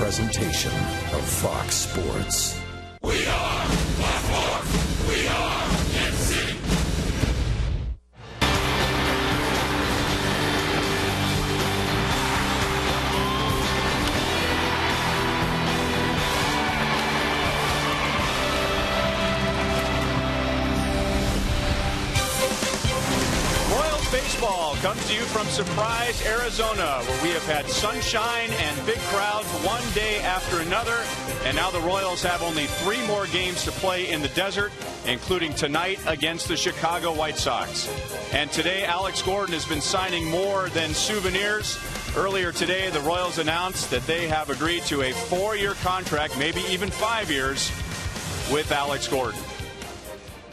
presentation of Fox Sports. We are Black Horse. We are MC. Baseball comes to you from Surprise, Arizona, where we have had sunshine and big crowds one day after another. And now the Royals have only 3 more games to play in the desert, including tonight against the Chicago White Sox. And today, Alex Gordon has been signing more than souvenirs. Earlier today, the Royals announced that they have agreed to a 4-year contract, maybe even 5 years, with Alex Gordon.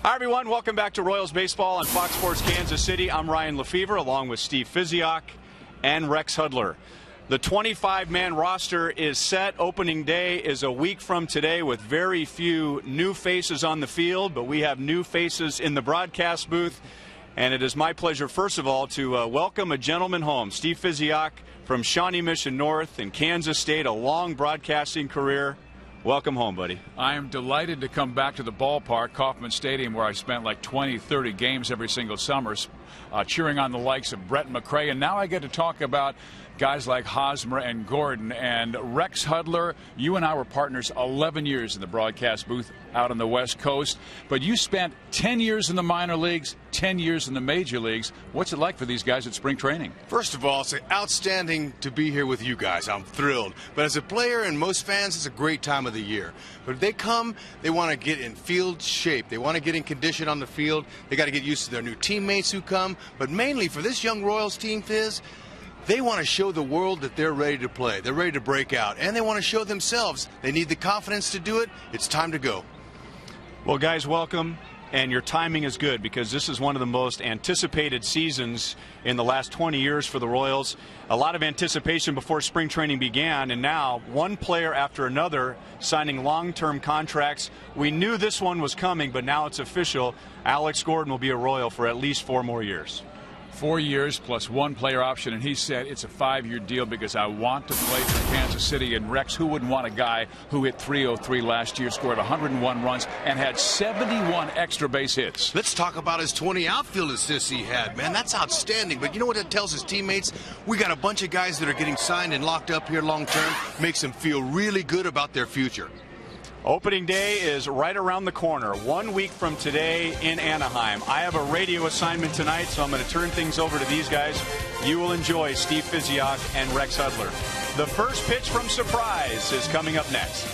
Hi, everyone. Welcome back to Royals Baseball on Fox Sports Kansas City. I'm Ryan Lefevre, along with Steve Fiziak and Rex Hudler. The 25-man roster is set. Opening day is a week from today with very few new faces on the field, but we have new faces in the broadcast booth. And it is my pleasure, first of all, to welcome a gentleman home, Steve Fiziak from Shawnee Mission North in Kansas State, a long broadcasting career. Welcome home, buddy. I am delighted to come back to the ballpark, Kauffman Stadium, where I spent like 20, 30 games every single summer, cheering on the likes of Brett McRae. And now I get to talk about guys like Hosmer and Gordon. And Rex Hudler, you and I were partners 11 years in the broadcast booth out on the West Coast. But you spent 10 years in the minor leagues, 10 years in the major leagues. What's it like for these guys at spring training? First of all, it's outstanding to be here with you guys. I'm thrilled. But as a player and most fans, it's a great time of the year. But if they come, they want to get in field shape. They want to get in condition on the field. They got to get used to their new teammates who come. But mainly for this young Royals team, Fizz, they want to show the world that they're ready to play. They're ready to break out. And they want to show themselves. They need the confidence to do it. It's time to go. Well, guys, welcome. And your timing is good because this is one of the most anticipated seasons in the last 20 years for the Royals. A lot of anticipation before spring training began, and now one player after another signing long-term contracts. We knew this one was coming, but now it's official. Alex Gordon will be a Royal for at least 4 more years. 4 years plus 1 player option, and he said it's a 5-year deal because I want to play for Kansas City. And Rex, who wouldn't want a guy who hit .303 last year, scored 101 runs, and had 71 extra base hits? Let's talk about his 20 outfield assists he had, man. That's outstanding. But you know what that tells his teammates? We got a bunch of guys that are getting signed and locked up here long term. Makes them feel really good about their future. Opening day is right around the corner, 1 week from today in Anaheim. I have a radio assignment tonight, so I'm going to turn things over to these guys. You will enjoy Steve Fiziak and Rex Hudler. The first pitch from Surprise is coming up next.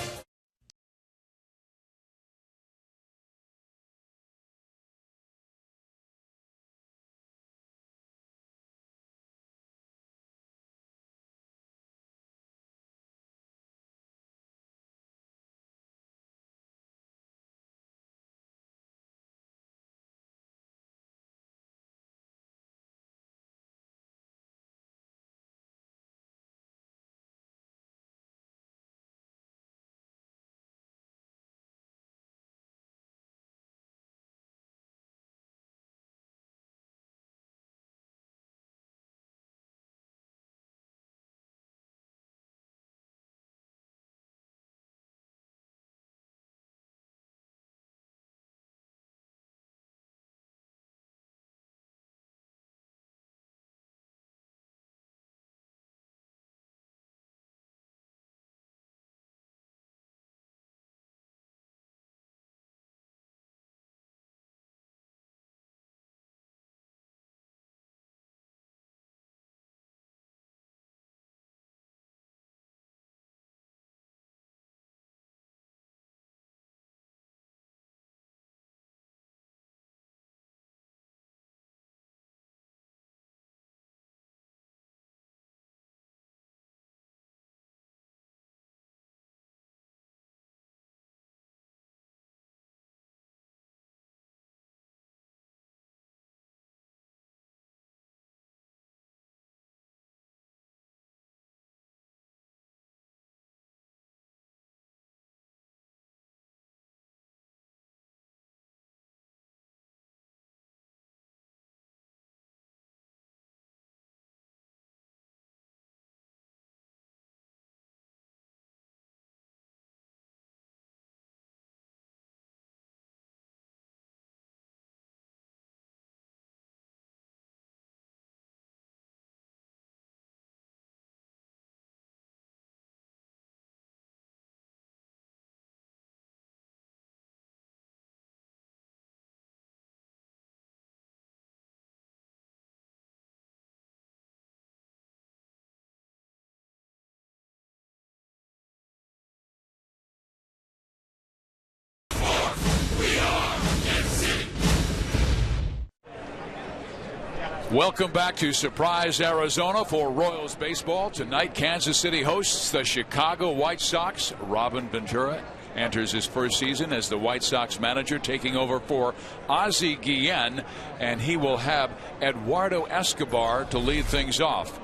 Welcome back to Surprise, Arizona for Royals baseball. Tonight, Kansas City hosts the Chicago White Sox. Robin Ventura enters his first season as the White Sox manager, taking over for Ozzie Guillen, and he will have Eduardo Escobar to lead things off.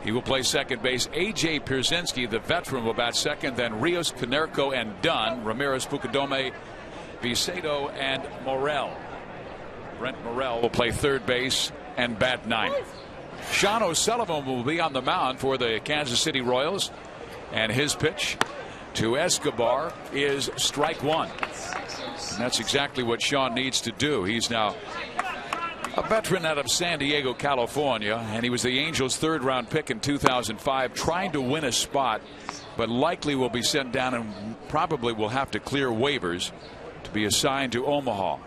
He will play second base. AT KCA, the veteran, will bat second. Then Rios, Canerco, and Dunn. Ramirez, Pucadome, Vicedo, and Morel. Brent Morel will play third base and bat ninth. Sean O'Sullivan will be on the mound for the Kansas City Royals, and his pitch to Escobar is strike one. And that's exactly what Sean needs to do. He's now a veteran out of San Diego, California, and he was the Angels' third-round pick in 2005, trying to win a spot, but likely will be sent down and probably will have to clear waivers to be assigned to Omaha.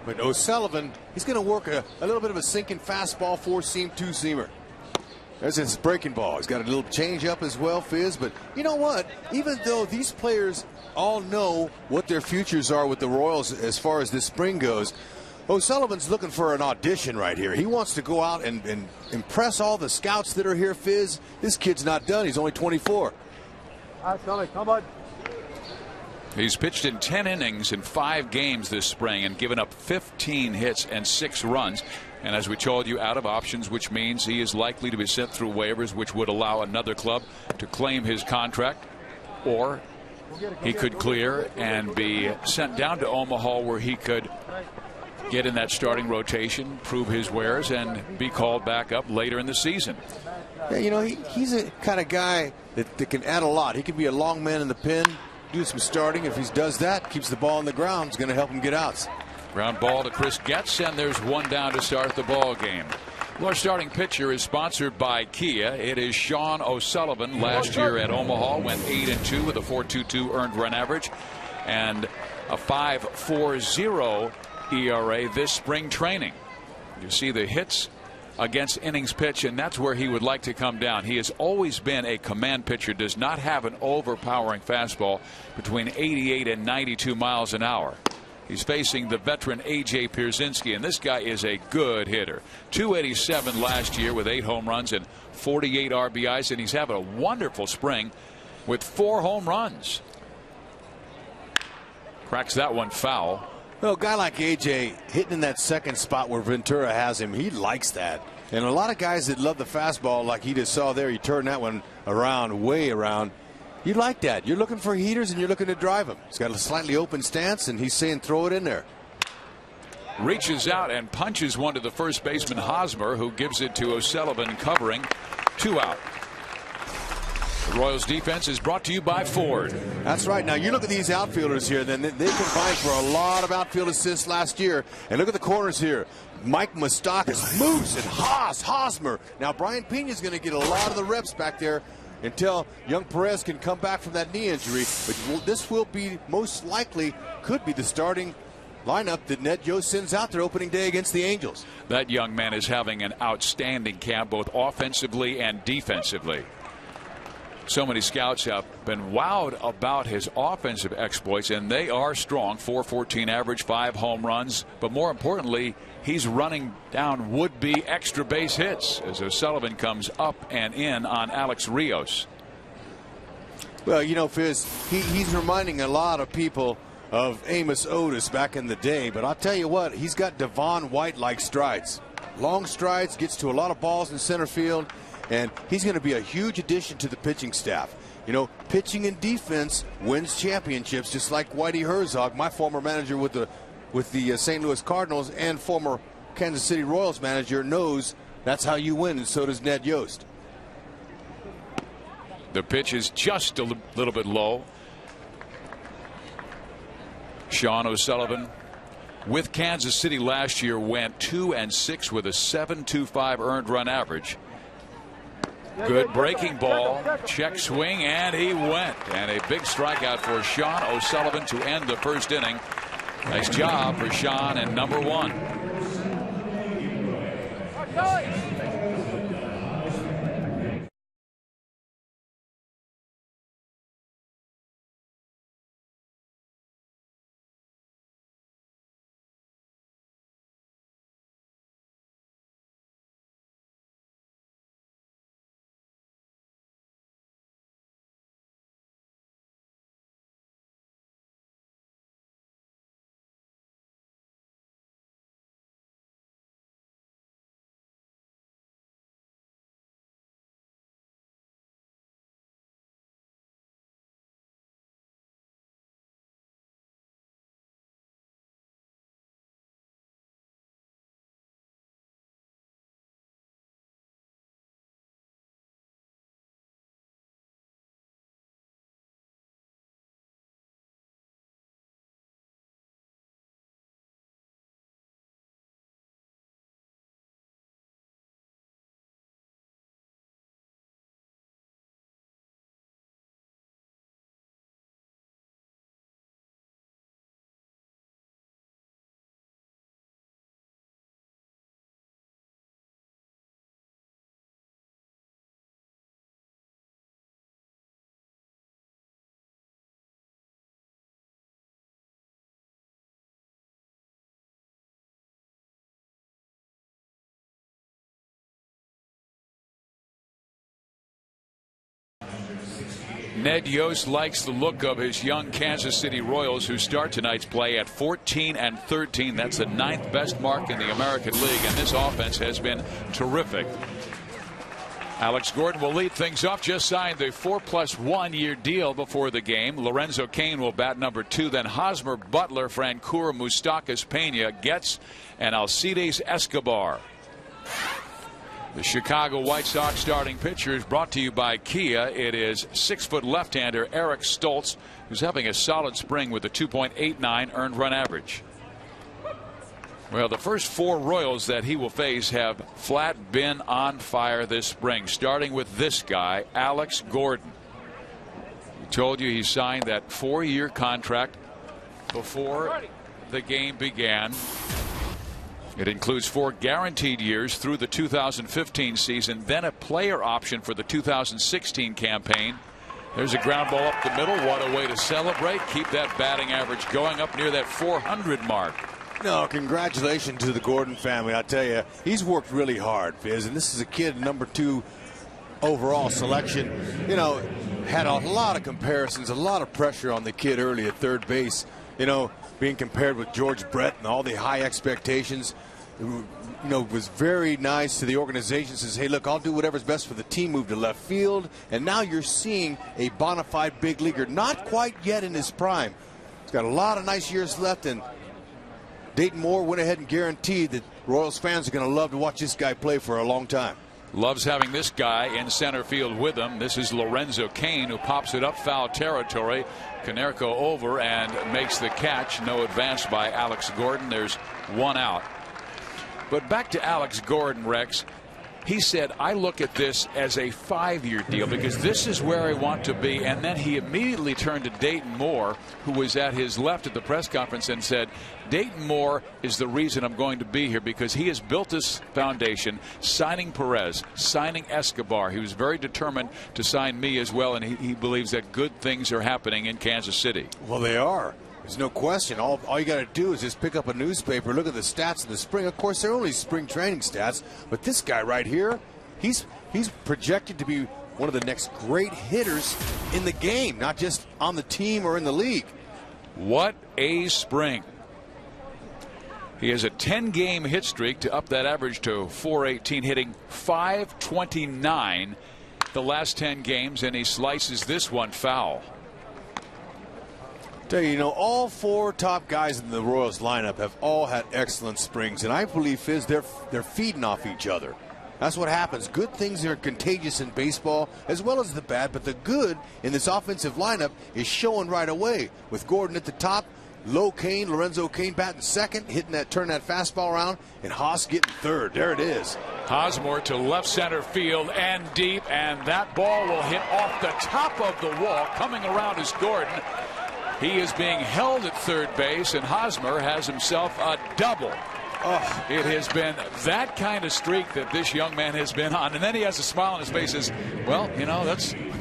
But O'Sullivan, he's going to work a little bit of a sinking fastball, four-seam, two-seamer. There's his breaking ball. He's got a little change-up as well, Fizz. But you know what? Even though these players all know what their futures are with the Royals as far as this spring goes, O'Sullivan's looking for an audition right here. He wants to go out and impress all the scouts that are here, Fizz. This kid's not done. He's only 24. Come on. He's pitched in 10 innings in 5 games this spring and given up 15 hits and 6 runs. And as we told you, out of options, which means he is likely to be sent through waivers, which would allow another club to claim his contract, or he could clear and be sent down to Omaha, where he could get in that starting rotation, prove his wares, and be called back up later in the season. Yeah, you know, he's a kind of guy that can add a lot. He can be a long man in the pen, do some starting. If he does that, keeps the ball on the ground, it's going to help him get outs. Ground ball to Chris Getz, and there's one down to start the ball game. Our starting pitcher is sponsored by Kia. It is Sean O'Sullivan. Last year at Omaha went 8-2 with a 4.22 earned run average and a 5.40 ERA this spring training. You see the hits against innings pitch, and that's where he would like to come down. He has always been a command pitcher, does not have an overpowering fastball between 88 and 92 miles an hour. He's facing the veteran AT KCA, and this guy is a good hitter. 287 last year with 8 home runs and 48 RBIs, and he's having a wonderful spring with 4 home runs. Cracks that one foul. Well, a guy like AJ hitting in that second spot where Ventura has him, he likes that. And a lot of guys that love the fastball, like he just saw there, he turned that one around, way around. You like that. You're looking for heaters and you're looking to drive him. He's got a slightly open stance, and he's saying throw it in there. Reaches out and punches one to the first baseman, Hosmer, who gives it to O'Sullivan, covering. 2 out. The Royals defense is brought to you by Ford. That's right. Now you look at these outfielders here, then they combined for a lot of outfield assists last year. And look at the corners here. Mike Moustakas, Moose, and Hosmer. Now Brian Pena's going to get a lot of the reps back there until young Perez can come back from that knee injury. But this will be most likely, could be the starting lineup that Ned Yost sends out there opening day against the Angels. That young man is having an outstanding camp, both offensively and defensively. So many scouts have been wowed about his offensive exploits, and they are strong. 4.14 average, 5 home runs, but more importantly, he's running down would-be extra base hits as O'Sullivan comes up and in on Alex Rios. Well, you know, Fizz, he's reminding a lot of people of Amos Otis back in the day, but I'll tell you what, he's got Devon White-like strides. Long strides, gets to a lot of balls in center field, and he's going to be a huge addition to the pitching staff. You know, pitching and defense wins championships, just like Whitey Herzog, my former manager with the St. Louis Cardinals and former Kansas City Royals manager, knows that's how you win, and so does Ned Yost. The pitch is just a little bit low. Sean O'Sullivan with Kansas City last year went 2-6 with a 7.25 earned run average. Good breaking ball, check swing, and he went. And a big strikeout for Sean O'Sullivan to end the first inning. Nice job for Sean and number 1. Ned Yost likes the look of his young Kansas City Royals, who start tonight's play at 14-13. That's the 9th best mark in the American League, and this offense has been terrific. Alex Gordon will lead things off. Just signed the 4+1 year deal before the game. Lorenzo Cain will bat number 2. Then Hosmer, Butler, Francoeur, Moustakas, Pena, Getz, and Alcides Escobar. The Chicago White Sox starting pitcher is brought to you by Kia. It is 6-foot left-hander Eric Stoltz, who's having a solid spring with a 2.89 earned run average. Well, the first 4 Royals that he will face have flat been on fire this spring, starting with this guy, Alex Gordon. We told you he signed that 4-year contract before the game began. It includes 4 guaranteed years through the 2015 season, then a player option for the 2016 campaign. There's a ground ball up the middle. What a way to celebrate. Keep that batting average going up near that 400 mark. No, congratulations to the Gordon family. I tell you, he's worked really hard, Fizz, and this is a kid, number 2 overall selection. You know, had a lot of comparisons, a lot of pressure on the kid early at third base. You know, being compared with George Brett and all the high expectations. You know, was very nice to the organization. Says, hey, look, I'll do whatever's best for the team. Move to left field, and now you're seeing a bona fide big leaguer, not quite yet in his prime. He's got a lot of nice years left, and Dayton Moore went ahead and guaranteed that Royals fans are going to love to watch this guy play for a long time. Loves having this guy in center field with him. This is Lorenzo Cain, who pops it up foul territory. Canerco over and makes the catch. No advance by Alex Gordon. There's 1 out. But back to Alex Gordon, Rex. He said, I look at this as a 5-year deal because this is where I want to be. And then he immediately turned to Dayton Moore, who was at his left at the press conference, and said, Dayton Moore is the reason I'm going to be here because he has built this foundation, signing Perez, signing Escobar. He was very determined to sign me as well, and he believes that good things are happening in Kansas City. Well, they are. There's no question. All you got to do is just pick up a newspaper, look at the stats in the spring. Of course, they're only spring training stats, but this guy right here, he's projected to be one of the next great hitters in the game, not just on the team or in the league. What a spring. He has a 10-game hit streak to up that average to 418, hitting .529 the last 10 games, and he slices this one foul. Tell you, all 4 top guys in the Royals lineup have all had excellent springs, and I believe, Fizz, they're feeding off each other. That's what happens. Good things are contagious in baseball as well as the bad, but the good in this offensive lineup is showing right away. With Gordon at the top, Lorenzo Cain batting second, turning that fastball around, and Haas getting third. There it is. Hosmer to left center field and deep, and that ball will hit off the top of the wall. Coming around is Gordon. He is being held at third base, and Hosmer has himself a double. Oh, it has been that kind of streak that this young man has been on. And then he has a smile on his face. Says, well,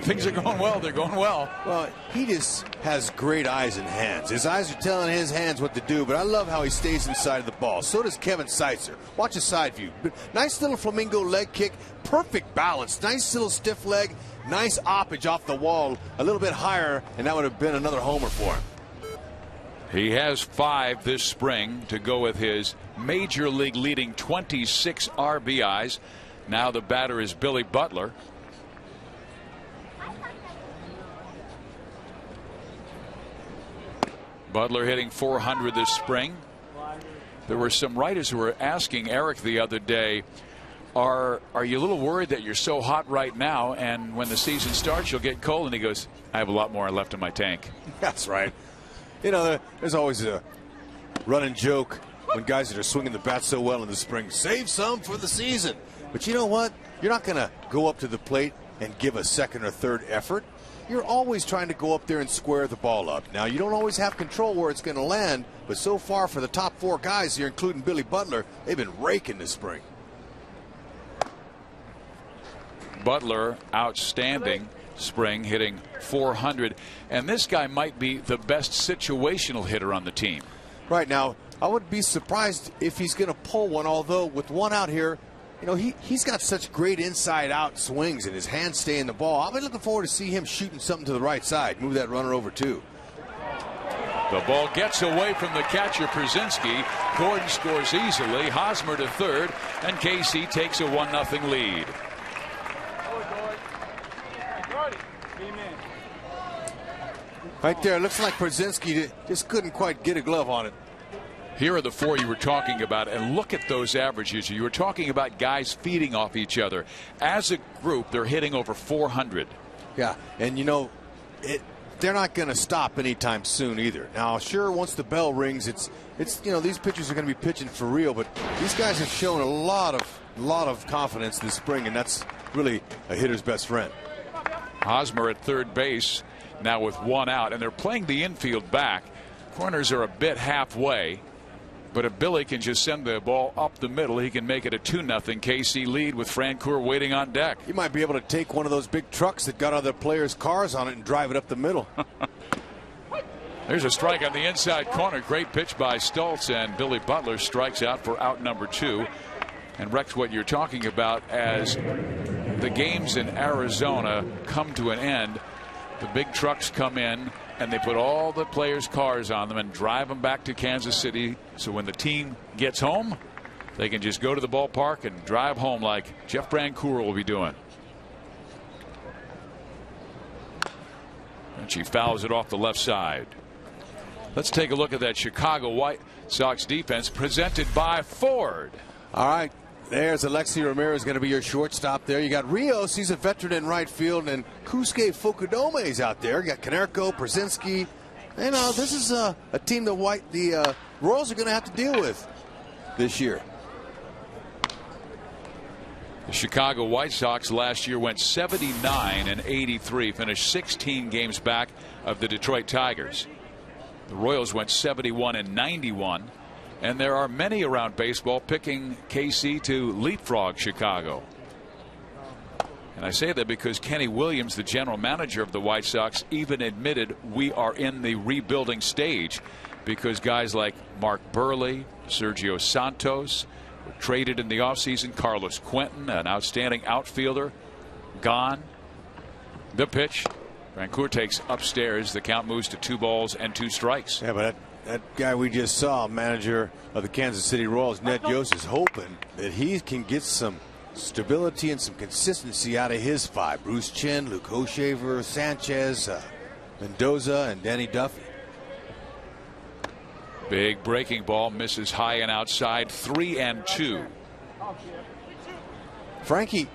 things are going well. They're going well. Well, he just has great eyes and hands. His eyes are telling his hands what to do, but I love how he stays inside of the ball. So does Kevin Seitzer. Watch a side view. Nice little flamingo leg kick. Perfect balance. Nice little stiff leg. Nice oppage off the wall. A little bit higher, and that would have been another homer for him. He has 5 this spring to go with his major league leading 26 RBIs. Now the batter is Billy Butler. Butler hitting .400 this spring. There were some writers who were asking Eric the other day, are you a little worried that you're so hot right now and when the season starts you'll get cold? And he goes, I have a lot more left in my tank. That's right. There's always a running joke when guys that are swinging the bat so well in the spring, save some for the season. But you know what? You're not going to go up to the plate and give a second or third effort. You're always trying to go up there and square the ball up. Now, you don't always have control where it's going to land, but so far for the top 4 guys here, including Billy Butler, they've been raking this spring. Butler, outstanding spring, hitting .400, and this guy might be the best situational hitter on the team. Right. Now, I would be surprised if he's going to pull one, although with 1 out here, Dayton Moore is going to have to you know, he's got such great inside-out swings and his hands stay in the ball. I'll be looking forward to see him shooting something to the right side. Move that runner over, too. The ball gets away from the catcher, Przinsky. Gordon scores easily. Hosmer to third, and KC takes a 1-0 lead. Right there, looks like Przinsky just couldn't quite get a glove on it. Here are the four you were talking about, and look at those averages. You were talking about guys feeding off each other. As a group, they're hitting over 400. Yeah, and you know, they're not going to stop anytime soon either. Now, sure, once the bell rings, it's you know, these pitchers are going to be pitching for real, but these guys have shown a lot of confidence this spring, and that's really a hitter's best friend. Hosmer at third base now with one out, and they're playing the infield back. Corners are a bit halfway, but if Billy can just send the ball up the middle, he can make it a 2-0 KC lead with Francoeur waiting on deck. You might be able to take one of those big trucks that got other players' cars on it and drive it up the middle. There's a strike on the inside corner. Great pitch by Stultz, and Billy Butler strikes out for out number 2. And Rex, what you're talking about, as the games in Arizona come to an end, the big trucks come in and they put all the players' cars on them and drive them back to Kansas City, so when the team gets home, they can just go to the ballpark and drive home like Jeff Francoeur will be doing. And she fouls it off the left side. Let's take a look at that Chicago White Sox defense presented by Ford. All right. There's Alexi Ramirez going to be your shortstop there. You got Rios, he's a veteran in right field, and Kusuke Fukudome's out there. You got Konerko, Przinsky. You know, this is a team the Royals are going to have to deal with this year. The Chicago White Sox last year went 79-83, finished 16 games back of the Detroit Tigers. The Royals went 71-91. And there are many around baseball picking KC to leapfrog Chicago. And I say that because Kenny Williams, the general manager of the White Sox, even admitted we are in the rebuilding stage because guys like Mark Burley, Sergio Santos were traded in the offseason. Carlos Quentin, an outstanding outfielder, gone. The pitch. Francoeur takes upstairs. The count moves to 2 strikes. Yeah, but that guy we just saw, manager of the Kansas City Royals, Ned Yost, is hoping that he can get some stability and some consistency out of his 5. Bruce Chen, Luke Hochevar, Sanchez, Mendoza, and Danny Duffy. Big breaking ball misses high and outside. 3-2. Frenchie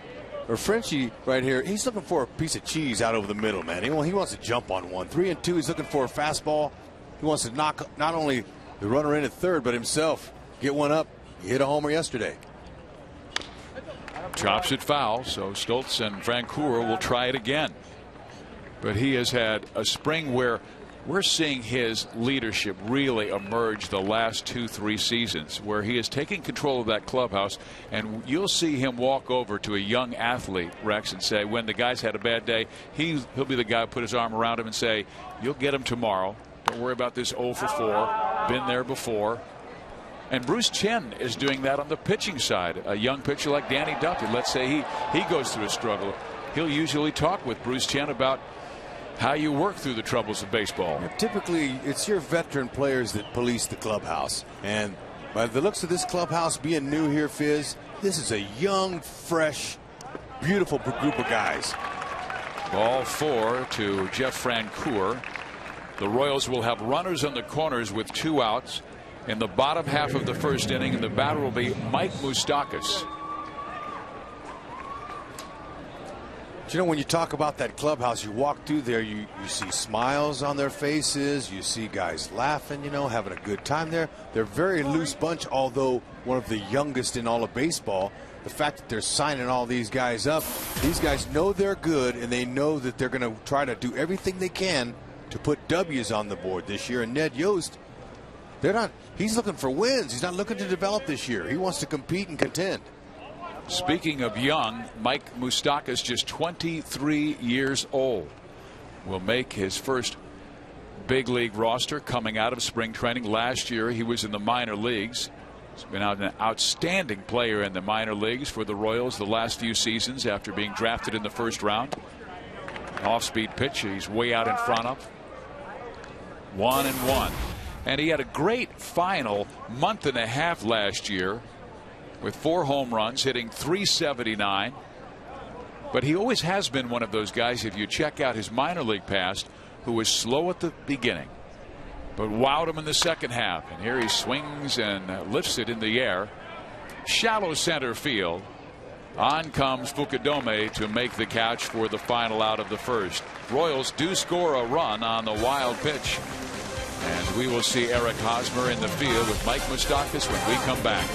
right here, he's looking for a piece of cheese out over the middle, man. He wants to jump on one. 3-2, he's looking for a fastball. He wants to knock not only the runner in at third, but himself. Get one up. He hit a homer yesterday. Chops it foul, so Stultz and Francoeur will try it again. But he has had a spring where we're seeing his leadership really emerge the last 2-3 seasons, where he is taking control of that clubhouse, and you'll see him walk over to a young athlete, Rex, and say, when the guy's had a bad day, he'll be the guy who put his arm around him and say, you'll get him tomorrow. Don't worry about this 0 for 4. Been there before. And Bruce Chen is doing that on the pitching side. A young pitcher like Danny Duffy, let's say he goes through a struggle. He'll usually talk with Bruce Chen about how you work through the troubles of baseball. Yeah, typically, it's your veteran players that police the clubhouse. And by the looks of this clubhouse being new here, Fizz, this is a young, fresh, beautiful group of guys. Ball 4 to Jeff Francoeur. The Royals will have runners on the corners with 2 outs in the bottom half of the first inning, and the batter will be Mike Moustakas. You know, when you talk about that clubhouse, you walk through there, you see smiles on their faces, you see guys laughing, you know, having a good time there. They're a very loose bunch, although one of the youngest in all of baseball. The fact that they're signing all these guys up, these guys know they're good, and they know that they're going to try to do everything they can to put W's on the board this year. And Ned Yost, he's looking for wins. He's not looking to develop this year. He wants to compete and contend. Speaking of young, Mike Moustakas, just 23 years old, will make his first big league roster coming out of spring training. Last year he was in the minor leagues. He's been an outstanding player in the minor leagues for the Royals the last few seasons after being drafted in the first round. Off-speed pitch he's way out in front of. 1-1. And he had a great final month and a half last year with 4 home runs, hitting .379. But he always has been one of those guys, if you check out his minor league past, who was slow at the beginning but wowed him in the second half. And here he swings and lifts it in the air. Shallow center field. On comes Fukudome to make the catch for the final out of the first. Royals do score a run on the wild pitch. And we will see Eric Hosmer in the field with Mike Moustakas when we come back.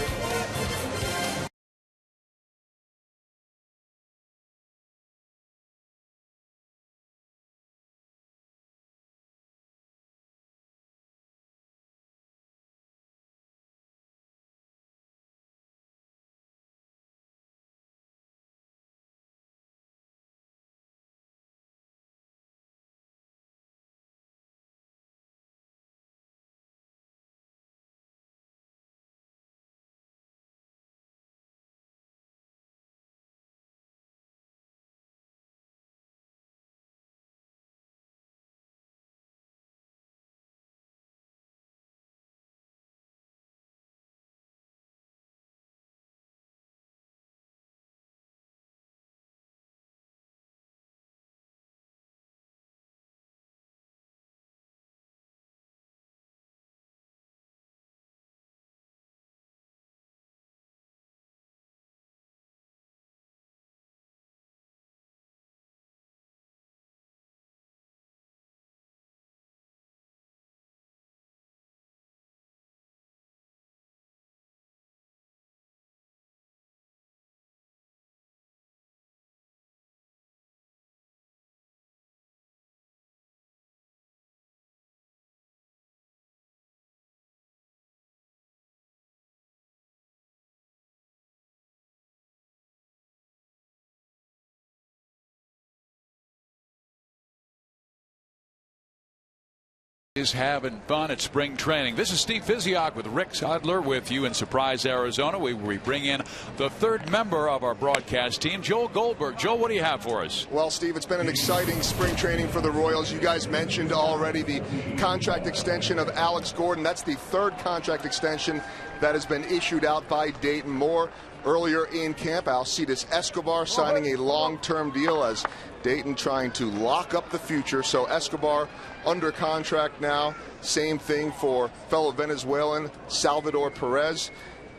Is having fun at spring training. This is Steve Physiok with Rick Sadler with you in Surprise, Arizona. We bring in the third member of our broadcast team, Joel Goldberg. Joel, what do you have for us? Well, Steve, it's been an exciting spring training for the Royals. You guys mentioned already the contract extension of Alex Gordon. That's the third contract extension that has been issued out by Dayton Moore. Earlier in camp, Alcides Escobar signing a long-term deal as Dayton trying to lock up the future. So Escobar under contract now. Same thing for fellow Venezuelan Salvador Perez.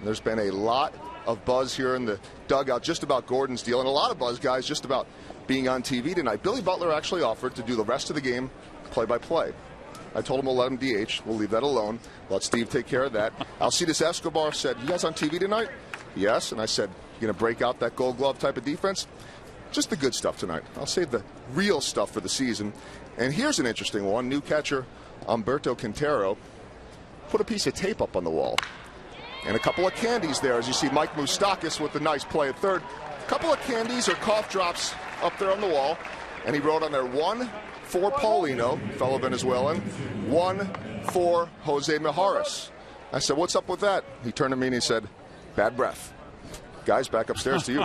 There's been a lot of buzz here in the dugout just about Gordon's deal, and a lot of buzz, guys, just about being on TV tonight. Billy Butler actually offered to do the rest of the game play-by-play. I told him we'll let him DH. We'll leave that alone. Let Steve take care of that. Alcides Escobar said, "You guys on TV tonight?" Yes. And I said, "You going to break out that Gold Glove type of defense?" Just the good stuff tonight. I'll save the real stuff for the season. And here's an interesting one. New catcher Humberto Quintero put a piece of tape up on the wall. And a couple of candies there, as you see Mike Moustakas with the nice play at third. A couple of candies or cough drops up there on the wall. And he wrote on there, 1 for Paulino, fellow Venezuelan, 1 for Jose Mijares. I said, "What's up with that?" He turned to me and he said, "Bad breath." Guys, back upstairs to you.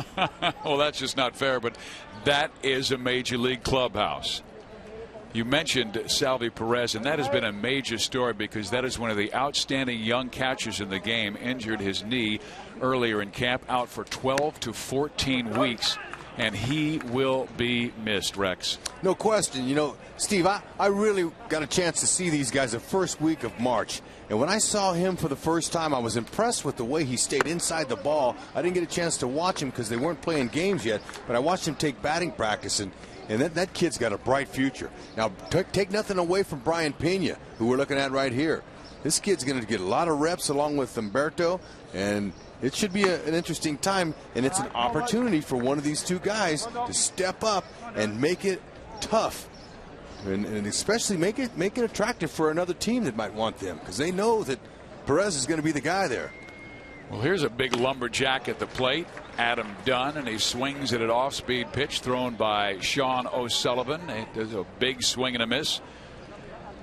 Well, that's just not fair, but that is a major league clubhouse. You mentioned Salvi Perez, and that has been a major story because that is one of the outstanding young catchers in the game. Injured his knee earlier in camp, out for 12 to 14 weeks, and he will be missed, Rex. No question. You know, Steve, I really got a chance to see these guys the first week of March. And when I saw him for the first time, I was impressed with the way he stayed inside the ball. I didn't get a chance to watch him because they weren't playing games yet, but I watched him take batting practice, and that kid's got a bright future. Now, take nothing away from Brian Pena, who we're looking at right here. This kid's going to get a lot of reps along with Humberto, and it should be an interesting time, and it's an opportunity for one of these two guys to step up and make it tough. And especially make it attractive for another team that might want them, because they know that Perez is going to be the guy there. Well, here's a big lumberjack at the plate, Adam Dunn, and he swings at an off-speed pitch thrown by Sean O'Sullivan. It does a big swing and a miss.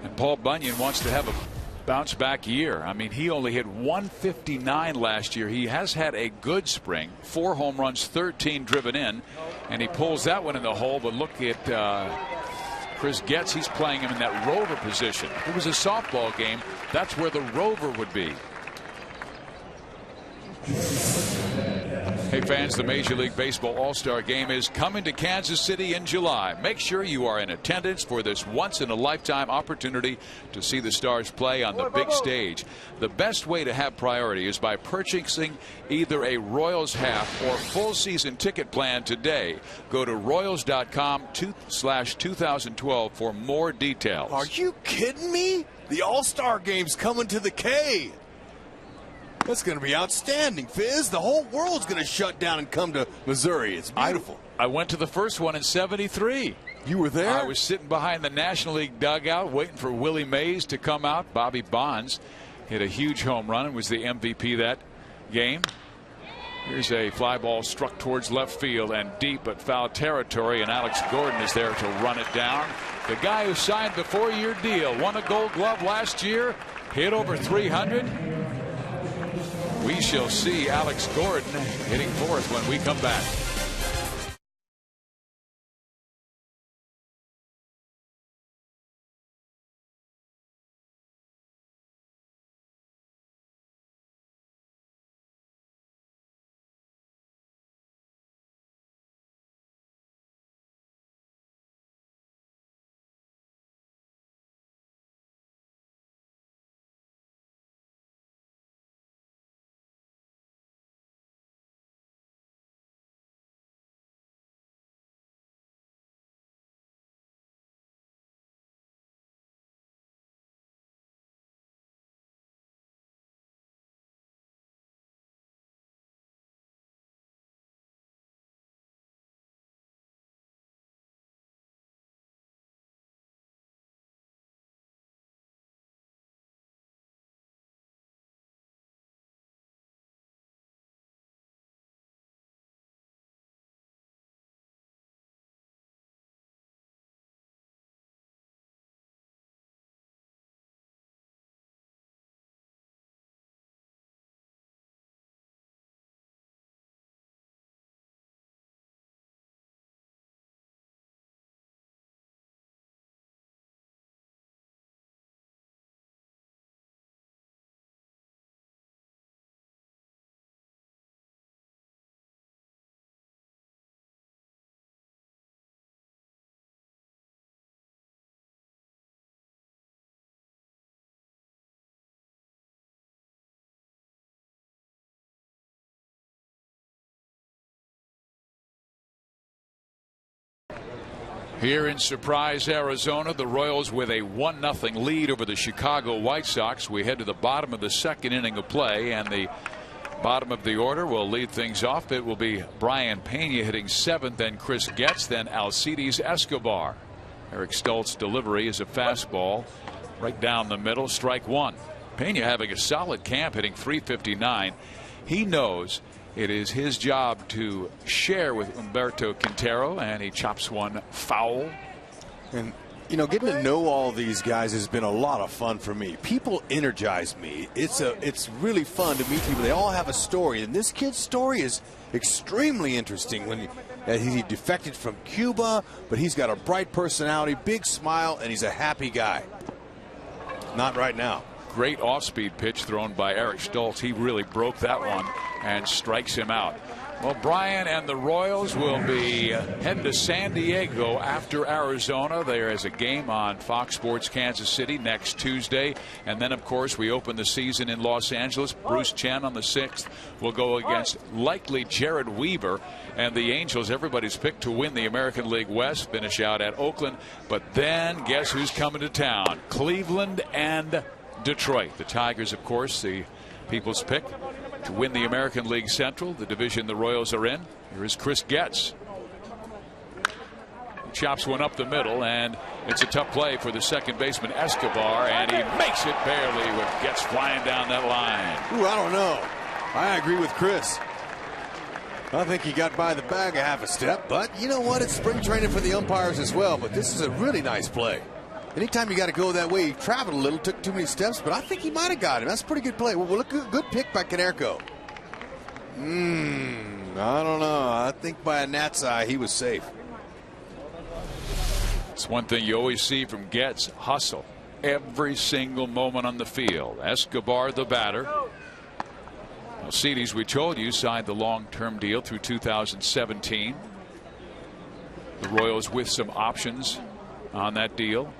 And Paul Bunyan wants to have a bounce back year. I mean, he only hit 159 last year. He has had a good spring, 4 home runs, 13 driven in, and he pulls that one in the hole. But look at Chris Getz. He's playing him in that rover position. If it was a softball game, that's where the rover would be. Hey fans, the Major League Baseball All-Star Game is coming to Kansas City in July. Make sure you are in attendance for this once-in-a-lifetime opportunity to see the Stars play on the big stage. The best way to have priority is by purchasing either a Royals half or full season ticket plan today. Go to Royals.com/2012 for more details. Are you kidding me? The All-Star Game's coming to the K. That's going to be outstanding, Fizz. The whole world's going to shut down and come to Missouri. It's beautiful. I went to the first one in '73. You were there? I was sitting behind the National League dugout waiting for Willie Mays to come out. Bobby Bonds hit a huge home run and was the MVP that game. Here's a fly ball struck towards left field and deep but foul territory, and Alex Gordon is there to run it down. The guy who signed the 4-year deal, won a Gold Glove last year, hit over 300. We shall see Alex Gordon hitting fourth when we come back. Here in Surprise, Arizona, the Royals with a 1-0 lead over the Chicago White Sox. We head to the bottom of the second inning of play, and the bottom of the order will lead things off. It will be Brian Pena hitting 7th, then Chris Getz, then Alcides Escobar. Eric Stoltz's delivery is a fastball right down the middle, strike 1. Pena having a solid camp, hitting .359. He knows it is his job to share with Humberto Quintero, and he chops one foul. And, you know, getting to know all these guys has been a lot of fun for me. People energize me. It's really fun to meet people. They all have a story, and this kid's story is extremely interesting. When he defected from Cuba, but he's got a bright personality, big smile, and he's a happy guy. Not right now. Great off-speed pitch thrown by Eric Stoltz. He really broke that one and strikes him out. Well, Brian and the Royals will be heading to San Diego after Arizona. There is a game on Fox Sports Kansas City next Tuesday. And then, of course, we open the season in Los Angeles. Bruce Chen on the 6th will go against likely Jared Weaver. And the Angels, everybody's picked to win the American League West, finish out at Oakland. But then guess who's coming to town? Cleveland and Detroit. The Tigers, of course, the people's pick to win the American League Central, the division the Royals are in. Here is Chris Getz. He chops one up the middle, and it's a tough play for the second baseman Escobar, and he makes it barely with Getz flying down that line. Ooh, I don't know. I agree with Chris. I think he got by the bag a half a step, but you know what? It's spring training for the umpires as well, but this is a really nice play. anytime you got to go that way, he traveled a little, took too many steps, but I think he might have got him. That's a pretty good play. Well, look, good pick by Canerco. I don't know. I think by a gnat's eye, he was safe. It's one thing you always see from Getz: hustle every single moment on the field. Escobar, the batter. Alcides, we told you, signed the long-term deal through 2017. The Royals with some options on that deal.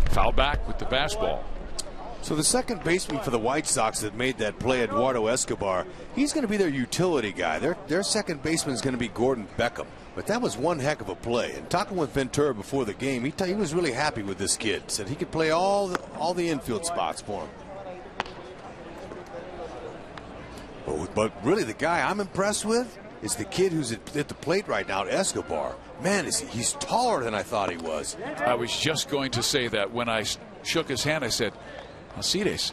Foul back with the fastball. So the second baseman for the White Sox that made that play, Eduardo Escobar, he's going to be their utility guy. Their second baseman is going to be Gordon Beckham. But that was one heck of a play. And talking with Ventura before the game, he was really happy with this kid. Said he could play all the infield spots for him. But really, the guy I'm impressed with is the kid who's at the plate right now, Escobar. Man, he's taller than I thought he was. I was just going to say that when I shook his hand. I said, Alcides,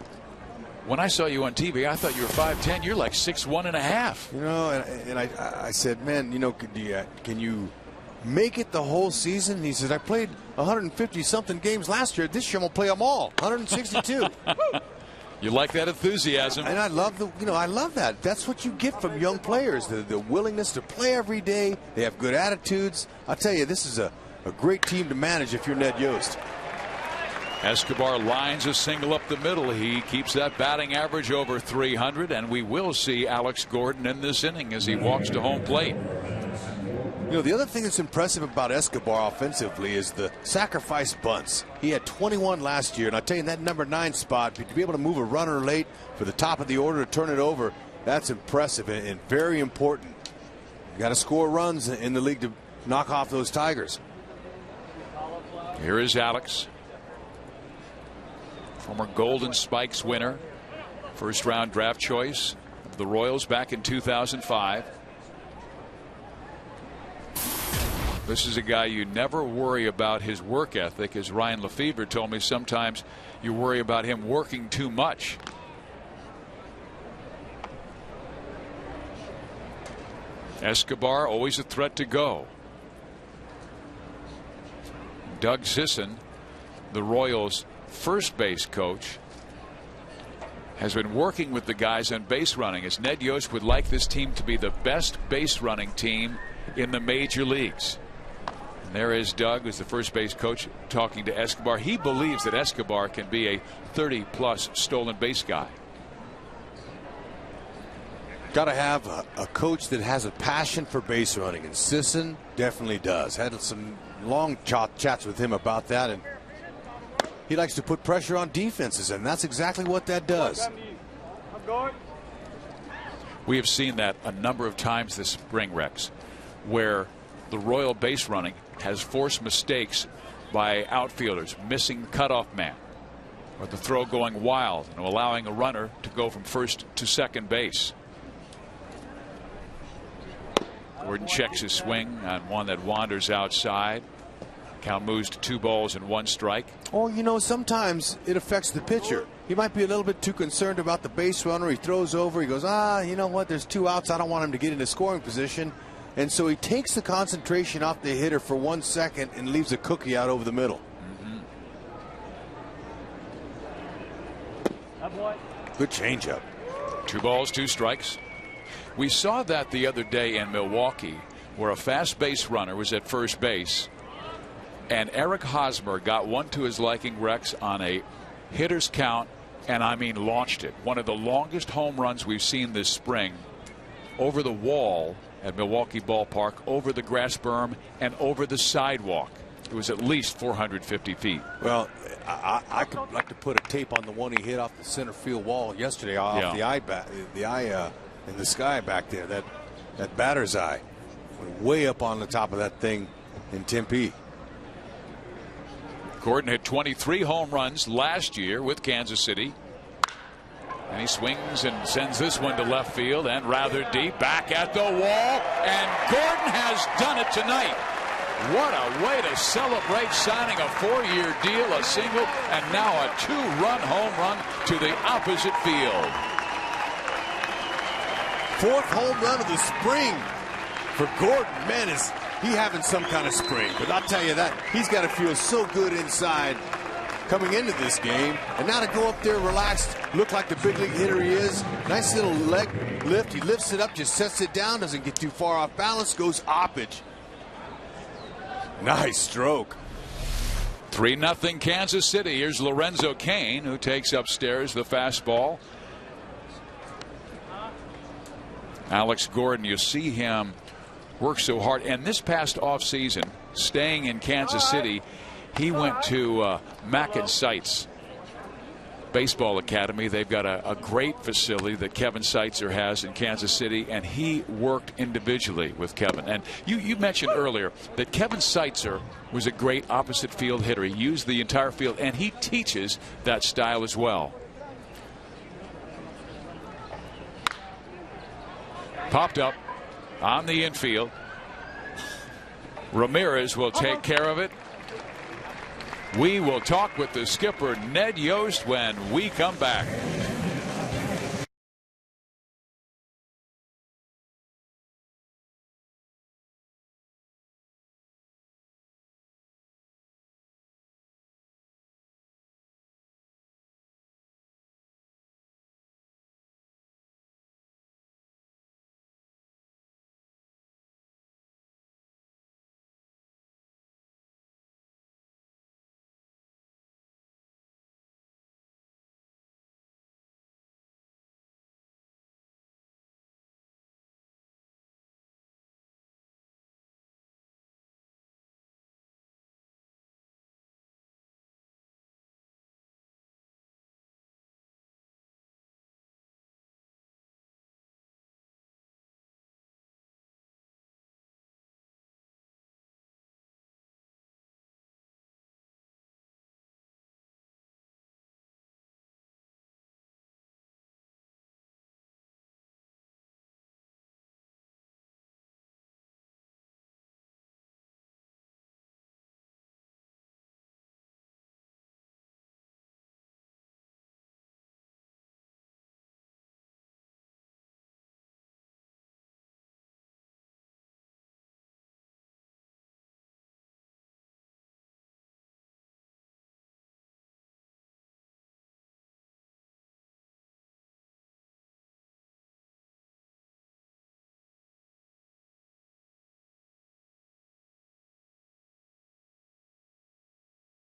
when I saw you on TV, I thought you were 5'10". You're like 6'1½". You know, and I said, man, you know, can you make it the whole season? And he said, I played 150-something games last year. This year I'm gonna play them all, 162. You like that enthusiasm? And I love I love that. That's what you get from young players, the willingness to play every day. They have good attitudes. I'll tell you, this is a great team to manage if you're Ned Yost. Escobar lines a single up the middle. He keeps that batting average over 300, and we will see Alex Gordon in this inning as he walks to home plate. You know, the other thing that's impressive about Escobar offensively is the sacrifice bunts. He had 21 last year, and I tell you, in that number 9 spot, to be able to move a runner late for the top of the order to turn it over, that's impressive and very important. You got to score runs in the league to knock off those Tigers. Here is Alex, former Golden Spikes winner, first round draft choice of the Royals back in 2005. This is a guy you never worry about his work ethic. As Ryan Lefebvre told me, sometimes you worry about him working too much. Escobar always a threat to go. Doug Sisson, the Royals' first base coach, has been working with the guys on base running, as Ned Yost would like this team to be the best base running team in the major leagues. And there is Doug, who's the first base coach, talking to Escobar. He believes that Escobar can be a 30-plus stolen base guy. Got to have a coach that has a passion for base running, and Sisson definitely does. Had some long chats with him about that, and he likes to put pressure on defenses, and that's exactly what that does. We have seen that a number of times this spring, Rex, where the Royal base running has forced mistakes by outfielders missing cutoff man, or the throw going wild and allowing a runner to go from first to second base. Gordon checks his swing on one that wanders outside. Count moves to 2 balls and 1 strike. Oh, you know, sometimes it affects the pitcher. He might be a little bit too concerned about the base runner. He throws over. He goes, you know what? There's 2 outs. I don't want him to get into scoring position. And so he takes the concentration off the hitter for 1 second and leaves a cookie out over the middle. Good changeup. 2 balls, 2 strikes. We saw that the other day in Milwaukee, where a fast base runner was at first base, and Eric Hosmer got one to his liking, Rex, on a hitter's count, and I mean launched it. One of the longest home runs we've seen this spring, over the wall at Milwaukee Ballpark, over the grass berm, and over the sidewalk. It was at least 450 feet. Well, I could like to put a tape on the one he hit off the center field wall yesterday, off the eye in the sky back there. That batter's eye went way up on the top of that thing in Tempe. Gordon had 23 home runs last year with Kansas City. And he swings and sends this one to left field and rather deep, back at the wall, and Gordon has done it tonight. What a way to celebrate signing a 4-year deal, a single, and now a 2-run home run to the opposite field. 4th home run of the spring for Gordon. Man, he having some kind of spring. But I'll tell you that, he's got to feel so good inside coming into this game. And now to go up there relaxed, look like the big league hitter he is. Nice little leg lift. He lifts it up, just sets it down, doesn't get too far off balance, goes oppage. Nice stroke. 3-0 Kansas City. Here's Lorenzo Cain, who takes upstairs the fastball. Alex Gordon, you see him work so hard. And this past offseason, staying in Kansas City, he went to Mackin-Seitz Baseball Academy. They've got a great facility that Kevin Seitzer has in Kansas City, and he worked individually with Kevin. And you mentioned earlier that Kevin Seitzer was a great opposite field hitter. He used the entire field, and he teaches that style as well. Popped up on the infield. Ramirez will take care of it. We will talk with the skipper, Ned Yost, when we come back.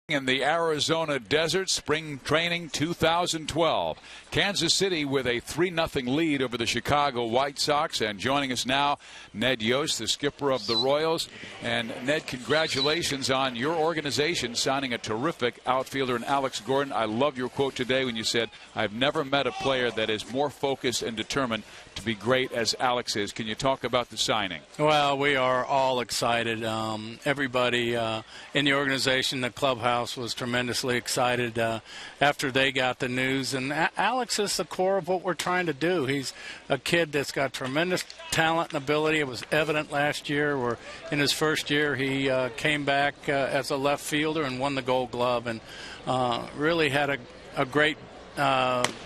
In the Arizona desert, spring training 2012. Kansas City with a 3-0 lead over the Chicago White Sox. And joining us now, Ned Yost, the skipper of the Royals. And Ned, congratulations on your organization signing a terrific outfielder in Alex Gordon. I love your quote today when you said, "I've never met a player that is more focused and determined to be great as Alex is." Can you talk about the signing? Well, we are all excited. Everybody in the organization, the clubhouse, was tremendously excited after they got the news. And Alex is the core of what we're trying to do. He's a kid that's got tremendous talent and ability. It was evident last year where in his first year he came back as a left fielder and won the Gold Glove, and really had a great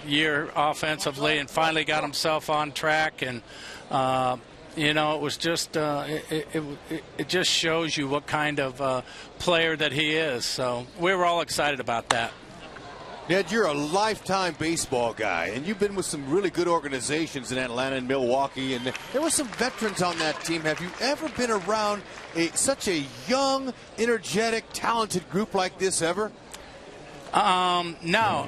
year offensively, and finally got himself on track. And you know, it was just it just shows you what kind of player that he is. So we were all excited about that. Ned, you're a lifetime baseball guy, and you've been with some really good organizations in Atlanta and Milwaukee, and there were some veterans on that team. Have you ever been around such a young, energetic, talented group like this ever? No.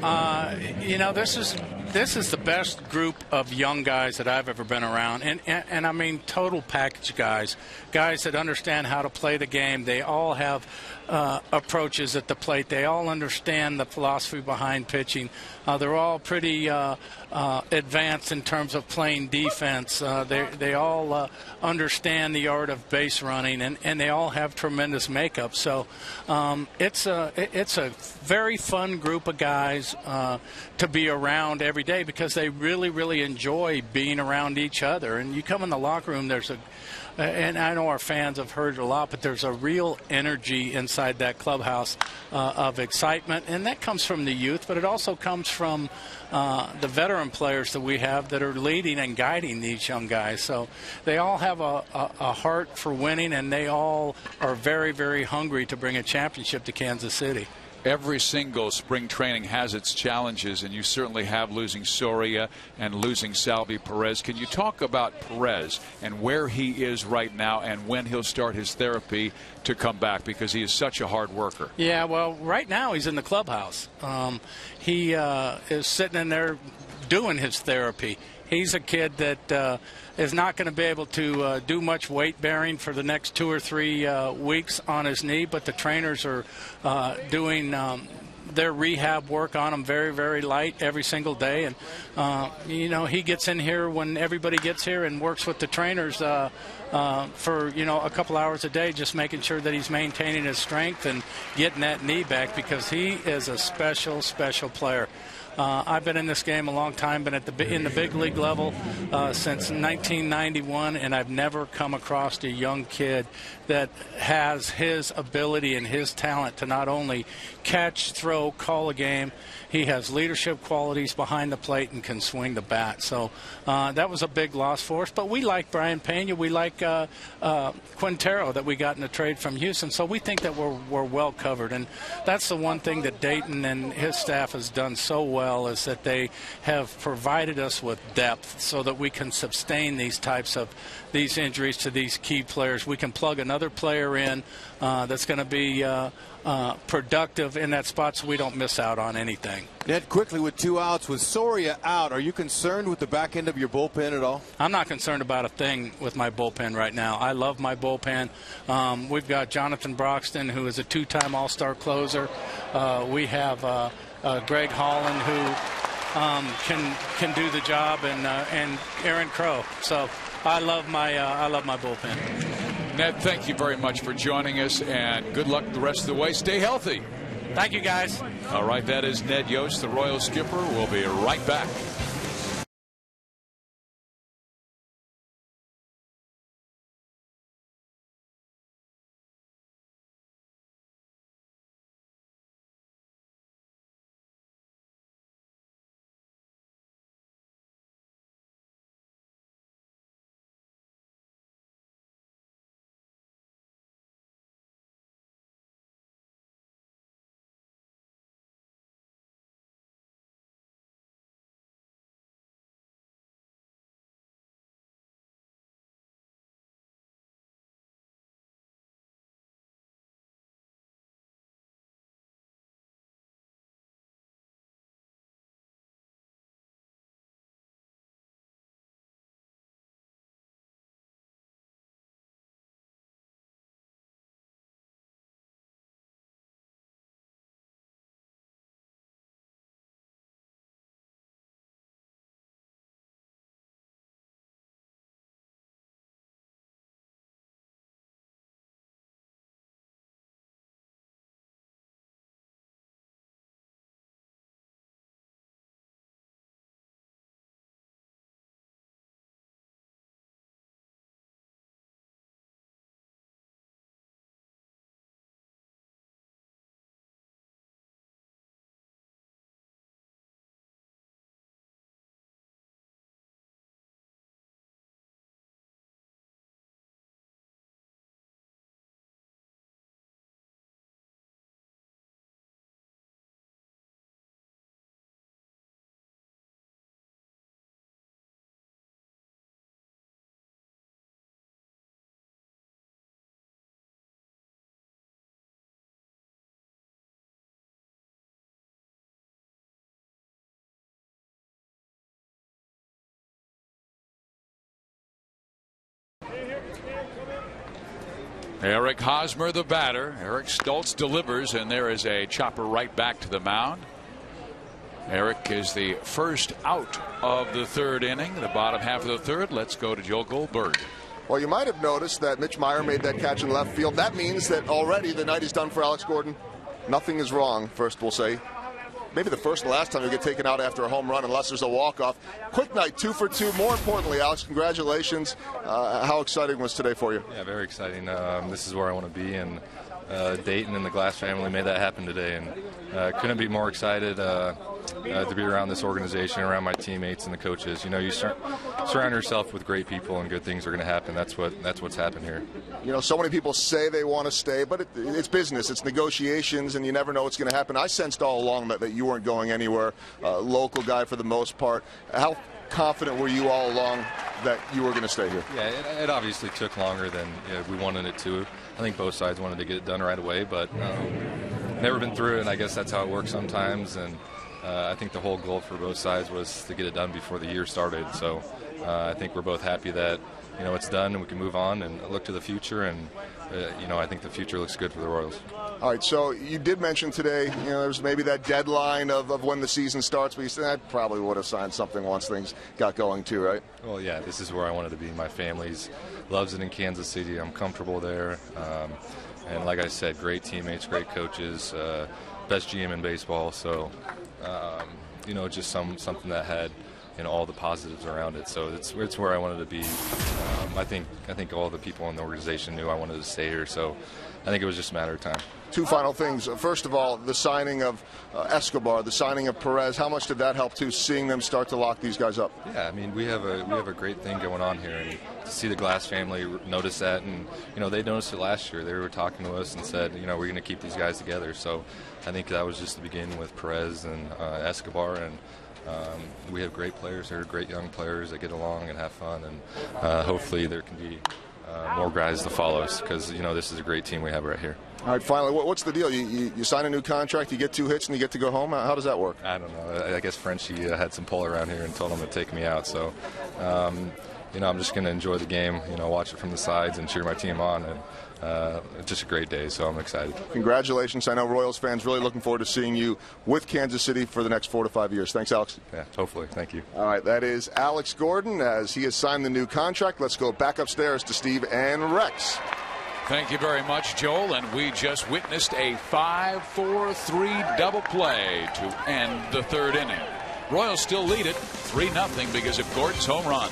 You know, this is the best group of young guys that I've ever been around, and I mean total package guys that understand how to play the game. They all have approaches at the plate. They all understand the philosophy behind pitching. They're all pretty advanced in terms of playing defense. They all understand the art of base running, and they all have tremendous makeup. So it's a very fun group of guys to be around every every day because they really, really enjoy being around each other. And you come in the locker room, and I know our fans have heard it a lot, but there's a real energy inside that clubhouse of excitement, and that comes from the youth, but it also comes from the veteran players that we have that are leading and guiding these young guys. So they all have a heart for winning, and they all are very, very hungry to bring a championship to Kansas City. Every single spring training has its challenges, and you certainly have losing Soria and losing Salvi Perez. Can you talk about Perez and where he is right now and when he'll start his therapy to come back, because he is such a hard worker? Yeah, well, right now he's in the clubhouse. He is sitting in there doing his therapy. He's a kid that is not going to be able to do much weight bearing for the next 2 or 3 weeks on his knee, but the trainers are doing their rehab work on him very, very light every single day. And, he gets in here when everybody gets here and works with the trainers for, a couple hours a day, just making sure that he's maintaining his strength and getting that knee back, because he is a special, special player. I've been in this game a long time, been in the big league level since 1991, and I've never come across a young kid that has his ability and his talent to not only catch, throw, call a game. He has leadership qualities behind the plate and can swing the bat. So that was a big loss for us. But we like Brian Pena. We like Quintero that we got in the trade from Houston. So we think that we're well covered. And that's the one thing that Dayton and his staff has done so well, is that they have provided us with depth so that we can sustain these types of injuries to these key players. We can plug another player in that's going to be productive in that spot, so we don't miss out on anything. Ned, quickly, with 2 outs, with Soria out, are you concerned with the back end of your bullpen at all? I'm not concerned about a thing with my bullpen right now. I love my bullpen. We've got Jonathan Broxton, who is a 2-time All-Star closer. We have Greg Holland, who can do the job, and Aaron Crow. So I love my bullpen. Ned, thank you very much for joining us, and good luck the rest of the way. Stay healthy. Thank you, guys. All right, that is Ned Yost, the Royal skipper. We'll be right back. Eric Hosmer, the batter. Eric Stoltz delivers, and there is a chopper right back to the mound. Eric is the first out of the third inning, the bottom half of the third. Let's go to Joe Goldberg. Well, you might have noticed that Mitch Meyer made that catch in left field. That means that already the night is done for Alex Gordon. Nothing is wrong, first we'll say. maybe the first and last time you get taken out after a home run unless there's a walk-off. Quick night, 2 for 2. More importantly, Alex, congratulations. How exciting was today for you? Yeah, very exciting. This is where I want to be, and Dayton and the Glass family made that happen today, and couldn't be more excited to be around this organization, around my teammates and the coaches. You know, you surround yourself with great people, and good things are going to happen. That's what's happened here. You know, so many people say they want to stay, but it's business, it's negotiations, and you never know what's going to happen. I sensed all along that you weren't going anywhere. Local guy for the most part. How confident were you all along that you were going to stay here? Yeah, it obviously took longer than we wanted it to. I think both sides wanted to get it done right away, but never been through it, and I guess that's how it works sometimes. And I think the whole goal for both sides was to get it done before the year started. So I think we're both happy that it's done and we can move on and look to the future. And I think the future looks good for the Royals. All right, so you did mention today, there's maybe that deadline of when the season starts, but you said I probably would have signed something once things got going too, right? Well, yeah, this is where I wanted to be. My family's loves it in Kansas City. I'm comfortable there. And like I said, great teammates, great coaches, best GM in baseball. So, just something that had all the positives around it. So it's where I wanted to be. I think all the people in the organization knew I wanted to stay here. So I think it was just a matter of time. 2 final things. First of all, the signing of Escobar, the signing of Perez. How much did that help too, seeing them start to lock these guys up? Yeah, I mean we have a great thing going on here, and to see the Glass family notice that, and they noticed it last year. They were talking to us and said, we're going to keep these guys together. So I think that was just the beginning with Perez and Escobar, and we have great players here, great young players that get along and have fun, and hopefully there can be more guys to follow us, because this is a great team we have right here. All right, finally, what's the deal? You sign a new contract, you get 2 hits, and you get to go home? How does that work? I don't know. I guess Frenchie had some pull around here and told him to take me out. So, I'm just going to enjoy the game, watch it from the sides and cheer my team on. And it's just a great day, so I'm excited. Congratulations. I know Royals fans really looking forward to seeing you with Kansas City for the next 4 to 5 years. Thanks, Alex. Yeah, hopefully. Thank you. All right, that is Alex Gordon as he has signed the new contract. Let's go back upstairs to Steve and Rex. Thank you very much, Joel. And we just witnessed a 5-4-3 double play to end the 3rd inning. Royals still lead it 3-0 because of Gordon's home run.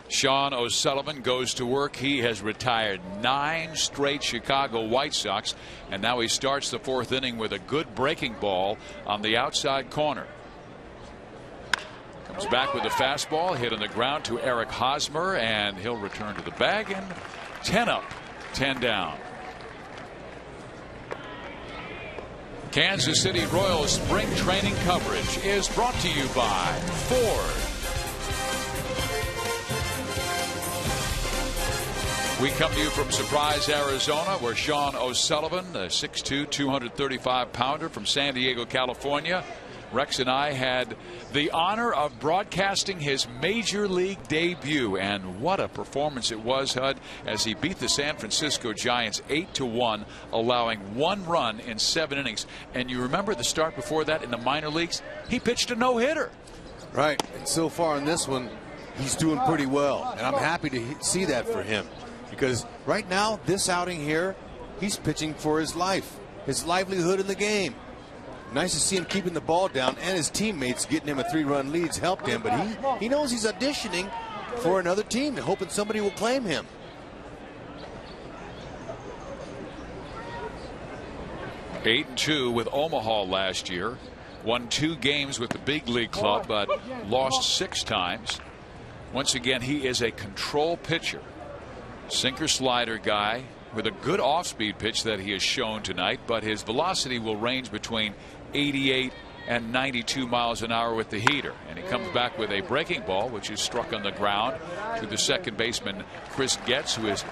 Sean O'Sullivan goes to work. He has retired 9 straight Chicago White Sox, and now he starts the 4th inning with a good breaking ball on the outside corner. Comes back with a fastball hit on the ground to Eric Hosmer, and he'll return to the bag, and 10 up, 10 down. Kansas City Royals spring training coverage is brought to you by Ford. We come to you from Surprise, Arizona, where Sean O'Sullivan, a 6'2", 235-pounder from San Diego, California. Rex and I had the honor of broadcasting his major league debut, and what a performance it was, Hud, as he beat the San Francisco Giants 8-1, allowing 1 run in 7 innings. And you remember the start before that in the minor leagues? He pitched a no-hitter. Right, and so far in this one, he's doing pretty well, and I'm happy to see that for him, because right now, this outing here, he's pitching for his life, his livelihood in the game. Nice to see him keeping the ball down, and his teammates getting him a 3-run leads helped him, but he knows he's auditioning for another team, hoping somebody will claim him. (8-2) with Omaha last year. Won 2 games with the big league club, but lost 6 times. Once again, he is a control pitcher. Sinker slider guy with a good off-speed pitch that he has shown tonight, but his velocity will range between 88 and 92 miles an hour with the heater. And he comes back with a breaking ball, which is struck on the ground to the second baseman, Chris Getz, who is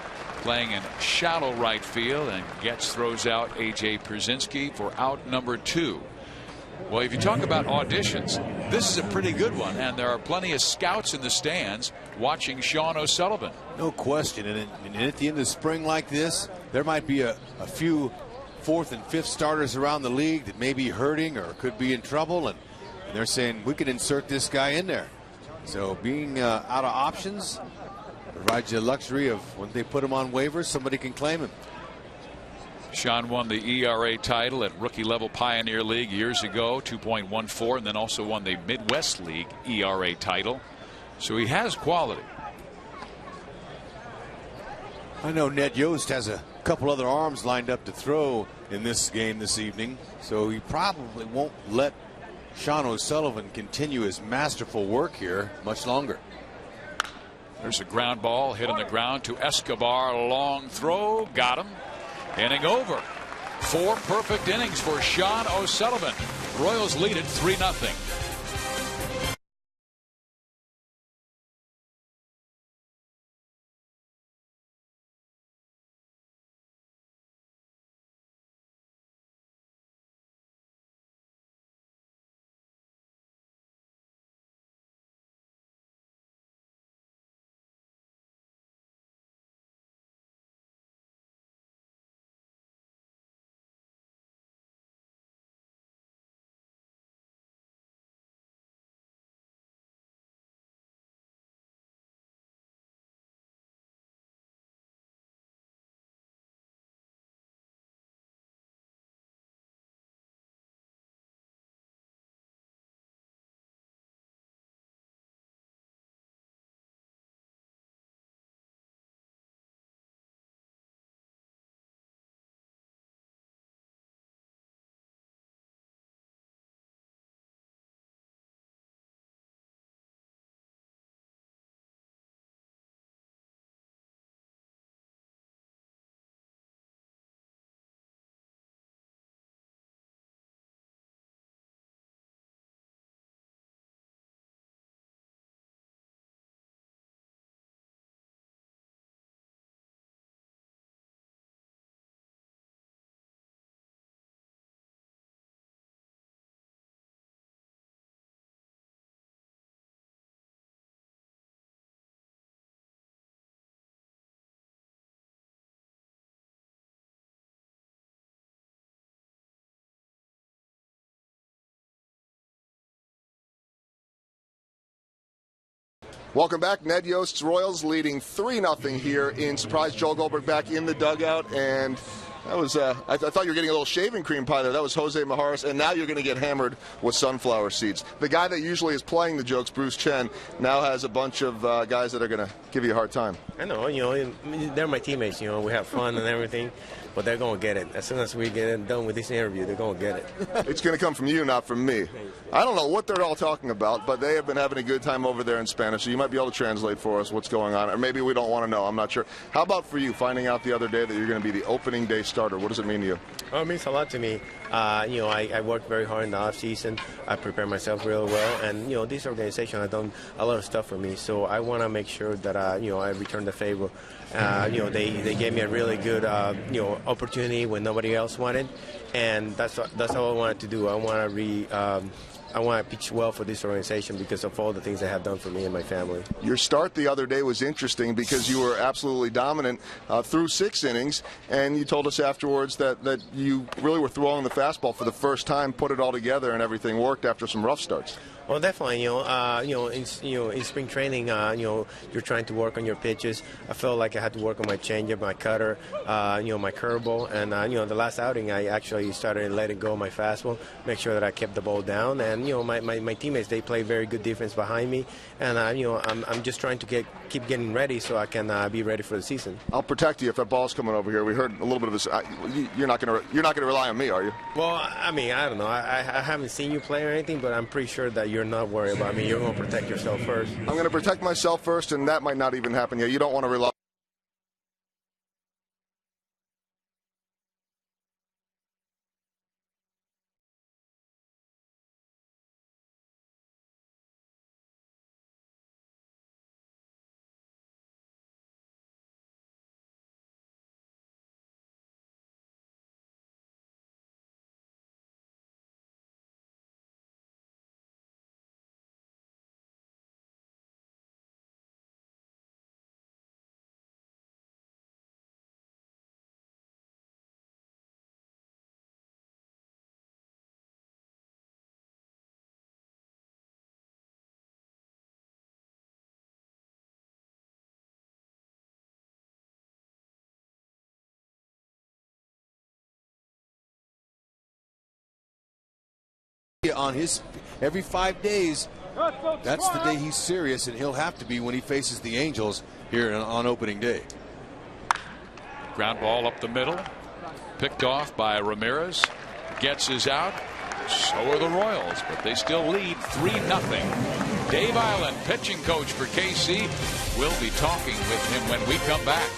playing in shallow right field, and Getz throws out A.J. Pierzynski for out number 2. Well, if you talk about auditions, this is a pretty good one, and there are plenty of scouts in the stands watching Sean O'Sullivan. No question, and at the end of spring like this, there might be a few 4th and 5th starters around the league that may be hurting or could be in trouble, and they're saying we could insert this guy in there. So being out of options provides you a luxury of when they put him on waivers, somebody can claim him. Sean won the ERA title at Rookie Level Pioneer League years ago, 2.14, and then also won the Midwest League ERA title. So he has quality. I know Ned Yost has a couple other arms lined up to throw in this game this evening, so he probably won't let Sean O'Sullivan continue his masterful work here much longer. There's a ground ball hit on the ground to Escobar. Long throw, got him. Inning over. 4 perfect innings for Sean O'Sullivan. Royals lead it 3-0. Welcome back. Ned Yost's Royals leading 3-0 here in Surprise. Joel Goldberg back in the dugout, and that was I thought you were getting a little shaving cream pie there. That was Jose Majares, and now you're going to get hammered with sunflower seeds. The guy that usually is playing the jokes, Bruce Chen, now has a bunch of guys that are going to give you a hard time. I know, they're my teammates. We have fun and everything, but they're going to get it. As soon as we get done with this interview, they're going to get it. It's going to come from you, not from me. I don't know what they're all talking about, but they have been having a good time over there in Spanish, so you might be able to translate for us what's going on. Or maybe we don't want to know. I'm not sure. How about for you, finding out the other day that you're going to be the opening day starter? What does it mean to you? Well, it means a lot to me. I worked very hard in the off-season. I prepared myself really well. And, this organization has done a lot of stuff for me. So I want to make sure that, I return the favor. They gave me a really good, opportunity when nobody else wanted. And that's all I wanted to do. I want to pitch well for this organization because of all the things they have done for me and my family. Your start the other day was interesting because you were absolutely dominant through 6 innings, and you told us afterwards that you really were throwing the fastball for the first time, put it all together, and everything worked after some rough starts. Well, definitely. In spring training, you're trying to work on your pitches. I felt like I had to work on my changeup, my cutter, my curveball, and the last outing, I actually started letting go of my fastball, make sure that I kept the ball down. And my teammates, they play very good defense behind me, and I'm just trying to keep getting ready so I can be ready for the season. I'll protect you if that ball's coming over here. We heard a little bit of this. You're not going to rely on me, are you? Well, I don't know. I haven't seen you play or anything, but I'm pretty sure that you're not worried about me. You're going to protect yourself first. I'm going to protect myself first, and that might not even happen yet. You don't want to rely. On his every 5 days, that's the day he's serious, and he'll have to be when he faces the Angels here on opening day. Ground ball up the middle, picked off by Ramirez. Gets his out. So are the Royals, but they still lead 3-0. Dave Island, pitching coach for KC, will be talking with him when we come back.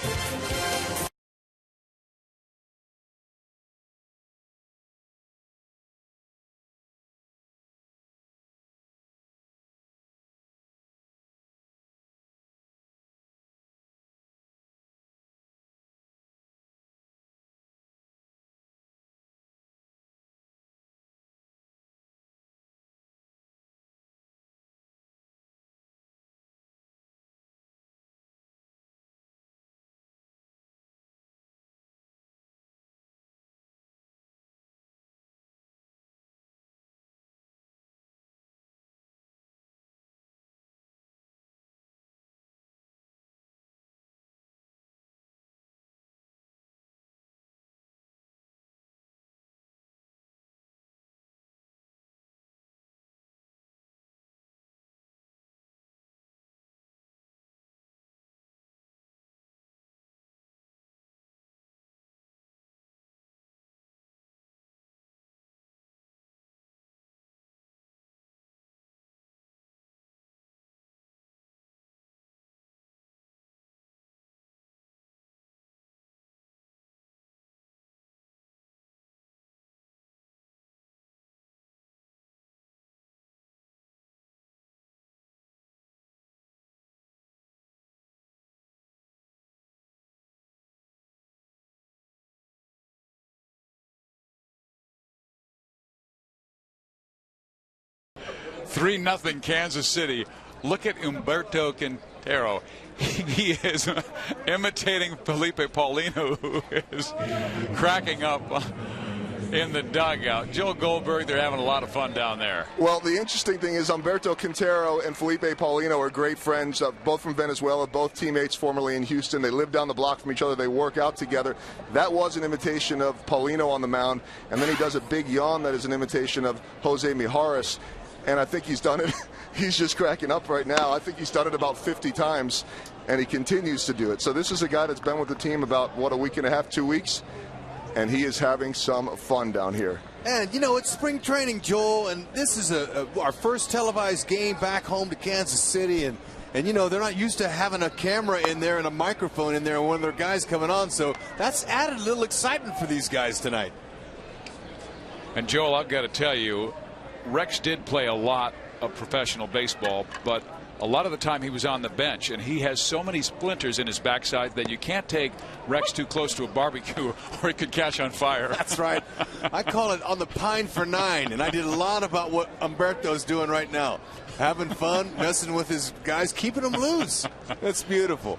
Three 0 Kansas City. Look at Humberto Quintero. He is imitating Felipe Paulino, who is cracking up in the dugout. Joe Goldberg, they're having a lot of fun down there. Well, the interesting thing is Humberto Quintero and Felipe Paulino are great friends, both from Venezuela, both teammates formerly in Houston. They live down the block from each other. They work out together. That was an imitation of Paulino on the mound, and then he does a big yawn that is an imitation of Jose Mijares. And I think he's done it. He's just cracking up right now. I think he's done it about 50 times, and he continues to do it. So this is a guy that's been with the team about, a week and a half, 2 weeks. and he is having some fun down here. And, you know, it's spring training, Joel, and this is our first televised game back home to Kansas City. And, you know, they're not used to having a camera in there and a microphone in there and one of their guys coming on. So that's added a little excitement for these guys tonight. And, Joel, I've got to tell you, Rex did play a lot of professional baseball, but a lot of the time he was on the bench, and he has so many splinters in his backside that you can't take Rex too close to a barbecue or he could catch on fire. That's right. I call it on the pine for 9, and I did a lot about what Humberto's doing right now. Having fun, messing with his guys, keeping them loose. That's beautiful.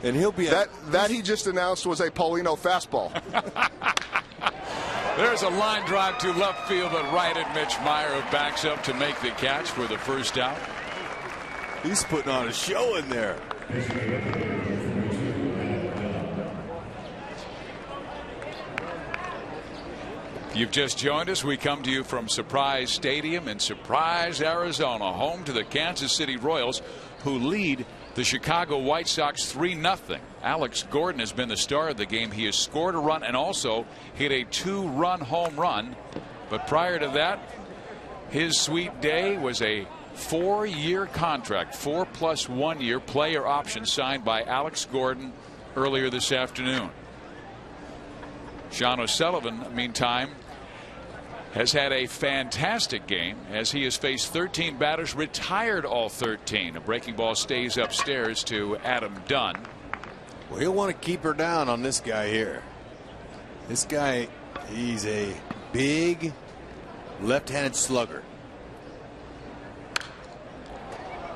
And he'll be that he just announced was a Paulino fastball. There's a line drive to left field, but right at Mitch Meyer, who backs up to make the catch for the first out. He's putting on a show in there. If you've just joined us, we come to you from Surprise Stadium in Surprise, Arizona, home to the Kansas City Royals, who lead the Chicago White Sox 3-0. Alex Gordon has been the star of the game. He has scored a run and also hit a 2-run home run. But prior to that, his sweet day was a 4-year contract, 4 + 1 year player option signed by Alex Gordon earlier this afternoon. Sean O'Sullivan, meantime, has had a fantastic game as he has faced 13 batters, retired all 13. A breaking ball stays upstairs to Adam Dunn. Well, he'll want to keep her down on this guy here. This guy, he's a big left-handed slugger.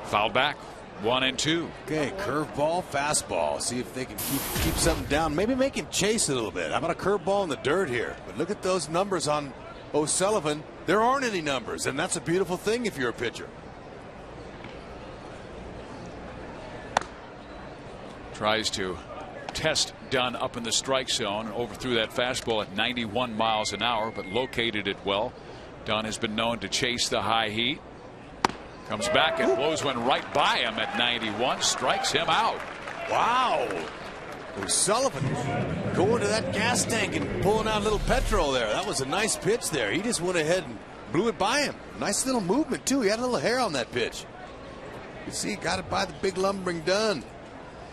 Foul back, 1-2. Okay, curveball, fastball. See if they can keep something down. Maybe make him chase a little bit. How about a curveball in the dirt here? But look at those numbers on O'Sullivan. There aren't any numbers, and that's a beautiful thing if you're a pitcher. Tries to test Dunn up in the strike zone, overthrew that fastball at 91 miles an hour, but located it well. Dunn has been known to chase the high heat. Comes back and blows one right by him at 91, strikes him out. Wow. O'Sullivan going to that gas tank and pulling out a little petrol there. That was a nice pitch there. He just went ahead and blew it by him. Nice little movement, too. He had a little hair on that pitch. You see, got it by the big lumbering Dunn.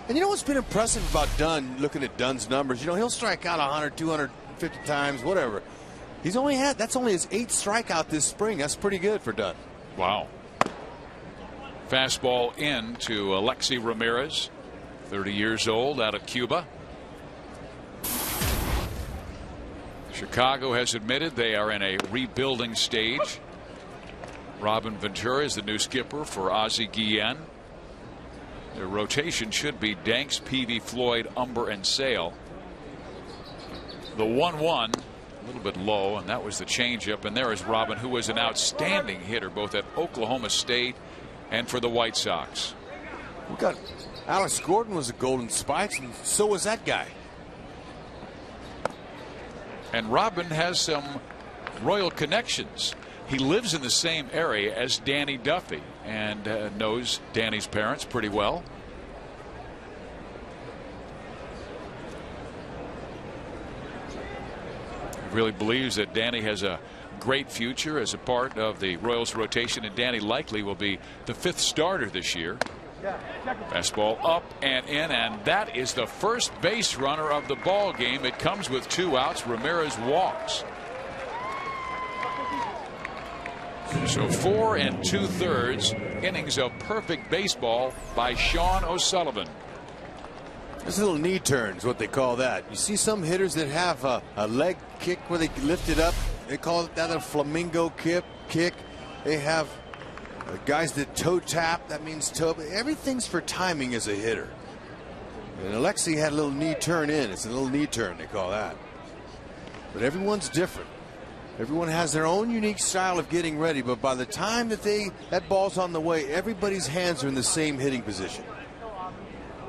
And you know what's been impressive about Dunn, looking at Dunn's numbers? You know, he'll strike out 100, 250 times, whatever. That's only his 8th strikeout this spring. That's pretty good for Dunn. Wow. Fastball in to Alexi Ramirez, 30 years old, out of Cuba. Chicago has admitted they are in a rebuilding stage. Robin Ventura is the new skipper for Ozzie Guillen. Their rotation should be Danks, Peavy, Floyd, Umber, and Sale. The 1-1, a little bit low, and that was the changeup. And there is Robin, who was an outstanding hitter both at Oklahoma State and for the White Sox. We got Alex Gordon was a Golden Spikes, and so was that guy. And Robin has some Royal connections. He lives in the same area as Danny Duffy and knows Danny's parents pretty well. He really believes that Danny has a great future as a part of the Royals rotation, and Danny likely will be the 5th starter this year. Fastball up and in, and that is the first base runner of the ball game. It comes with 2 outs. Ramirez walks. So 4 2/3 innings of perfect baseball by Sean O'Sullivan. This little knee turn is what they call that. You see some hitters that have a leg kick where they lift it up. They call that a flamingo kick. They have guys that toe tap. That means toe. Everything's for timing as a hitter. And Alexi had a little knee turn in. It's a little knee turn, they call that. But everyone's different. Everyone has their own unique style of getting ready. But by the time that ball's on the way, everybody's hands are in the same hitting position.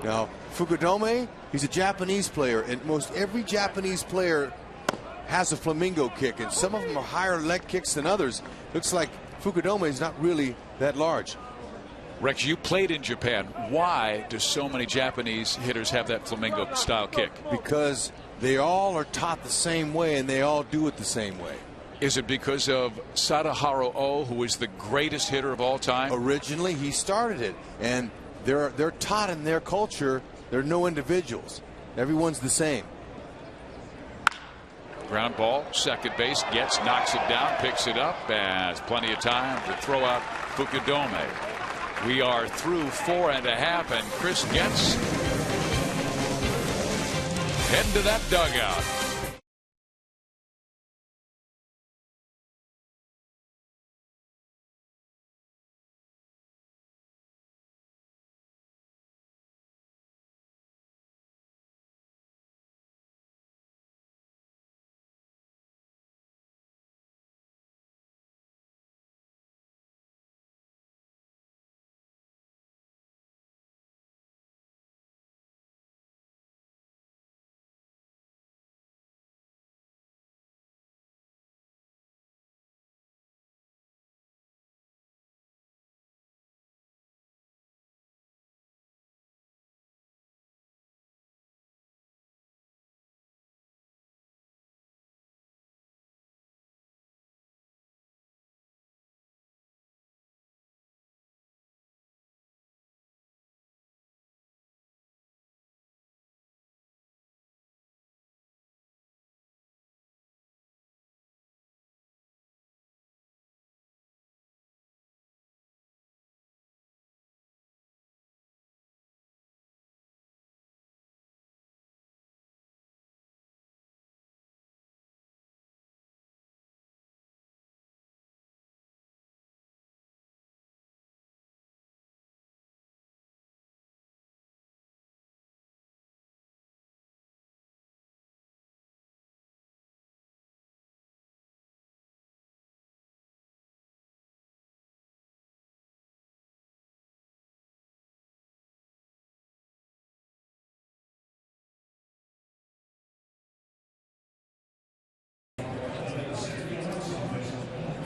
Now, Fukudome, he's a Japanese player, and most every Japanese player has a flamingo kick, and some of them are higher leg kicks than others. Looks like Fukudome is not really that large. Rex, you played in Japan. Why do so many Japanese hitters have that flamingo style kick? Because they all are taught the same way, and they all do it the same way. Is it because of Sadaharu Oh, who is the greatest hitter of all time? Originally, he started it, and they're taught in their culture. There are no individuals. Everyone's the same. Ground ball, second base, knocks it down, picks it up, has plenty of time to throw out Fukudome. We are through 4.5, and Chris Getz heading to that dugout.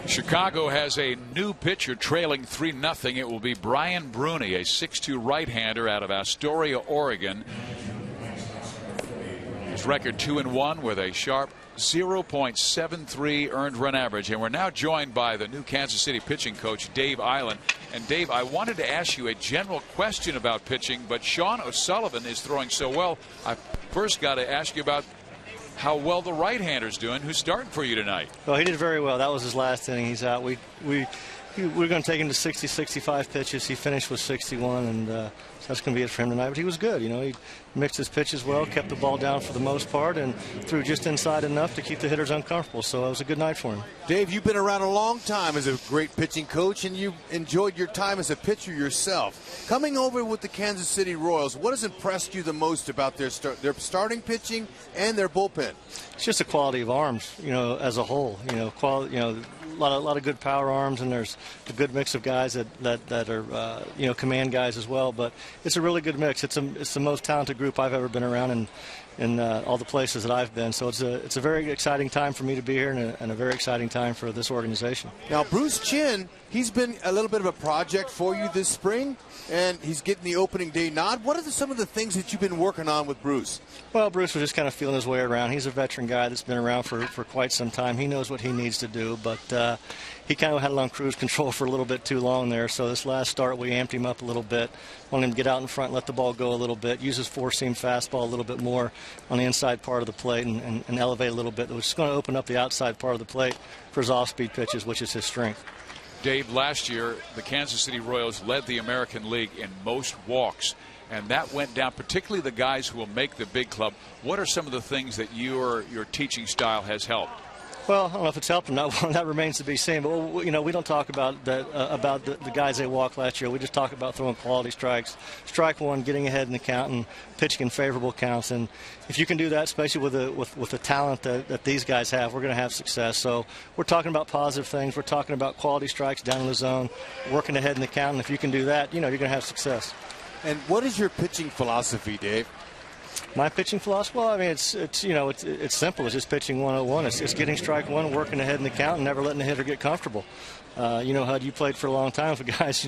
Chicago has a new pitcher trailing 3-0. It will be Brian Bruni, a 6'2" right-hander out of Astoria, Oregon. His record 2-1 with a sharp 0.73 earned run average. And we're now joined by the new Kansas City pitching coach, Dave Eiland. And Dave, I wanted to ask you a general question about pitching, but Sean O'Sullivan is throwing so well. I first got to ask you about how well the right-hander's doing, who's starting for you tonight. Well, he did very well. That was his last inning. He's out. We're going to take him to 60, 65 pitches. He finished with 61, and so that's going to be it for him tonight. But he was good. You know, he mixed his pitches well, kept the ball down for the most part, and threw just inside enough to keep the hitters uncomfortable. So it was a good night for him. Dave, you've been around a long time as a great pitching coach, and you've enjoyed your time as a pitcher yourself. Coming over with the Kansas City Royals, what has impressed you the most about their starting pitching and their bullpen? It's just the quality of arms, you know, as a whole. You know, a lot of good power arms, and there's a good mix of guys that are you know, command guys as well. But it's a really good mix. It's the most talented group I've ever been around in all the places that I've been. So it's a very exciting time for me to be here, and a very exciting time for this organization. Now, Bruce Chinn, he's been a little bit of a project for you this spring, and he's getting the opening day nod. What are some of the things that you've been working on with Bruce? Well, Bruce was just kind of feeling his way around. He's a veteran guy that's been around for quite some time. He knows what he needs to do, but he kind of had it on cruise control for a little bit too long there. So this last start, we amped him up a little bit, wanted him to get out in front, let the ball go a little bit, use his four-seam fastball a little bit more on the inside part of the plate, and elevate a little bit. It was just going to open up the outside part of the plate for his off-speed pitches, which is his strength. Dave, last year, the Kansas City Royals led the American League in most walks, and that went down, particularly the guys who will make the big club. What are some of the things that your teaching style has helped? Well, I don't know if it's helped or not. That remains to be seen. But, you know, we don't talk about the guys they walked last year. We just talk about throwing quality strikes. Strike one, getting ahead in the count, and pitching in favorable counts. And if you can do that, especially with the talent that these guys have, we're going to have success. So we're talking about positive things. We're talking about quality strikes down in the zone, working ahead in the count. And if you can do that, you know, you're going to have success. And what is your pitching philosophy, Dave? My pitching philosophy? Well, I mean, it's simple. It's just pitching 101. It's getting strike one, working ahead in the count, and never letting the hitter get comfortable. Hud, you played for a long time with guys,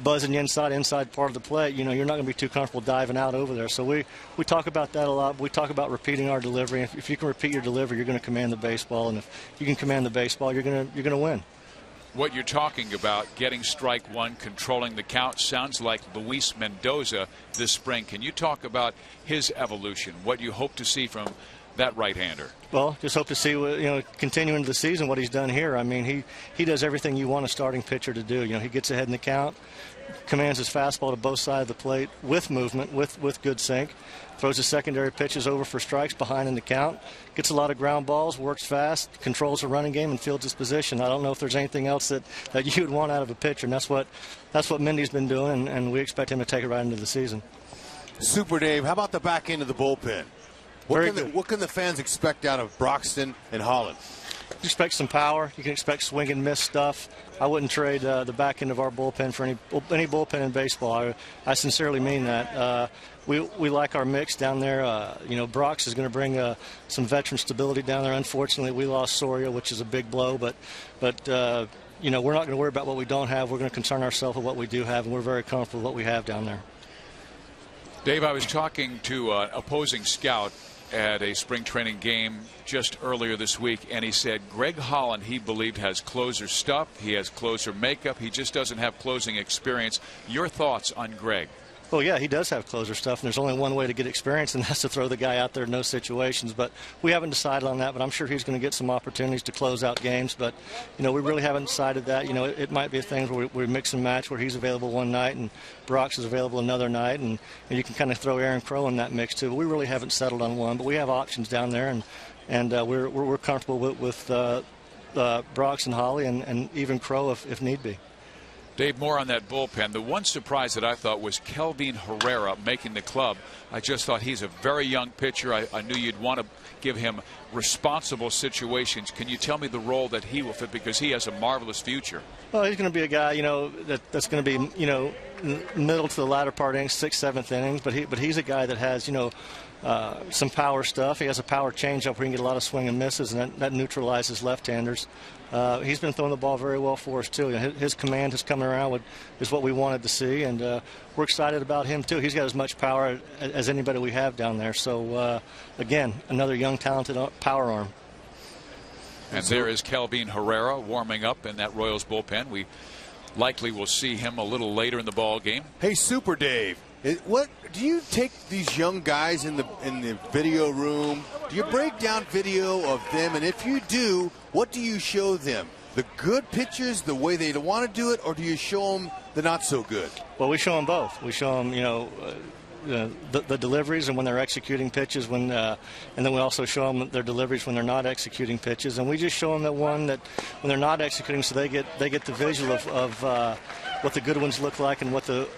buzzing you inside part of the plate. You're not going to be too comfortable diving out over there. So we talk about that a lot. We talk about repeating our delivery. If you can repeat your delivery, you're going to command the baseball, and if you can command the baseball, you're going to win. What you're talking about, getting strike one, controlling the count, sounds like Luis Mendoza this spring. Can you talk about his evolution, what you hope to see from that right-hander? Well, just hope to see, continuing the season, what he's done here. I mean, he does everything you want a starting pitcher to do. He gets ahead in the count, commands his fastball to both sides of the plate with movement, with good sink, throws his secondary pitches over for strikes behind in the count, gets a lot of ground balls, works fast, controls the running game, and fields his position. I don't know if there's anything else that you would want out of a pitcher, and that's what Mindy's been doing, and we expect him to take it right into the season. Super Dave, how about the back end of the bullpen? What can the fans expect out of Broxton and Holland? You expect some power. You can expect swing and miss stuff. I wouldn't trade the back end of our bullpen for any bullpen in baseball. I sincerely mean that. We like our mix down there. Brox is going to bring some veteran stability down there. Unfortunately, we lost Soria, which is a big blow. But we're not going to worry about what we don't have. We're going to concern ourselves with what we do have, and we're very comfortable with what we have down there. Dave, I was talking to an opposing scout at a spring training game just earlier this week, and he said Greg Holland, he believed, has closer stuff. He has closer makeup. He just doesn't have closing experience. Your thoughts on Greg? Well, yeah, he does have closer stuff, and there's only one way to get experience, and that's to throw the guy out there in those situations. But we haven't decided on that, but I'm sure he's going to get some opportunities to close out games. But, we really haven't decided that. It might be a thing where we mix and match, where he's available one night and Brox is available another night, and you can kind of throw Aaron Crow in that mix, too. But we really haven't settled on one, but we have options down there, and we're comfortable with Brox and Holly and even Crow if need be. Dave, more on that bullpen. The one surprise that I thought was Kelvin Herrera making the club. I just thought he's a very young pitcher. I knew you'd want to give him responsible situations. Can you tell me the role that he will fit, because he has a marvelous future? Well, he's going to be a guy, that's going to be, middle to the latter part innings, 6th, 7th innings. But he's a guy that has, some power stuff. He has a power changeup where he can get a lot of swing and misses, and that neutralizes left-handers. He's been throwing the ball very well for us, too. His command is coming around is what we wanted to see, and we're excited about him, too. He's got as much power as anybody we have down there. So, again, another young, talented power arm. And there is Kelvin Herrera warming up in that Royals bullpen. We likely will see him a little later in the ball game. Hey, Super Dave, what do you take these young guys in the video room? Do you break down video of them? And if you do, what do you show them? The good pitches, the way they want to do it, or do you show them the not so good? Well, we show them both. We show them, the deliveries and when they're executing pitches, and then we also show them their deliveries when they're not executing pitches, and we just show them that when they're not executing, so they get the visual of what the good ones look like and what the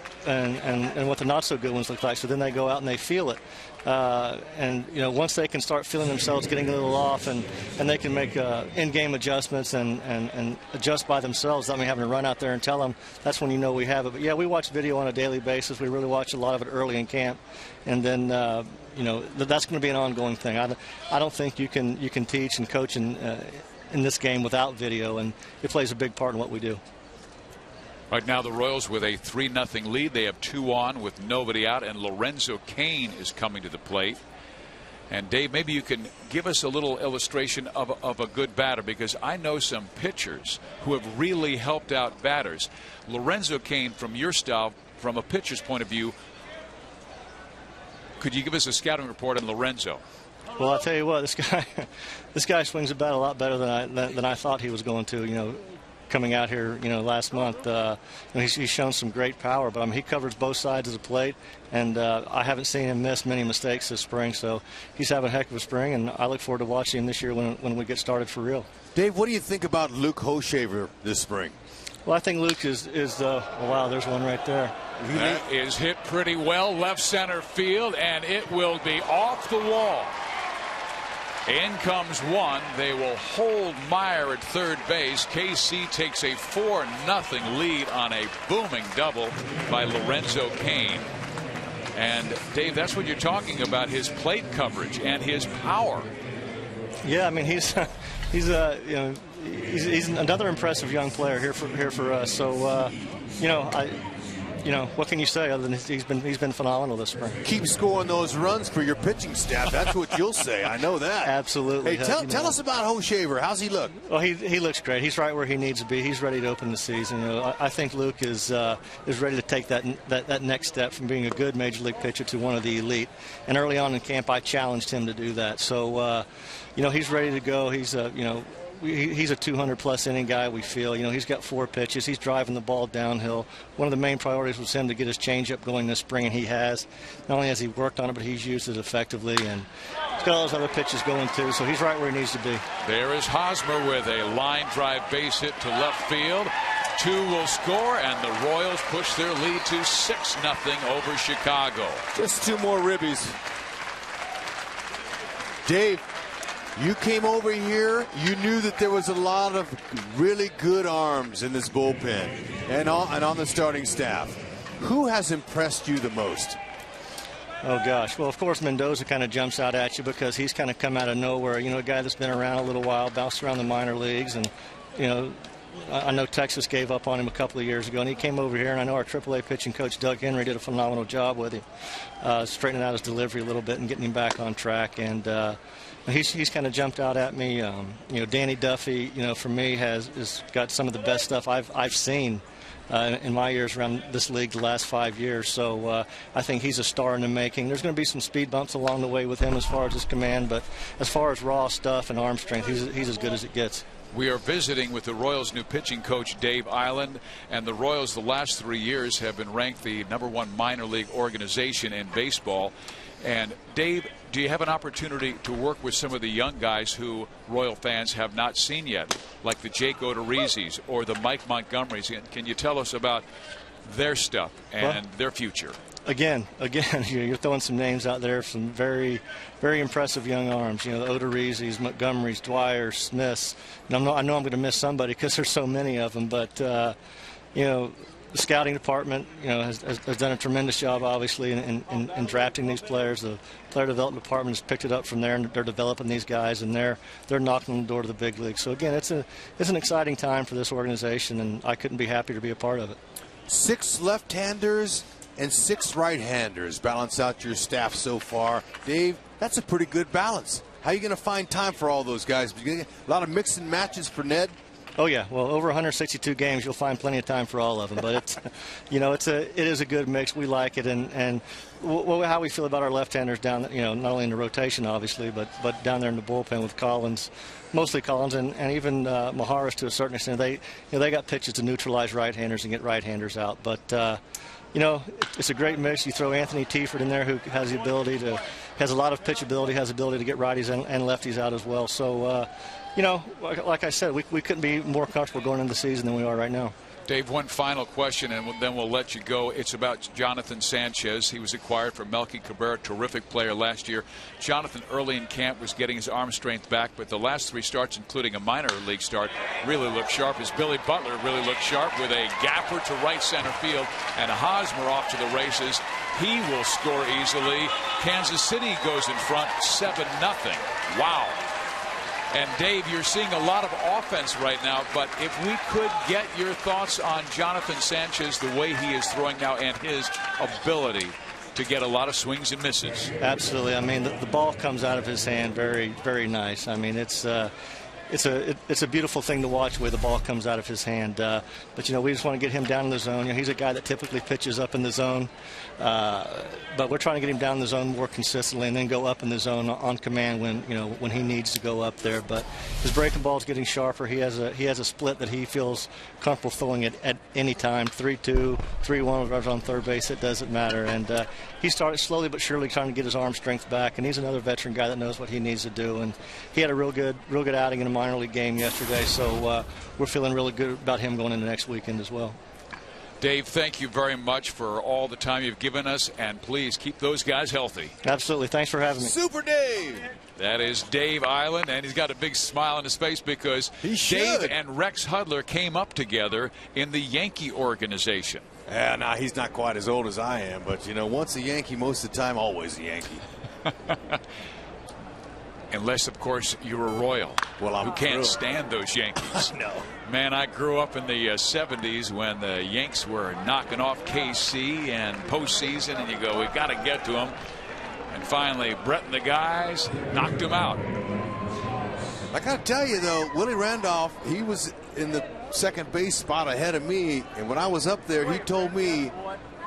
not so good ones look like. So then they go out and they feel it, and once they can start feeling themselves getting a little off, and they can make in-game adjustments and adjust by themselves, without me having to run out there and tell them, that's when we have it. But yeah, we watch video on a daily basis. We really watch a lot of it early in camp, and then that's going to be an ongoing thing. I don't think you can teach and coach in this game without video, and it plays a big part in what we do. Right now, the Royals with a 3-0 lead. They have 2 on with nobody out, and Lorenzo Cain is coming to the plate. And Dave, maybe you can give us a little illustration of a good batter, because I know some pitchers who have really helped out batters. Lorenzo Cain, from your style, from a pitcher's point of view, could you give us a scouting report on Lorenzo? Well, I'll tell you what, this guy swings the bat a lot better than I thought he was going to. Coming out here, last month, he's shown some great power. But he covers both sides of the plate, and I haven't seen him miss many mistakes this spring. So he's having a heck of a spring, and I look forward to watching him this year when we get started for real. Dave, what do you think about Luke Hoshaver this spring? Well, I think Luke is wow, there's one right there. That is hit pretty well, left center field, and it will be off the wall. In comes one. They will hold Meyer at third base. KC takes a 4-0 lead on a booming double by Lorenzo Cain. And Dave, that's what you're talking about, his plate coverage and his power. Yeah, I mean he's another impressive young player here for us. So what can you say other than he's been phenomenal this spring. Keep scoring those runs for your pitching staff. That's what you'll say. I know that. Absolutely. Hey, tell us about Hochevar. How's he look? Well, he looks great. He's right where he needs to be. He's ready to open the season. I think Luke is ready to take that next step from being a good major league pitcher to one of the elite. And early on in camp, I challenged him to do that. So he's ready to go. He's he's a 200-plus inning guy, we feel. He's got 4 pitches. He's driving the ball downhill. One of the main priorities was him to get his changeup going this spring, and he has. Not only has he worked on it, but he's used it effectively, and he's got all those other pitches going, too, so he's right where he needs to be. There is Hosmer with a line drive base hit to left field. 2 will score, and the Royals push their lead to 6-0 over Chicago. Just 2 more ribbies. Dave, you came over here, you knew that there was a lot of really good arms in this bullpen and on the starting staff. Who has impressed you the most? Oh, gosh. Well, of course, Mendoza kind of jumps out at you because he's kind of come out of nowhere. A guy that's been around a little while, bounced around the minor leagues, and, I know Texas gave up on him a couple of years ago, and he came over here, and I know our AAA pitching coach, Doug Henry, did a phenomenal job with him, straightening out his delivery a little bit and getting him back on track. And he's kind of jumped out at me. Danny Duffy, for me, has got some of the best stuff I've seen in my years around this league the last 5 years. So I think he's a star in the making. There's going to be some speed bumps along the way with him as far as his command, but as far as raw stuff and arm strength, he's as good as it gets. We are visiting with the Royals' new pitching coach, Dave Island, and the Royals the last 3 years have been ranked the #1 minor league organization in baseball. And Dave, do you have an opportunity to work with some of the young guys who Royal fans have not seen yet, like the Jake Odorizzi's or the Mike Montgomerys? Can you tell us about their stuff and their future? Again, you're throwing some names out there, some very, very impressive young arms. The Odorizzi's, Montgomerys, Dwyers, Smiths. And I know I'm going to miss somebody because there's so many of them. But the scouting department, has done a tremendous job, obviously, in drafting these players. The player development department has picked it up from there, and they're developing these guys, and they're knocking on the door to the big league. So again, it's an exciting time for this organization, and I couldn't be happier to be a part of it. 6 left-handers and 6 right-handers balance out your staff so far. Dave, that's a pretty good balance. How are you going to find time for all those guys? A lot of mix and matches for Ned? Oh yeah, well, over 162 games, you'll find plenty of time for all of them. But it's, it is a good mix. We like it, and how we feel about our left-handers down, not only in the rotation, obviously, but down there in the bullpen with Collins, mostly Collins, and even Maharis to a certain extent. They got pitches to neutralize right-handers and get right-handers out, but. It's a great mix. You throw Anthony Tieford in there, who has the ability has a lot of pitchability, has the ability to get righties and lefties out as well. So, like I said, we couldn't be more comfortable going into the season than we are right now. Dave, one final question, and then we'll let you go. It's about Jonathan Sanchez. He was acquired from Melky Cabrera, terrific player last year. Jonathan, early in camp, was getting his arm strength back, but the last 3 starts, including a minor league start, really looked sharp. As Billy Butler really looked sharp with a gapper to right center field, and Hosmer off to the races. He will score easily. Kansas City goes in front 7-0. Wow. And Dave, you're seeing a lot of offense right now, but if we could get your thoughts on Jonathan Sanchez, the way he is throwing now, and his ability to get a lot of swings and misses. Absolutely. I mean, the ball comes out of his hand very, very nice. I mean, it's a beautiful thing to watch where the ball comes out of his hand. But we just want to get him down in the zone. He's a guy that typically pitches up in the zone, but we're trying to get him down in the zone more consistently, and then go up in the zone on command when he needs to go up there. But his breaking ball is getting sharper. He has a split that he feels comfortable throwing it at any time. 3-2, 3-1, runners on third base. It doesn't matter. And he started slowly but surely trying to get his arm strength back. And he's another veteran guy that knows what he needs to do. And he had a real good outing in a minor league game yesterday. So we're feeling really good about him going into next weekend as well. Dave, thank you very much for all the time you've given us, and please keep those guys healthy. Absolutely. Thanks for having me. Super Dave. That is Dave Island, and he's got a big smile on his face because Dave and Rex Hudler came up together in the Yankee organization. Yeah, now he's not quite as old as I am, but you know, once a Yankee, most of the time, always a Yankee. Unless, of course, you're a Royal. Well, who can't stand those Yankees. No. Man, I grew up in the 70s when the Yanks were knocking off KC and postseason, and you go, we've got to get to them. And finally, Brett and the guys knocked him out. I got to tell you, though, Willie Randolph, he was in the second base spot ahead of me, and when I was up there, he told me,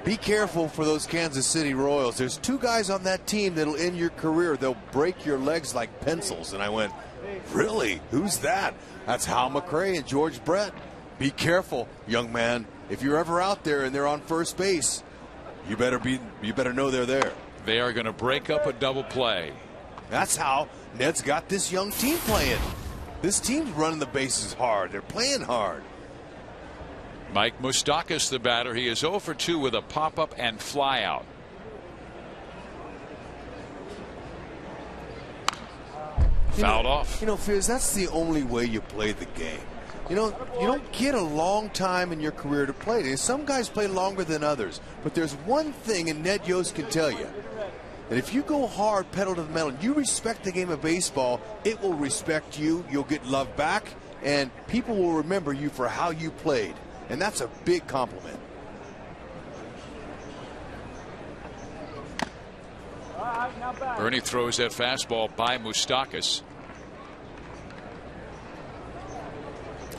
be careful for those Kansas City Royals. There's two guys on that team that'll end your career. They'll break your legs like pencils. And I went, really? Who's that? That's Hal McRae and George Brett. Be careful, young man. If you're ever out there and they're on first base, you better know they're there. They are going to break up a double play. That's how Ned's got this young team playing. This team's running the bases hard. They're playing hard. Mike Moustakas, the batter. He is 0 for 2 with a pop-up and fly-out. Fouled off. You know, Fizz, that's the only way you play the game. You know, you don't get a long time in your career to play it. Some guys play longer than others. But there's one thing, and Ned Yost can tell you, that if you go hard, pedal to the metal, and you respect the game of baseball, it will respect you. You'll get love back, and people will remember you for how you played. And that's a big compliment. Bernie throws that fastball by Moustakas.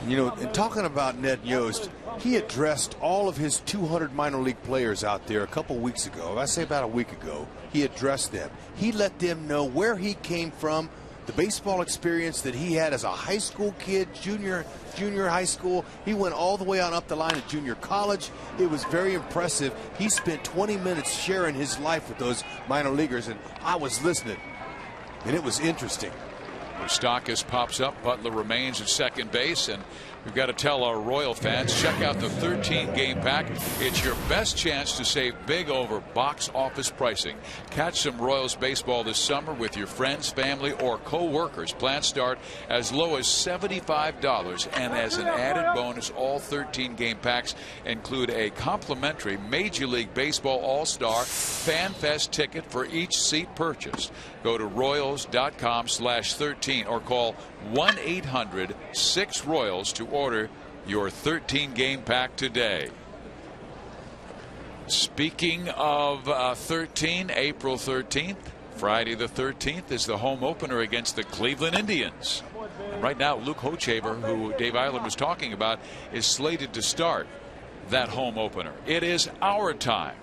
You know, in talking about Ned Yost, he addressed all of his 200 minor league players out there a couple weeks ago. I say about a week ago. He addressed them. He let them know where he came from, the baseball experience that he had as a high school kid, junior high school. He went all the way on up the line at junior college. It was very impressive. He spent 20 minutes sharing his life with those minor leaguers, and I was listening, and it was interesting. Moustakas pops up. Butler remains at second base, and we've got to tell our Royal fans, check out the 13-game pack. It's your best chance to save big over box office pricing. Catch some Royals baseball this summer with your friends, family, or co-workers. Plans start as low as $75, and as an added bonus, all 13-game packs include a complimentary Major League Baseball All-Star Fan Fest ticket for each seat purchased. Go to Royals.com/13 or call 1-800-6-ROYALS to order your 13-game pack today. Speaking of 13, April 13th, Friday the 13th is the home opener against the Cleveland Indians. And right now, Luke Hochevar, who Dave Eiland was talking about, is slated to start that home opener. It is our time.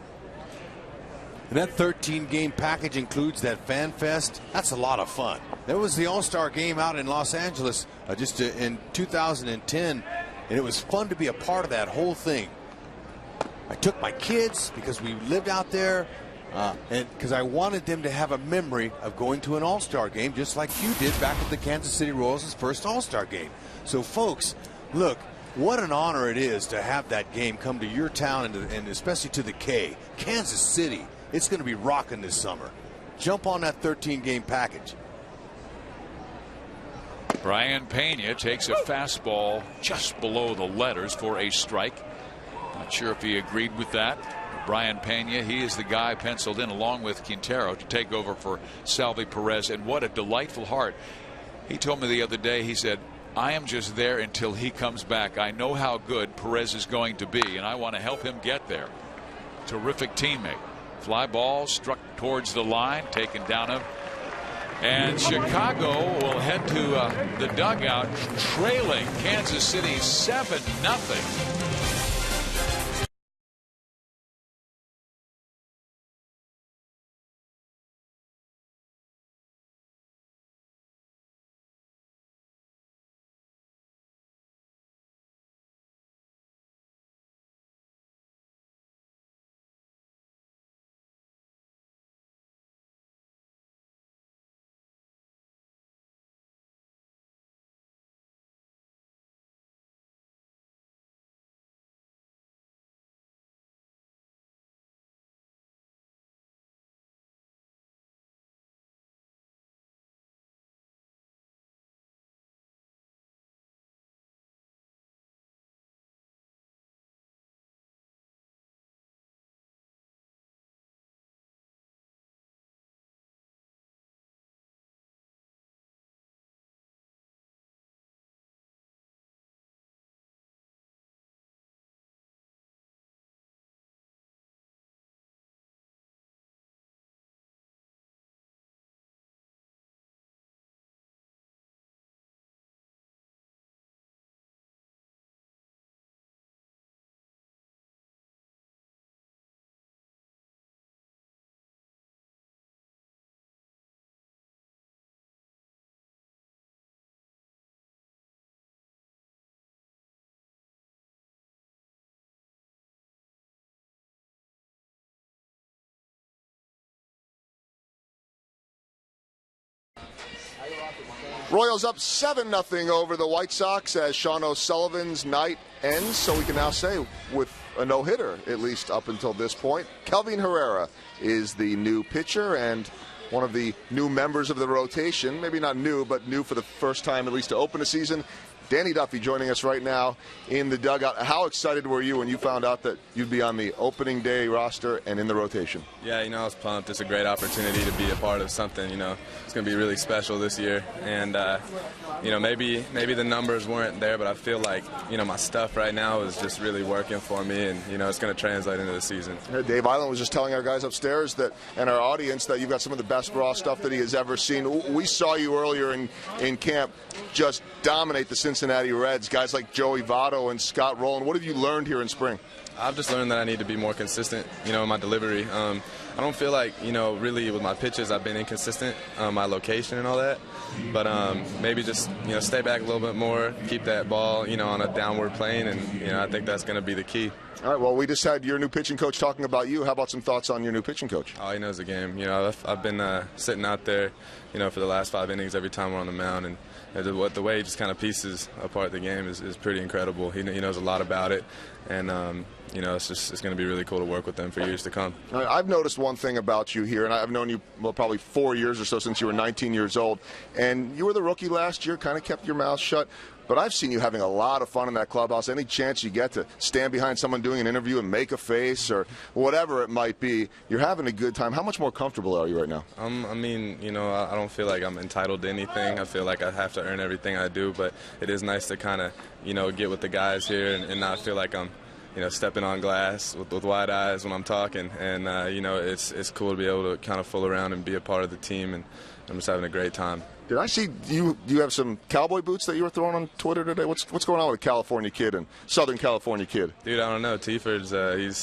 And that 13-game package includes that Fan Fest. That's a lot of fun. There was the All-Star game out in Los Angeles in 2010, and it was fun to be a part of that whole thing. I took my kids because we lived out there, and because I wanted them to have a memory of going to an All-Star game just like you did back at the Kansas City Royals' first All-Star game. So, folks, look, what an honor it is to have that game come to your town and especially to the K. Kansas City. It's going to be rocking this summer. Jump on that 13-game package. Brian Pena takes a fastball just below the letters for a strike. Not sure if he agreed with that. Brian Pena, he is the guy penciled in along with Quintero to take over for Salvi Perez, and what a delightful heart. He told me the other day, he said, I am just there until he comes back. I know how good Perez is going to be, and I want to help him get there. Terrific teammate. Fly ball struck towards the line, taken down him. And Chicago will head to the dugout, trailing Kansas City 7-0. Royals up 7-0 over the White Sox as Sean O'Sullivan's night ends, so we can now say with a no-hitter, at least up until this point. Kelvin Herrera is the new pitcher and one of the new members of the rotation. Maybe not new, but new for the first time, at least to open the season. Danny Duffy joining us right now in the dugout. How excited were you when you found out that you'd be on the opening day roster and in the rotation? Yeah, I was pumped. It's a great opportunity to be a part of something. It's going to be really special this year. And, maybe the numbers weren't there, but I feel like, my stuff right now is just really working for me, and, it's going to translate into the season. Dave Island was just telling our guys upstairs and our audience that you've got some of the best raw stuff that he has ever seen. We saw you earlier in camp just dominate the Cincinnati Reds, guys like Joey Votto and Scott Rowland. What have you learned here in spring? I've just learned that I need to be more consistent, in my delivery. I don't feel like, really with my pitches I've been inconsistent, my location and all that. But maybe just, stay back a little bit more, keep that ball, on a downward plane, and, I think that's going to be the key. All right, well, we just had your new pitching coach talking about you. How about some thoughts on your new pitching coach? Oh, he knows the game. I've been sitting out there, for the last 5 innings every time we're on the mound, and the way he just kind of pieces apart the game is pretty incredible. He knows a lot about it, and it's going to be really cool to work with them for years to come. I've noticed one thing about you here, and I've known you probably 4 years or so, since you were 19 years old, and you were the rookie last year, kind of kept your mouth shut. But I've seen you having a lot of fun in that clubhouse. Any chance you get to stand behind someone doing an interview and make a face or whatever it might be, you're having a good time. How much more comfortable are you right now? I don't feel like I'm entitled to anything. I feel like I have to earn everything I do, but it is nice to kind of, get with the guys here and not feel like I'm, stepping on glass with wide eyes when I'm talking. And, it's cool to be able to kind of fool around and be a part of the team, and I'm just having a great time. Did I see you have some cowboy boots that you were throwing on Twitter today? What's going on with a California kid and Southern California kid? Dude, I don't know. Tiford's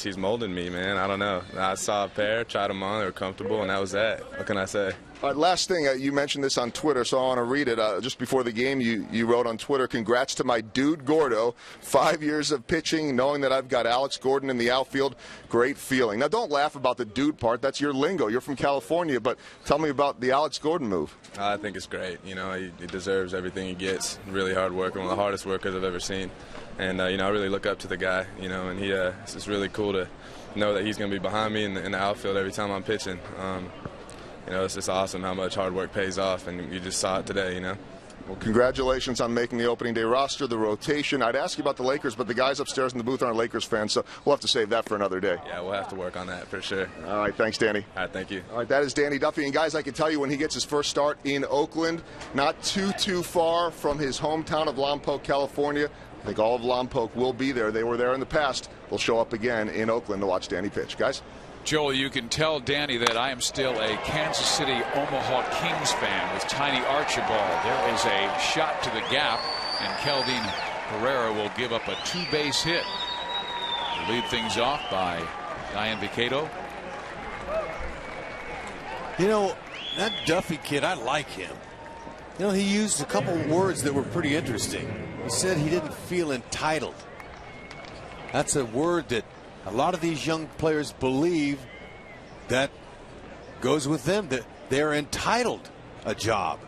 he's molding me, man. I don't know. I saw a pair, tried them on, they were comfortable, and that was that. What can I say? All right, last thing, you mentioned this on Twitter, so I want to read it. Just before the game, you wrote on Twitter, "Congrats to my dude Gordo. 5 years of pitching, knowing that I've got Alex Gordon in the outfield. Great feeling." Now, don't laugh about the dude part. That's your lingo. You're from California, but tell me about the Alex Gordon move. I think it's great. He deserves everything he gets. Really hard worker, one of the hardest workers I've ever seen. And, I really look up to the guy, and it's just really cool to know that he's going to be behind me in the outfield every time I'm pitching. It's just awesome how much hard work pays off, and you just saw it today, Well, congratulations on making the opening day roster, the rotation. I'd ask you about the Lakers, but the guys upstairs in the booth aren't Lakers fans, so we'll have to save that for another day. Yeah, we'll have to work on that for sure. All right, thanks, Danny. All right, thank you. All right, that is Danny Duffy. And, guys, I can tell you when he gets his first start in Oakland, not too far from his hometown of Lompoc, California. I think all of Lompoc will be there. They were there in the past. They'll show up again in Oakland to watch Danny pitch. Guys? Joel, you can tell Danny that I am still a Kansas City Omaha Kings fan with Tiny Archibald. There is a shot to the gap, and Kelvin Herrera will give up a two-base hit. We'll lead things off by Diane Vicato. That Duffy kid, I like him. He used a couple words that were pretty interesting. He said he didn't feel entitled. That's a word that a lot of these young players believe that goes with them, that they're entitled a job.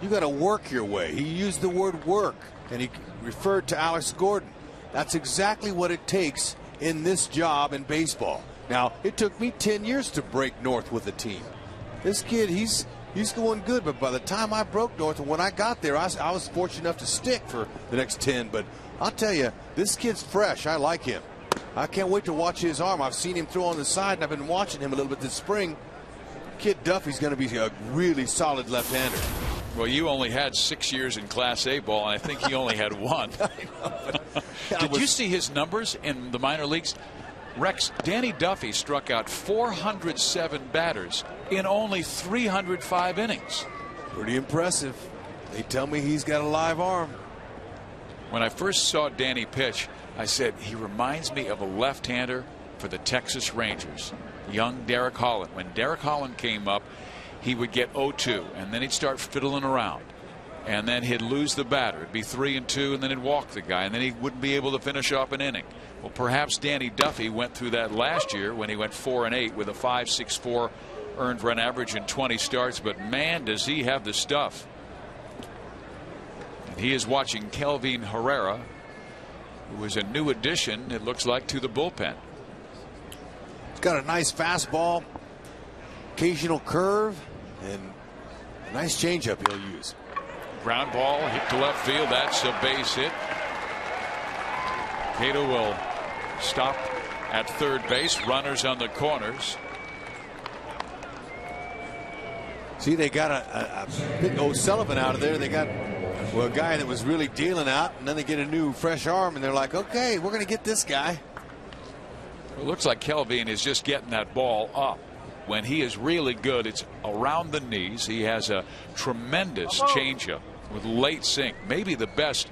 You got to work your way. He used the word work, and he referred to Alex Gordon. That's exactly what it takes in this job in baseball. Now, it took me 10 years to break north with a team. This kid, he's going good, but by the time I broke north and when I got there, I was fortunate enough to stick for the next 10. But I'll tell you, this kid's fresh. I like him. I can't wait to watch his arm. I've seen him throw on the side, and I've been watching him a little bit this spring. Kid Duffy's going to be a really solid left-hander. Well, you only had 6 years in Class A ball, and I think he only had one. Did you see his numbers in the minor leagues? Rex, Danny Duffy struck out 407 batters in only 305 innings. Pretty impressive. They tell me he's got a live arm. When I first saw Danny pitch, I said, he reminds me of a left-hander for the Texas Rangers, young Derek Holland. When Derek Holland came up, he would get 0-2, and then he'd start fiddling around. And then he'd lose the batter. It'd be 3-2, and then he'd walk the guy, and then he wouldn't be able to finish off an inning. Well, perhaps Danny Duffy went through that last year when he went 4-8 with a 5.64 earned run average in 20 starts, but man, does he have the stuff. And he is watching Kelvin Herrera, who is a new addition, it looks like, to the bullpen. He's got a nice fastball, occasional curve, and a nice changeup he'll use. Ground ball hit to left field. That's a base hit. Cato will stop at third base. Runners on the corners. See, they got a big O'Sullivan out of there. They got a guy that was really dealing out, and then they get a new fresh arm, and they're like, okay, we're going to get this guy. It looks like Kelvin is just getting that ball up. When he is really good, it's around the knees. He has a tremendous changeup with late sink, maybe the best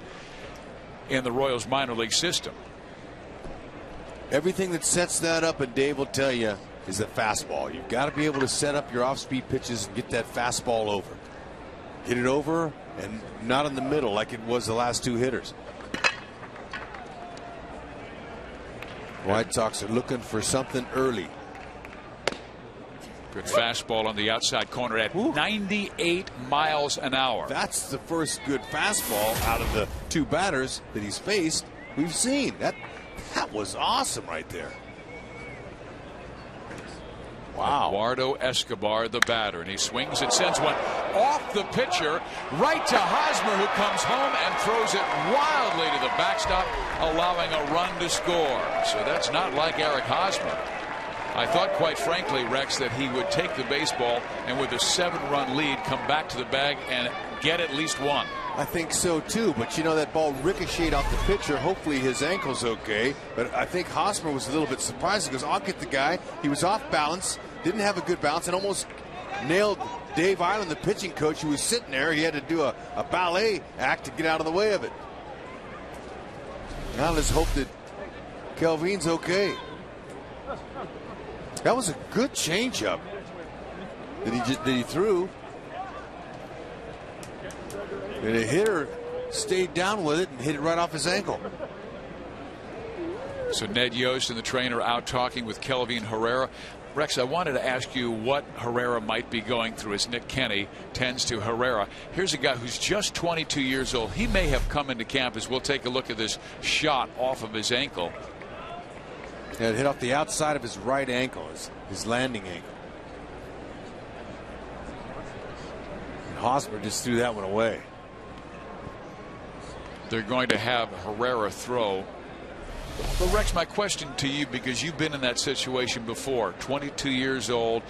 in the Royals minor league system. Everything that sets that up, and Dave will tell you, is the fastball. You've got to be able to set up your off-speed pitches and get that fastball over. Hit it over and not in the middle like it was the last two hitters. White Sox are looking for something early. Good fastball on the outside corner at 98 miles an hour. That's the first good fastball out of the two batters that he's faced we've seen. That was awesome right there. Wow. Eduardo Escobar, the batter, and he swings and sends one off the pitcher right to Hosmer, who comes home and throws it wildly to the backstop, allowing a run to score. So that's not like Eric Hosmer. I thought, quite frankly, Rex, that he would take the baseball and with a 7-run lead come back to the bag and get at least one. I think so too, but you know, that ball ricocheted off the pitcher. Hopefully his ankle's okay, but I think Hosmer was a little bit surprised. He goes, I'll get the guy. He was off balance, didn't have a good balance, and almost nailed Dave Island, the pitching coach, who was sitting there. He had to do a ballet act to get out of the way of it. Now let's hope that Kelvin's okay. That was a good changeup that he threw. And the hitter stayed down with it and hit it right off his ankle. So Ned Yost and the trainer out talking with Kelvin Herrera. Rex, I wanted to ask you what Herrera might be going through as Nick Kenny tends to Herrera. Here's a guy who's just 22 years old. He may have come into camp, as we'll take a look at this shot off of his ankle. Yeah, it hit off the outside of his right ankle, his landing ankle. And Hosmer just threw that one away. They're going to have Herrera throw. But Rex, my question to you, because you've been in that situation before, 22 years old,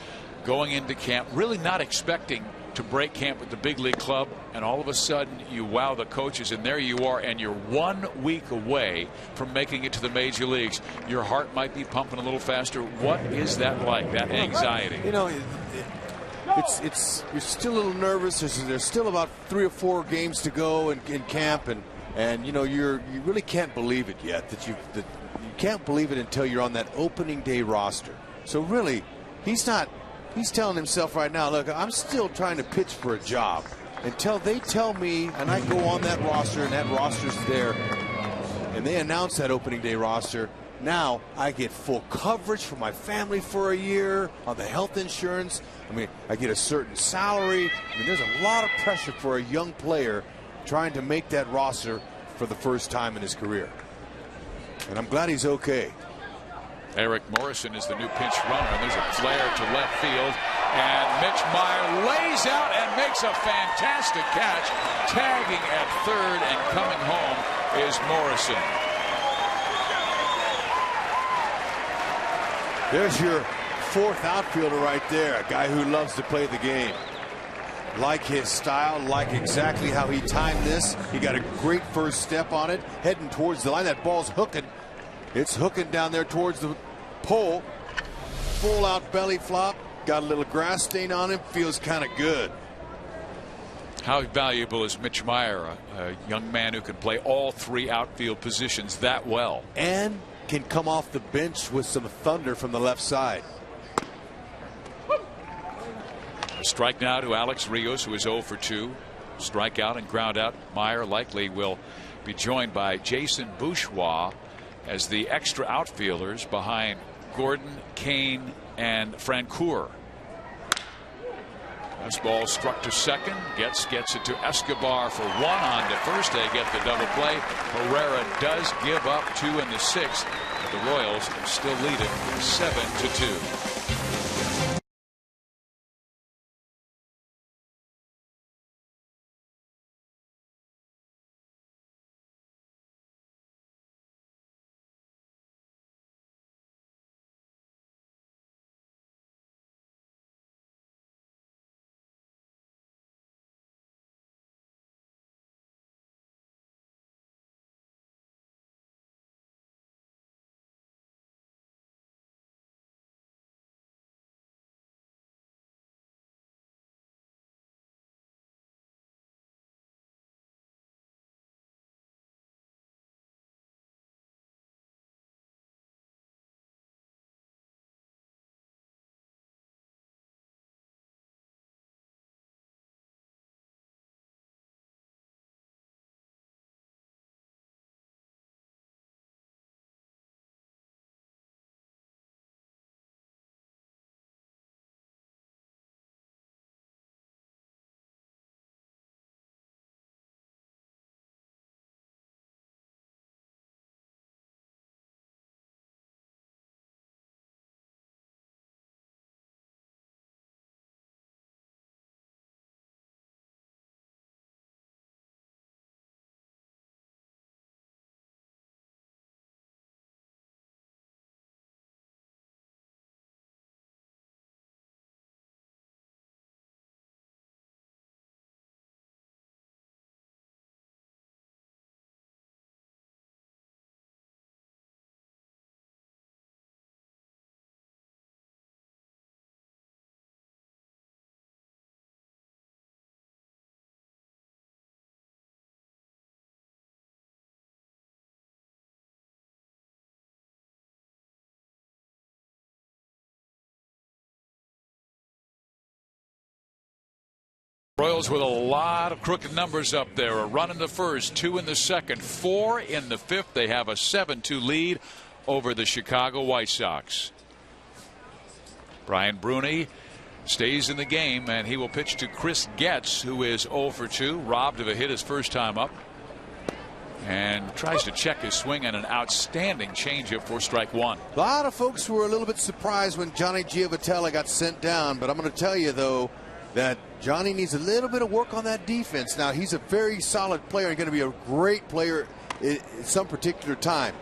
going into camp, really not expecting to break camp with the big league club, and all of a sudden you wow the coaches, and there you are, and you're 1 week away from making it to the major leagues. Your heart might be pumping a little faster. What is that like, that anxiety? You know, you're still a little nervous. There's still about 3 or 4 games to go in camp, and you know, you really can't believe it yet. That you can't believe it until you're on that opening day roster. So really, he's telling himself right now, look, I'm still trying to pitch for a job until they tell me, and I go on that roster, and that roster's there, and they announce that opening day roster. Now I get full coverage for my family for a year on the health insurance. I mean, I get a certain salary. I mean, there's a lot of pressure for a young player trying to make that roster for the first time in his career. And I'm glad he's okay. Eric Morrison is the new pinch runner, and there's a flare to left field, and Mitch Meyer lays out and makes a fantastic catch. Tagging at third and coming home is Morrison. There's your 4th outfielder right there, a guy who loves to play the game. Like his style, like exactly how he timed this. He got a great first step on it, heading towards the line. That ball's hooking. It's hooking down there towards the pole. Full out belly flop. Got a little grass stain on him. Feels kind of good. How valuable is Mitch Meyer, a young man who can play all 3 outfield positions that well? And can come off the bench with some thunder from the left side. A strike now to Alex Rios, who is 0 for 2. Strikeout and ground out. Meyer likely will be joined by Jason Bourgeois as the extra outfielders behind Gordon, Kane, and Francoeur. This ball struck to second. Gets it to Escobar for one. On to first. They get the double play. Herrera does give up 2 in the 6th. But the Royals still lead it 7-2. Royals with a lot of crooked numbers up there. A run in the first, 2 in the second, 4 in the 5th. They have a 7-2 lead over the Chicago White Sox. Brian Bruni stays in the game, and he will pitch to Chris Getz, who is 0 for 2, robbed of a hit his first time up, and tries to check his swing on an outstanding changeup for strike 1. A lot of folks were a little bit surprised when Johnny Giavitelli got sent down, but I'm going to tell you, though, that Johnny needs a little bit of work on that defense. Now, he's a very solid player and going to be a great player at some particular time.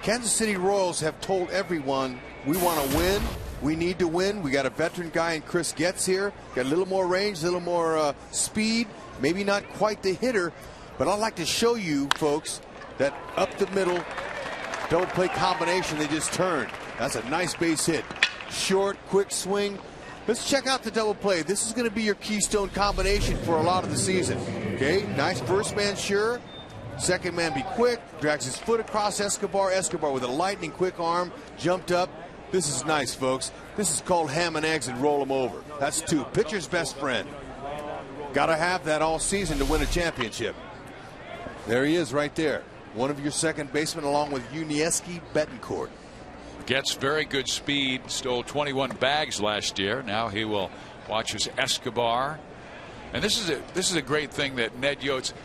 Kansas City Royals have told everyone, we want to win. We need to win. We got a veteran guy in Chris Getz here. Got a little more range, a little more speed. Maybe not quite the hitter, but I'd like to show you, folks, that up the middle double play combination they just turned. That's a nice base hit. Short, quick swing. Let's check out the double play. This is going to be your keystone combination for a lot of the season. Okay, nice first man, sure. Second man, be quick. Drags his foot across Escobar. Escobar with a lightning quick arm, jumped up. This is nice, folks. This is called ham and eggs and roll them over. That's 2. Pitcher's best friend. Got to have that all season to win a championship. There he is right there. One of your second basemen along with Yuniesky Betancourt. Gets very good speed, stole 21 bags last year. Now he will watch as Escobar. And this is a great thing that Ned Yost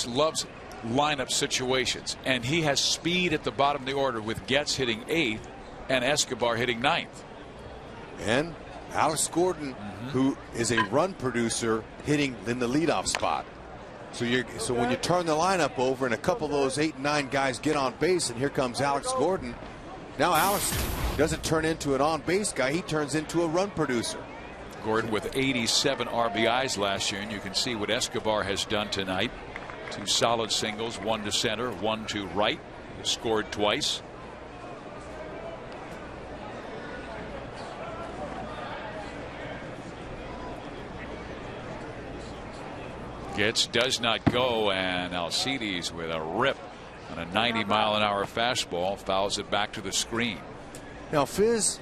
loves lineup situations, and he has speed at the bottom of the order with Getz hitting 8th and Escobar hitting 9th. And Alex Gordon, who is a run producer, hitting in the leadoff spot. So when you turn the lineup over and a couple of those 8 and 9 guys get on base, and here comes Alex Gordon. Now Alex doesn't turn into an on-base guy. He turns into a run producer. Gordon with 87 RBIs last year, and you can see what Escobar has done tonight. 2 solid singles, 1 to center, 1 to right. He scored twice. Getz does not go, and Alcides with a rip on a 90-mile-an-hour fastball fouls it back to the screen. Now, Fizz,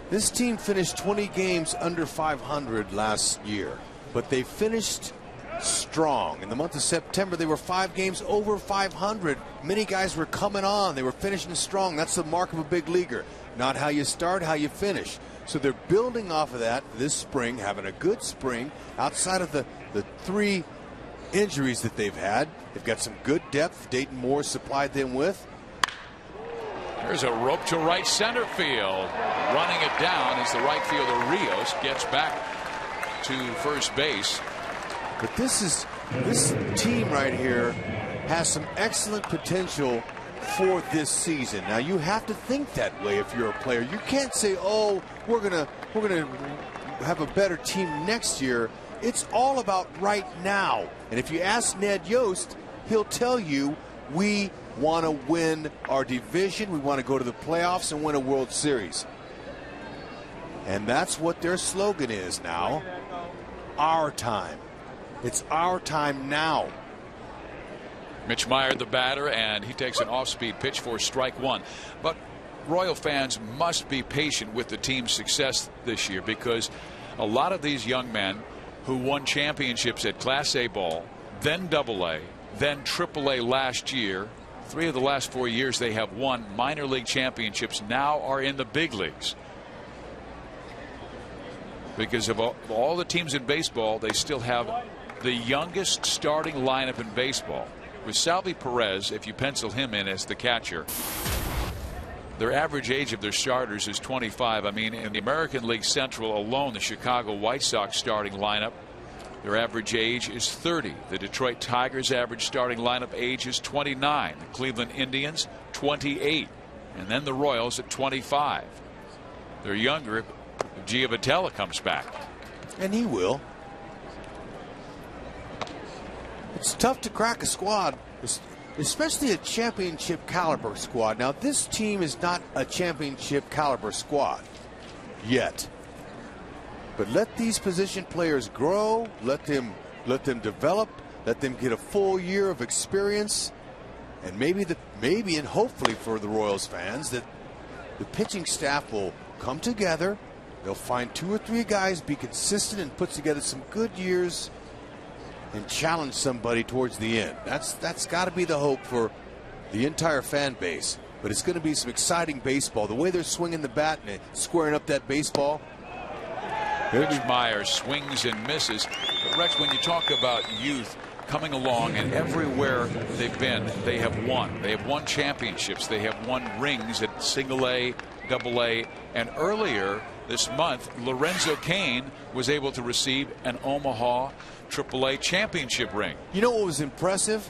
this team finished 20 games under 500 last year, but they finished strong. In the month of September, they were 5 games over 500. Many guys were coming on. They were finishing strong. That's the mark of a big leaguer. Not how you start, how you finish. So they're building off of that this spring, having a good spring. Outside of the 3 injuries that they've had, they've got some good depth. Dayton Moore supplied them with. There's a rope to right center field. Running it down is the right fielder Rios. Gets back to first base. But this team right here has some excellent potential for this season. Now you have to think that way if you're a player. You can't say, "Oh, we're gonna have a better team next year." It's all about right now. And if you ask Ned Yost, he'll tell you, we want to win our division. We want to go to the playoffs and win a World Series. And that's what their slogan is now. Our time. It's our time now. Mitch Meyer, the batter, and he takes an off-speed pitch for strike 1. But Royal fans must be patient with the team's success this year, because a lot of these young men who won championships at Class A ball, then AA, then AAA last year, 3 of the last 4 years they have won minor league championships, now are in the big leagues. Because of all the teams in baseball, they still have the youngest starting lineup in baseball. With Salvi Perez, if you pencil him in as the catcher, their average age of their starters is 25. I mean, in the American League Central alone, the Chicago White Sox starting lineup, their average age is 30. The Detroit Tigers average starting lineup age is 29. The Cleveland Indians, 28. And then the Royals at 25. They're younger if Giovatelli comes back. And he will. It's tough to crack a squad, especially a championship caliber squad. Now, this team is not a championship caliber squad yet. But let these position players grow, let them develop, let them get a full year of experience, and maybe and hopefully for the Royals fans, that the pitching staff will come together. They'll find 2 or 3 guys, be consistent, and put together some good years and challenge somebody towards the end. That's got to be the hope for the entire fan base. But it's going to be some exciting baseball. The way they're swinging the bat and squaring up that baseball. Mitch Meyer swings and misses. But Rex, when you talk about youth coming along, and everywhere they've been, they have won. They have won championships. They have won rings at Single A, Double A, and earlier this month, Lorenzo Cain was able to receive an Omaha AAA championship ring. You know what was impressive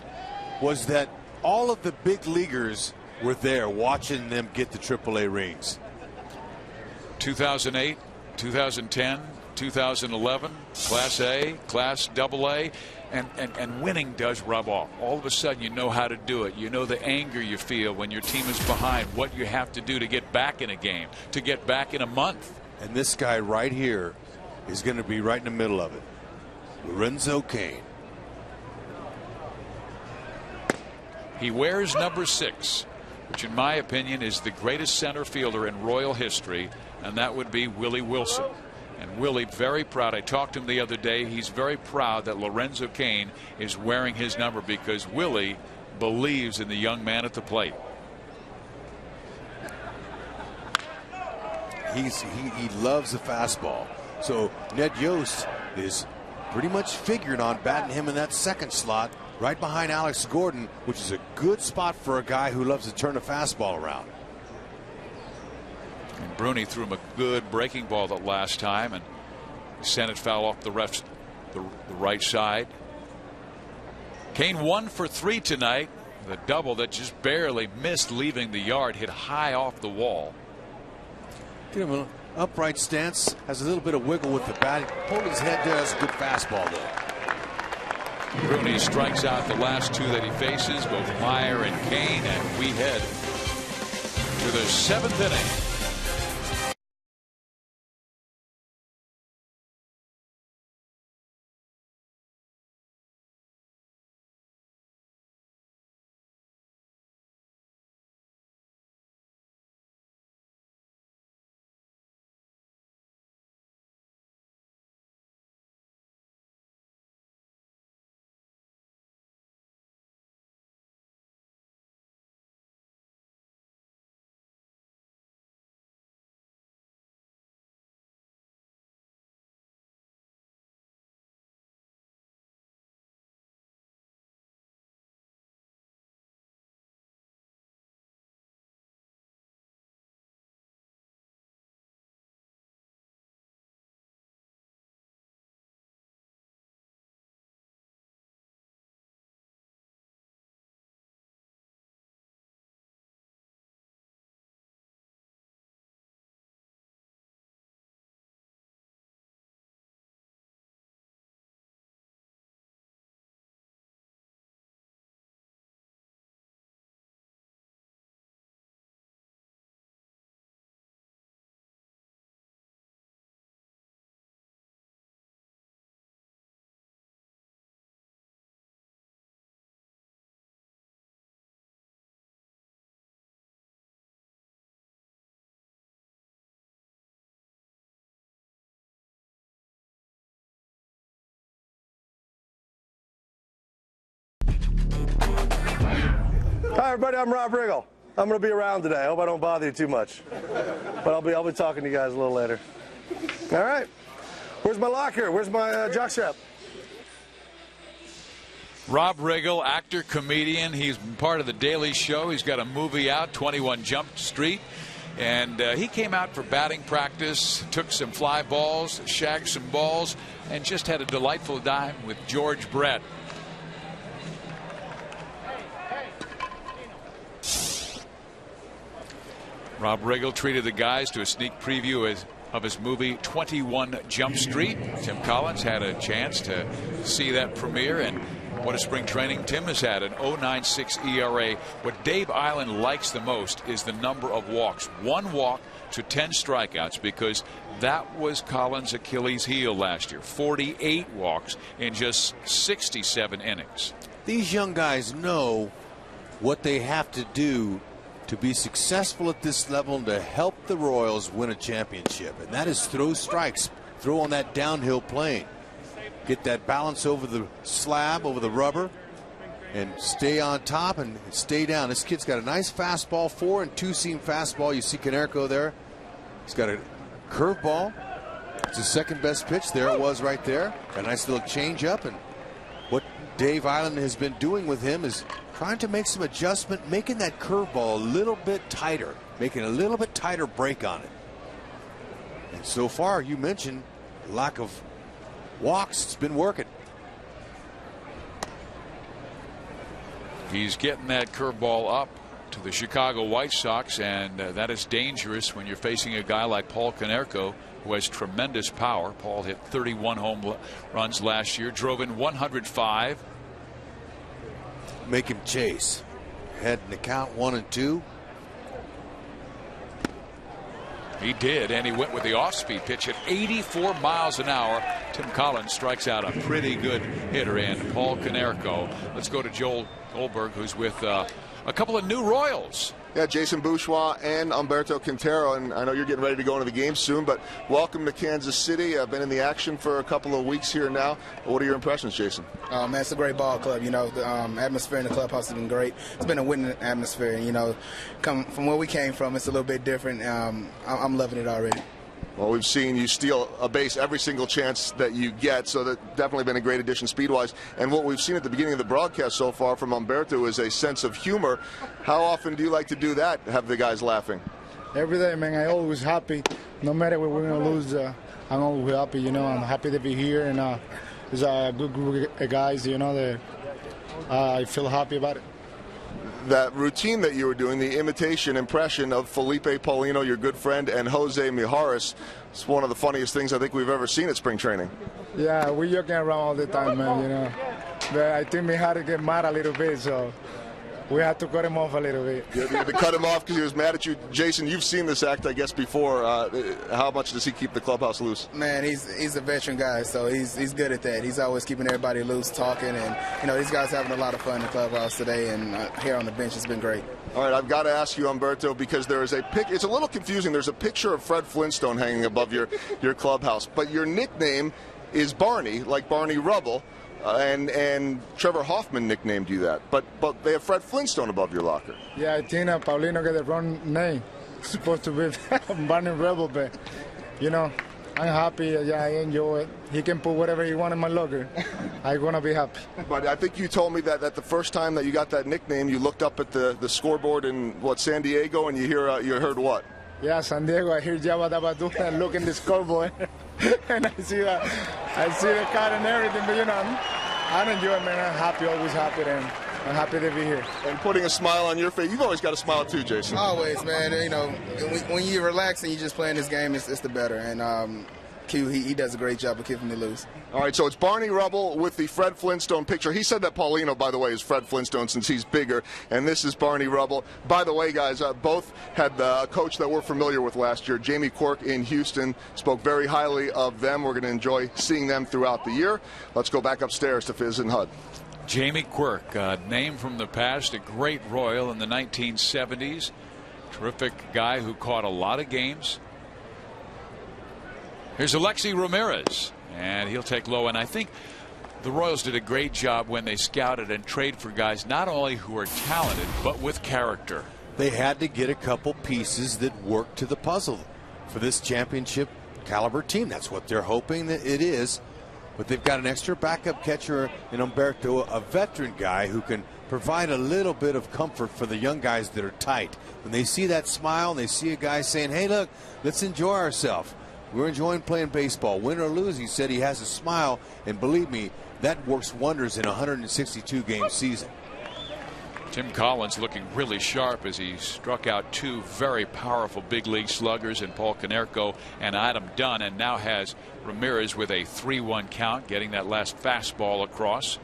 was that all of the big leaguers were there watching them get the AAA rings. 2008, 2010, 2011, Class A, Class AA, and winning does rub off. All of a sudden you know how to do it. You know the anger you feel when your team is behind, what you have to do to get back in a game, to get back in a month. And this guy right here is going to be right in the middle of it. Lorenzo Cain. He wears number 6, which in my opinion is the greatest center fielder in Royal history, and that would be Willie Wilson. And Willie, very proud. I talked to him the other day. He's very proud that Lorenzo Cain is wearing his number, because Willie believes in the young man at the plate. He loves the fastball. So Ned Yost is pretty much figured on batting him in that second slot, right behind Alex Gordon, which is a good spot for a guy who loves to turn a fastball around. And Bruni threw him a good breaking ball that last time, and sent it foul off the right side. Cain 1 for 3 tonight. The double that just barely missed leaving the yard, hit high off the wall. Give him an upright stance, has a little bit of wiggle with the bat. Pulled his head there. That's a good fastball though. Bruni strikes out the last 2 that he faces, both Meyer and Cain, and we head to the 7th inning. Hi, everybody. I'm Rob Riggle. I'm going to be around today. I hope I don't bother you too much. But I'll be talking to you guys a little later. All right. Where's my locker? Where's my jockstrap? Rob Riggle, actor, comedian. He's part of The Daily Show. He's got a movie out, 21 Jump Street. And he came out for batting practice, took some fly balls, shagged some balls, and just had a delightful time with George Brett. Rob Riggle treated the guys to a sneak preview of his movie 21 Jump Street. Tim Collins had a chance to see that premiere, and what a spring training Tim has had, an 0.96 ERA. What Dave Island likes the most is the number of walks. 1 walk to 10 strikeouts, because that was Collins' Achilles heel last year. 48 walks in just 67 innings. These young guys know what they have to do to be successful at this level and to help the Royals win a championship, and that is throw strikes, throw on that downhill plane, get that balance over the slab, over the rubber, and stay on top and stay down. This kid's got a nice fastball, 4 and 2-seam fastball. You see Konerko there. He's got a curveball. It's his second best pitch. There it was right there. Got a nice little change up, and what Dave Island has been doing with him is trying to make some adjustment, making that curveball a little bit tighter, making a little bit tighter break on it. And so far, you mentioned lack of walks. It's been working. He's getting that curveball up to the Chicago White Sox, and that is dangerous when you're facing a guy like Paul Konerko, who has tremendous power. Paul hit 31 home runs last year, drove in 105. Make him chase. Head in the count 1 and 2. He did, and he went with the off-speed pitch at 84 miles an hour. Tim Collins strikes out a pretty good hitter in Paul Konerko. Let's go to Joel Goldberg, who's with a couple of new Royals. Yeah, Jason Bourgeois and Humberto Quintero, and I know you're getting ready to go into the game soon, but welcome to Kansas City. I've been in the action for a couple of weeks here now. What are your impressions, Jason? Oh, man, it's a great ball club. You know, the atmosphere in the clubhouse has been great. It's been a winning atmosphere. You know, come from where we came from, it's a little bit different. I'm loving it already. Well, we've seen you steal a base every single chance that you get, so that's definitely been a great addition speed-wise. And what we've seen at the beginning of the broadcast so far from Humberto is a sense of humor. How often do you like to do that, have the guys laughing? Every day, man. I'm always happy. No matter what we're going to lose, I'm always happy. You know, I'm happy to be here, and there's a good group of guys, you know, that I feel happy about it. That routine that you were doing, the imitation impression of Felipe Paulino, your good friend, and Jose Mijares, it's one of the funniest things I think we've ever seen at spring training. Yeah, we're joking around all the time, man, you know. But I think Mijares get mad a little bit, so we had to cut him off a little bit. You had to cut him off because he was mad at you. Jason, you've seen this act, I guess, before. How much does he keep the clubhouse loose? Man, he's a veteran guy, so he's good at that. He's always keeping everybody loose, talking, and, you know, these guys having a lot of fun in the clubhouse today, and here on the bench, it's been great. All right, I've got to ask you, Humberto, because there is a picture. It's a little confusing. There's a picture of Fred Flintstone hanging above your clubhouse, but your nickname is Barney, like Barney Rubble. And Trevor Hoffman nicknamed you that, but they have Fred Flintstone above your locker. Yeah, I think Paulino got the wrong name. It's supposed to be Barney Rebel, but you know, I'm happy. Yeah, I enjoy it. He can put whatever he wants in my locker. I'm gonna be happy. But I think you told me that the first time that you got that nickname, you looked up at the scoreboard in San Diego, and you heard what? Yeah, San Diego. I hear Jabba Dabba Doo and look in the scoreboard, and I see the car and everything. But you know, I enjoy it, man. I'm happy, always happy, and I'm happy to be here. And putting a smile on your face. You've always got a smile too, Jason. Always, man. You know, when you relax and you just playing this game, it's the better. And Q, he does a great job of keeping me loose. All right, so it's Barney Rubble with the Fred Flintstone picture. He said that Paulino, by the way, is Fred Flintstone since he's bigger, and this is Barney Rubble. By the way, guys, both had a coach that we're familiar with last year, Jamie Quirk in Houston, spoke very highly of them. We're going to enjoy seeing them throughout the year. Let's go back upstairs to Fizz and Hud. Jamie Quirk, name from the past, a great Royal in the 1970s. Terrific guy who caught a lot of games. Here's Alexi Ramirez, and he'll take low. And I think The Royals did a great job when they scouted and traded for guys not only who are talented, but with character. They had to get a couple pieces that work to the puzzle for this championship caliber team. That's what they're hoping that it is. But they've got an extra backup catcher in Humberto, a veteran guy who can provide a little bit of comfort for the young guys that are tight. When they see that smile and they see a guy saying, hey, look, let's enjoy ourselves. We're enjoying playing baseball. Win or lose, he said he has a smile. And believe me, that works wonders in a 162-game season. Tim Collins looking really sharp as he struck out two very powerful big league sluggers in Paul Konerko and Adam Dunn, and now has Ramirez with a 3-1 count, getting that last fastball across.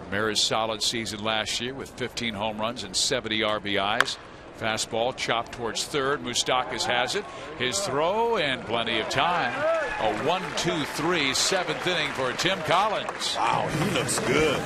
Ramirez solid season last year with 15 home runs and 70 RBIs. Fastball chopped towards third. Moustakas has it. His throw and plenty of time. A 1-2-3 seventh inning for Tim Collins. Wow, he looks good.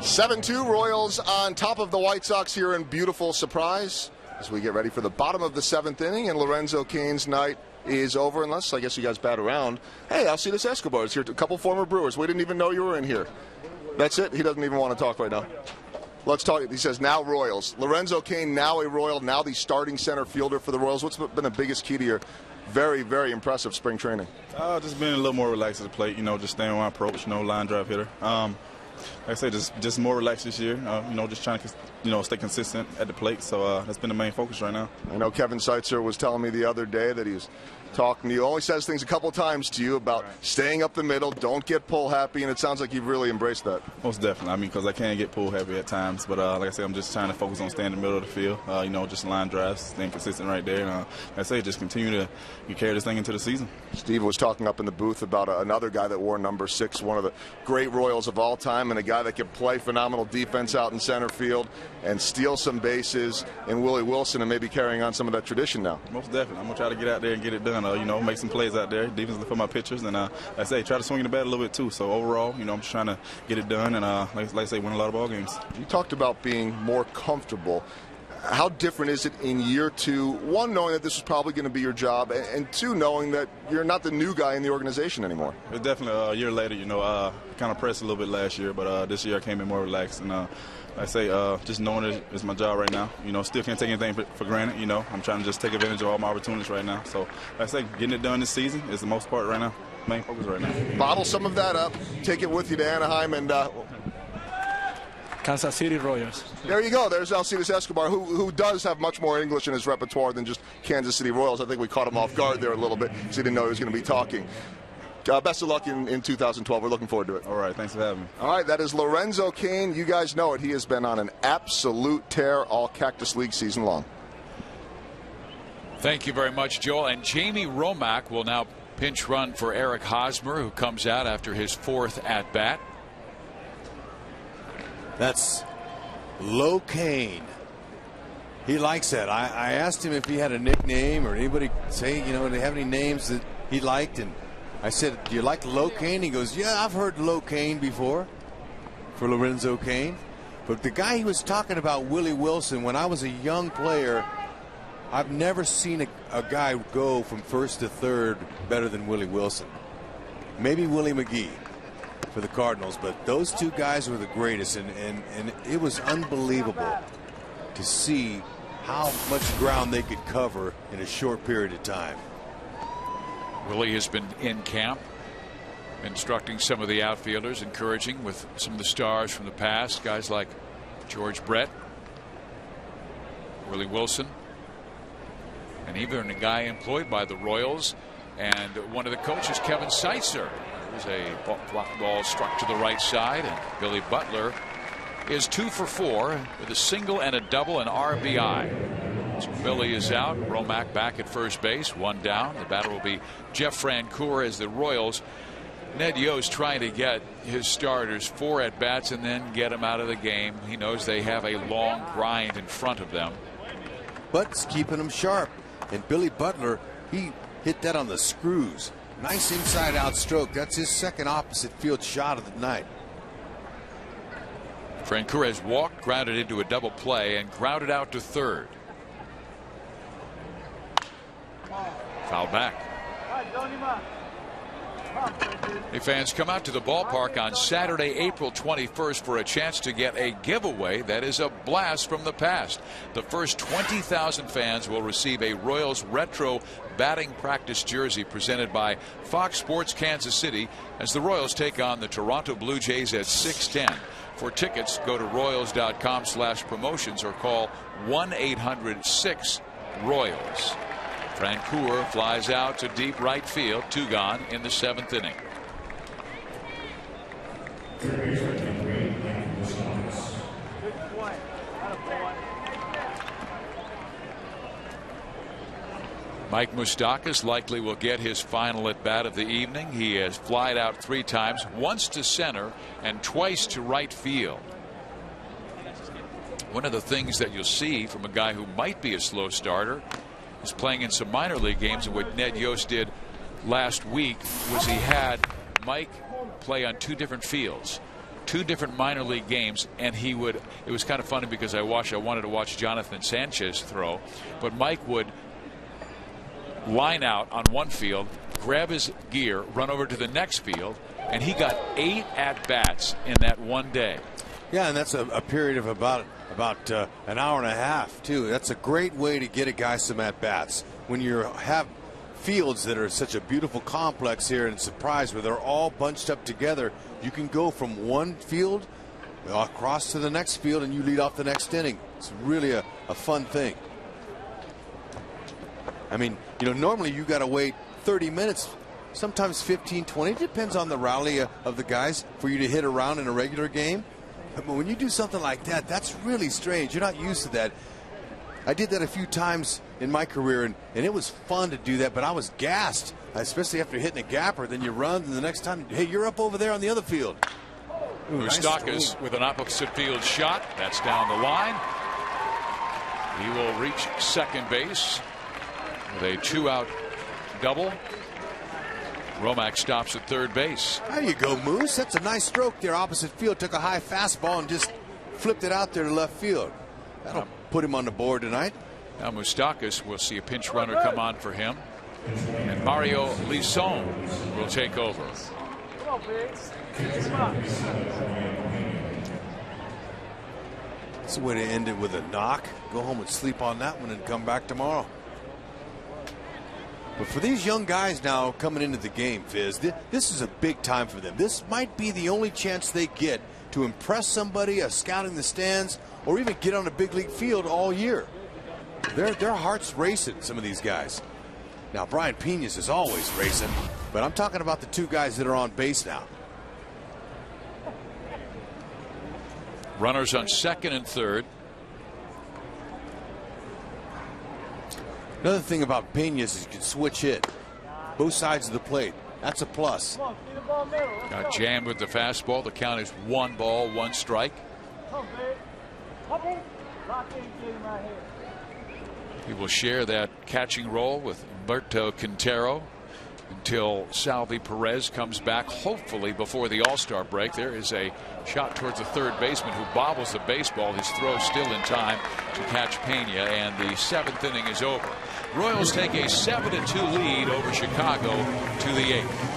(7-2) Royals on top of the White Sox here in beautiful Surprise as we get ready for the bottom of the seventh inning, and Lorenzo Cain's night is over, unless I guess you guys bat around. Hey, Alcides Escobar is here. A couple former Brewers. We didn't even know you were in here. That's it. He doesn't even want to talk right now. Let's talk. He says now Royals. Lorenzo Cain now a Royal, now the starting center fielder for the Royals. What's been the biggest key to your very, very impressive spring training? Just being a little more relaxed at the plate. Just staying on my approach. Line drive hitter. Like I say, just more relaxed this year. Just trying to stay consistent at the plate. So that's been the main focus right now. I know Kevin Seitzer was telling me the other day that he was talking. He only says things a couple times to you about staying up the middle, don't get pull happy, and it sounds like you've really embraced that. Most definitely. Because I can get pull happy at times, but like I said, I'm just trying to focus on staying in the middle of the field. Just line drives, staying consistent right there, and like I say, just continue to carry this thing into the season. Steve was talking up in the booth about another guy that wore number 6, one of the great Royals of all time, and a guy that can play phenomenal defense out in center field and steal some bases, and Willie Wilson, and maybe carrying on some of that tradition now. Most definitely. I'm going to try to get out there and get it done. Make some plays out there, defensively for my pitchers, and like I say, try to swing the bat a little bit too. So overall, I'm just trying to get it done, and like I say, win a lot of ball games. You talked about being more comfortable. How different is it in year 2? 1, knowing that this was probably going to be your job, and 2, knowing that you're not the new guy in the organization anymore. It's definitely a year later. Kind of pressed a little bit last year, but this year I came in more relaxed, and like I say, just knowing it's my job right now. Still can't take anything for granted. I'm trying to just take advantage of all my opportunities right now. So, like I say, getting it done this season is the most part right now. Main focus right now. Bottle some of that up, take it with you to Anaheim, and Kansas City Royals. There you go. There's Alcides Escobar, who does have much more English in his repertoire than just Kansas City Royals. I think we caught him off guard there a little bit because he didn't know he was going to be talking. Best of luck in 2012. We're looking forward to it. All right. Thanks for having me. All right. That is Lorenzo Cain. You guys know it. He has been on an absolute tear all Cactus League season long. Thank you very much, Joel. And Jamie Romack will now pinch run for Eric Hosmer, who comes out after his 4th at bat. That's Low Kane. He likes that. I asked him if he had a nickname or anybody say, do they have any names that he liked? And I said, do you like Low Kane? He goes, yeah, I've heard Low Kane before, for Lorenzo Kane. But the guy he was talking about, Willie Wilson, when I was a young player, I've never seen a guy go from first to third better than Willie Wilson. Maybe Willie McGee for the Cardinals, but those two guys were the greatest, and it was unbelievable to see how much ground they could cover in a short period of time. Willie has been in camp, instructing some of the outfielders, encouraging with some of the stars from the past, guys like George Brett, Willie Wilson, and even a guy employed by the Royals, and one of the coaches, Kevin Seitzer. There's a ball struck to the right side, and Billy Butler is 2 for 4 with a single and a double and RBI. So Billy is out. Romack back at first base, 1 down. The batter will be Jeff Francoeur as the Royals. Ned Yost trying to get his starters 4 at bats and then get them out of the game. He knows they have a long grind in front of them, but it's keeping them sharp. And Billy Butler, he hit that on the screws. Nice inside out stroke. That's his second opposite field shot of the night. Francoeur has walked, grounded into a double play, and grounded out to third. Foul back. Hey fans, come out to the ballpark on Saturday, April 21st for a chance to get a giveaway that is a blast from the past. The first 20,000 fans will receive a Royals retro batting practice jersey presented by Fox Sports Kansas City as the Royals take on the Toronto Blue Jays at 6:10. For tickets, go to royals.com/promotions or call 1-800-6-ROYALS. Francoeur flies out to deep right field, 2 gone in the 7th inning. Mike Moustakas likely will get his final at bat of the evening. He has flied out 3 times, once to center and twice to right field. One of the things that you'll see from a guy who might be a slow starter is playing in some minor league games, and what Ned Yost did last week was he had Mike play on 2 different fields, 2 different minor league games, and it was kind of funny because I wanted to watch Jonathan Sanchez throw, but Mike would line out on one field, grab his gear, run over to the next field, and he got 8 at bats in that one day. Yeah, and that's a period of about an hour and a half too. That's a great way to get a guy some at bats when you have fields that are such a beautiful complex here in Surprise where they're all bunched up together. You can go from one field across to the next field and you lead off the next inning. It's really a fun thing. I mean, normally you got to wait 30 minutes, sometimes 15, 20. It depends on the rally of the guys for you to hit around in a regular game. But when you do something like that, that's really strange. You're not used to that. I did that a few times in my career, and it was fun to do that, but I was gassed, especially after hitting a gapper. Then you run, and the next time, hey, you're up over there on the other field. Moustakas with an opposite field shot. That's down the line. He will reach second base with a 2-out double. Romack stops at third base. There you go, Moose. That's a nice stroke there. Opposite field, took a high fastball and just flipped it out there to left field. That'll put him on the board tonight. Now Moustakas will see a pinch runner come on for him, and Mario Lisson will take over. It's a way to end it with a knock. Go home and sleep on that one and come back tomorrow. But for these young guys now coming into the game, Fizz, this is a big time for them. This might be the only chance they get to impress somebody, scouting the stands, or even get on a big league field all year. Their heart's racing, some of these guys. Now, Brian Piñas is always racing, but I'm talking about the 2 guys that are on base now. Runners on second and third. Another thing about Pena is he can switch hit. Both sides of the plate. That's a plus. Got jammed with the fastball. The count is 1 ball, 1 strike. He will share that catching role with Berto Quintero until Salvi Perez comes back, hopefully before the All-Star break. There is a shot towards the third baseman who bobbles the baseball. His throw still in time to catch Pena, and the 7th inning is over. Royals take a 7-2 lead over Chicago to the 8th.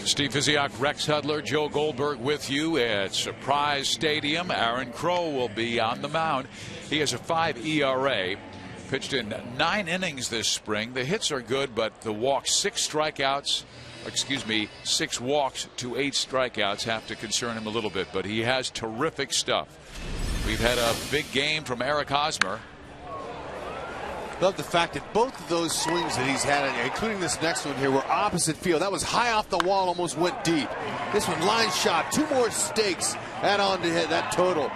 Steve Physiak, Rex Hudler, Joe Goldberg with you at Surprise Stadium. Aaron Crow will be on the mound. He has a 5 ERA. Pitched in 9 innings this spring. The hits are good, but the walks, 6 walks to 8 strikeouts have to concern him a little bit, but he has terrific stuff. We've had a big game from Eric Hosmer. Love the fact that both of those swings that he's had, including this next one here, were opposite field. That was high off the wall, almost went deep. This one line shot, 2 more stakes add on to hit that total.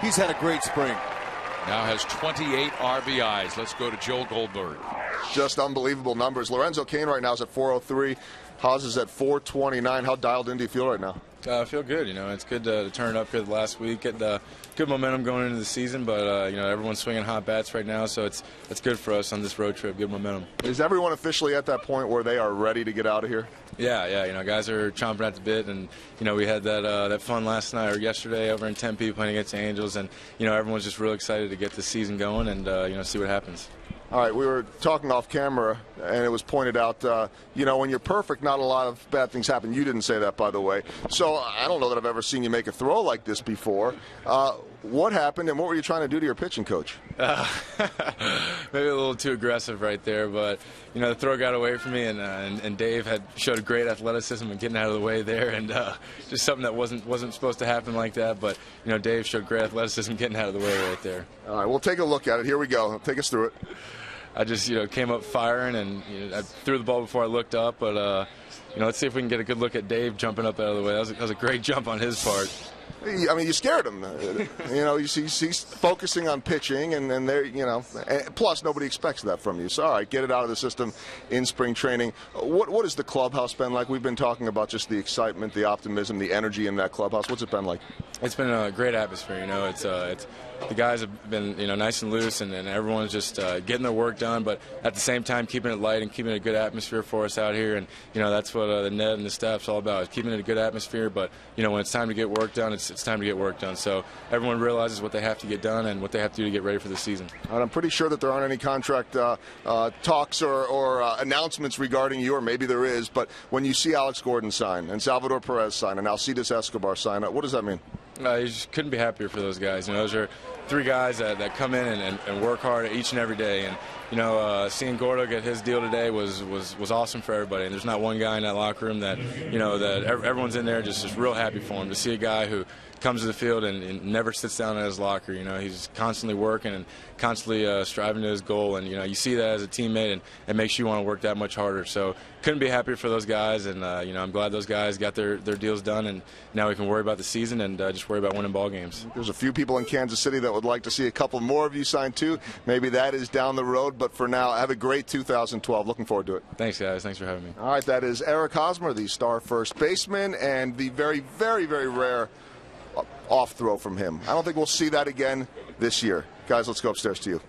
He's had a great spring. Now has 28 RBIs. Let's go to Joe Goldberg. Just unbelievable numbers. Lorenzo Cain right now is at 403. Haas is at 429. How dialed in do you feel right now? I feel good. It's good to turn it up here the last week. Get good momentum going into the season, but everyone's swinging hot bats right now, so it's good for us on this road trip. Good momentum. Is everyone officially at that point where they are ready to get out of here? Yeah. Guys are chomping at the bit, and we had that fun last night or yesterday over in Tempe playing against the Angels, and everyone's just real excited to get the season going and see what happens. All right, we were talking off camera, and it was pointed out, when you're perfect, not a lot of bad things happen. You didn't say that, by the way. So I don't know that I've ever seen you make a throw like this before. What happened, and what were you trying to do to your pitching coach? Maybe a little too aggressive right there, but the throw got away from me, and Dave had showed great athleticism and getting out of the way there, and just something that wasn't supposed to happen like that. But Dave showed great athleticism getting out of the way right there. All right, we'll take a look at it. Here we go. Take us through it. I just came up firing, and I threw the ball before I looked up, but let's see if we can get a good look at Dave jumping up out of the way. That was a great jump on his part. I mean, you scared him. He's focusing on pitching, and there, plus nobody expects that from you. So, all right, get it out of the system in spring training. What has the clubhouse been like? We've been talking about just the excitement, the optimism, the energy in that clubhouse. What's it been like? It's been a great atmosphere. It's the guys have been nice and loose, and everyone's just getting their work done, but at the same time keeping it light and keeping it a good atmosphere for us out here. And that's what the net and the staff's all about, is keeping it a good atmosphere. But when it's time to get work done, it's time to get work done. So everyone realizes what they have to get done and what they have to do to get ready for the season. And I'm pretty sure that there aren't any contract talks or announcements regarding you, or maybe there is. But when you see Alex Gordon sign and Salvador Perez sign and Alcides Escobar sign, what does that mean? You just couldn't be happier for those guys. Those are 3 guys that come in and work hard each and every day. And seeing Gordo get his deal today was awesome for everybody. And there's not one guy in that locker room that that everyone's in there just real happy for him. To see a guy who comes to the field and never sits down in his locker. He's constantly working and constantly striving to his goal. And you see that as a teammate, and it makes you want to work that much harder. So couldn't be happier for those guys. And I'm glad those guys got their deals done. And now we can worry about the season and just worry about winning ball games. There's a few people in Kansas City that would like to see a couple more of you sign too. Maybe that is down the road. But for now, have a great 2012. Looking forward to it. Thanks, guys. Thanks for having me. All right, that is Eric Hosmer, the star first baseman, and the very, very, very rare off throw from him. I don't think we'll see that again this year. Guys, let's go upstairs to you.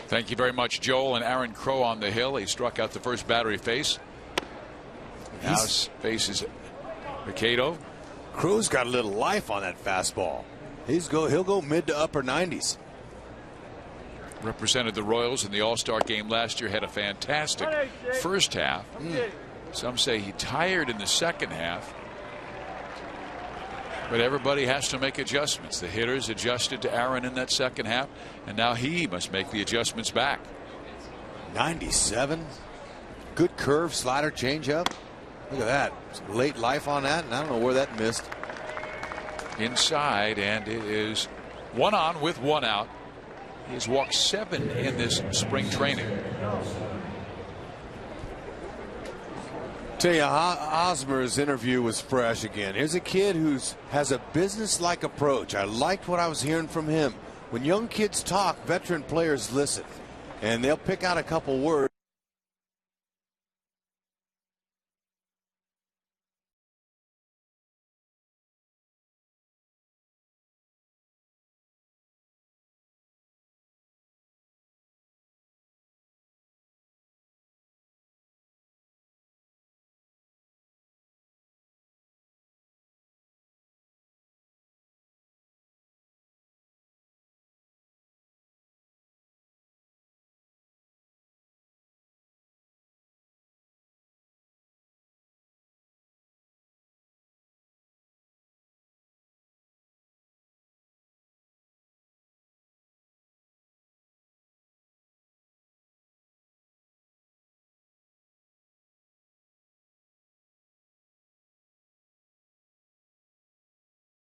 Thank you very much, Joel. And Aaron Crow on the hill. He struck out the first battery face. Now faces Mikado. Crow's got a little life on that fastball. He'll go mid to upper 90s. Represented the Royals in the All-Star game last year. Had a fantastic first half. Some say he tired in the second half. But everybody has to make adjustments. The hitters adjusted to Aaron in that second half, and now he must make the adjustments back. 97. Good curve, slider, changeup. Look at that. Some late life on that, and I don't know where that missed. Inside, and it is 1 on with 1 out. He has walked 7 in this spring training. Tell you, Hosmer's interview was fresh again. Here's a kid who has a business-like approach. I liked what I was hearing from him. When young kids talk, veteran players listen, and they'll pick out a couple words.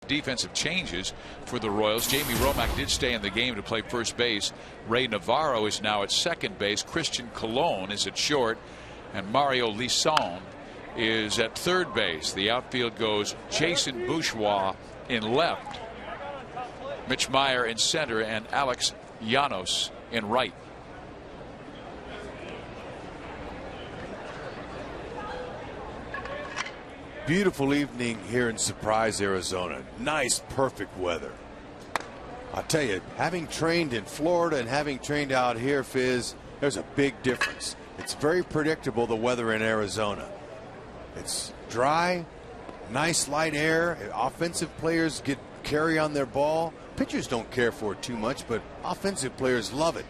Defensive changes for the Royals. Jamie Romack did stay in the game to play first base. Ray Navarro is now at second base. Christian Colon is at short, and Mario Lisson is at third base. The outfield goes Jason Bourgeois in left, Mitch Meyer in center, and Alex Llanos in right. Beautiful evening here in Surprise, Arizona. Nice, perfect weather. I'll tell you, having trained in Florida and having trained out here, Fizz, there's a big difference. It's very predictable, the weather in Arizona. It's dry, nice light air. Offensive players get carry on their ball. Pitchers don't care for it too much, but offensive players love it.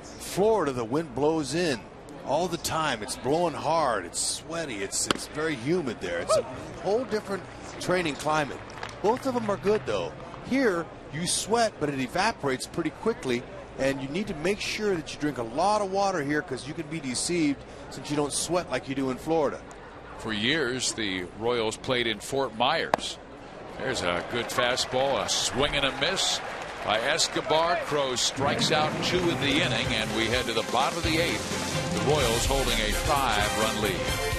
Florida, the wind blows in all the time. It's blowing hard. It's sweaty. It's very humid there. It's a whole different training climate. Both of them are good, though. Here, you sweat, but it evaporates pretty quickly, and you need to make sure that you drink a lot of water here because you can be deceived since you don't sweat like you do in Florida. For years, the Royals played in Fort Myers. There's a good fastball, a swing and a miss by Escobar. Crow strikes out 2 in the inning, and we head to the bottom of the 8th. The Royals holding a 5-run lead.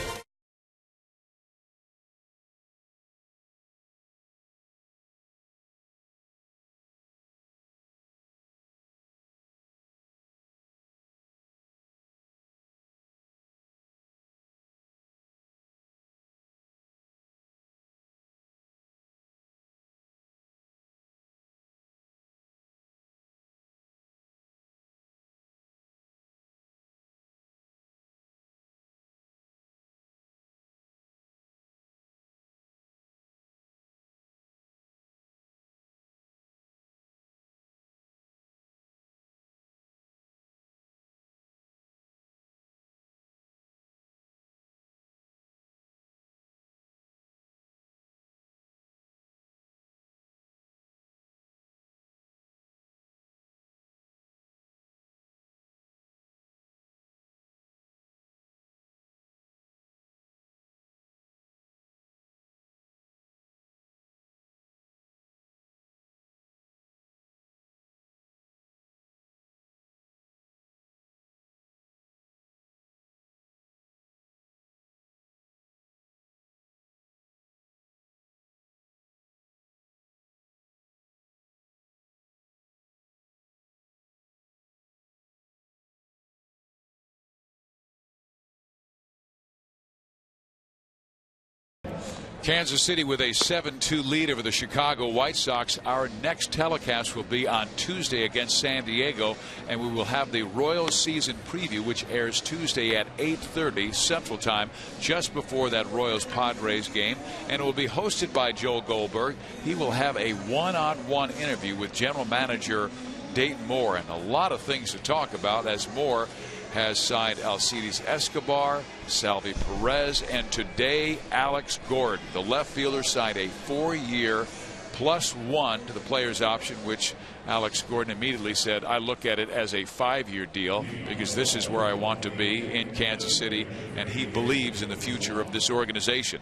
Kansas City with a 7-2 lead over the Chicago White Sox. Our next telecast will be on Tuesday against San Diego, and we will have the Royals season preview, which airs Tuesday at 8:30 Central Time, just before that Royals Padres game, and it will be hosted by Joel Goldberg. He will have a one-on-one interview with General Manager Dayton Moore, and a lot of things to talk about, as Moore has signed Alcides Escobar, Salvi Perez, and today Alex Gordon. The left fielder signed a 4-year +1 to the player's option, which Alex Gordon immediately said, I look at it as a 5-year deal because this is where I want to be, in Kansas City, and he believes in the future of this organization.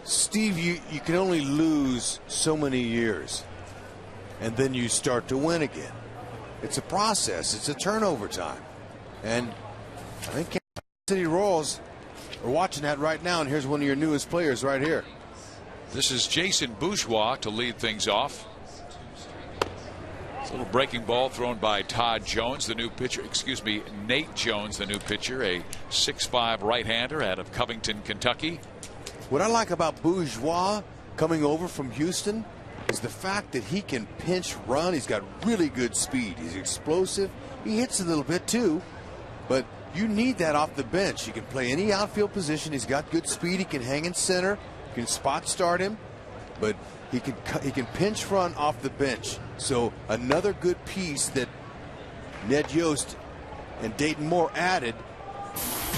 Steve, you can only lose so many years, and then you start to win again. It's a process. It's a turnover time. And I think Kansas City Royals are watching that right now, and here's one of your newest players right here. This is Jason Bourgeois to lead things off. It's a little breaking ball thrown by Todd Jones, the new pitcher. Excuse me, Nate Jones, the new pitcher, a 6'5" right-hander out of Covington, Kentucky. What I like about Bourgeois coming over from Houston is the fact that he can pinch run. He's got really good speed. He's explosive. He hits a little bit too, but you need that off the bench. He can play any outfield position. He's got good speed. He can hang in center. You can spot start him, but he can pinch run off the bench. So another good piece that Ned Yost and Dayton Moore added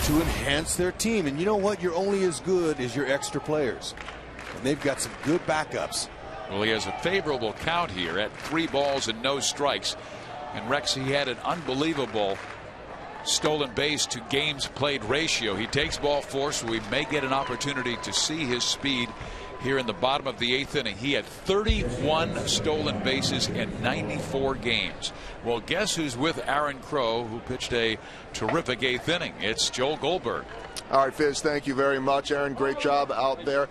to enhance their team. And you know what? You're only as good as your extra players, and they've got some good backups. Well, he has a favorable count here at 3 balls and no strikes. And Rex, he had an unbelievable stolen base to games played ratio. He takes ball 4, so we may get an opportunity to see his speed here in the bottom of the 8th inning. He had 31 stolen bases in 94 games. Well, guess who's with Aaron Crow, who pitched a terrific 8th inning? It's Joel Goldberg. All right, Fizz, thank you very much. Aaron, great job out there.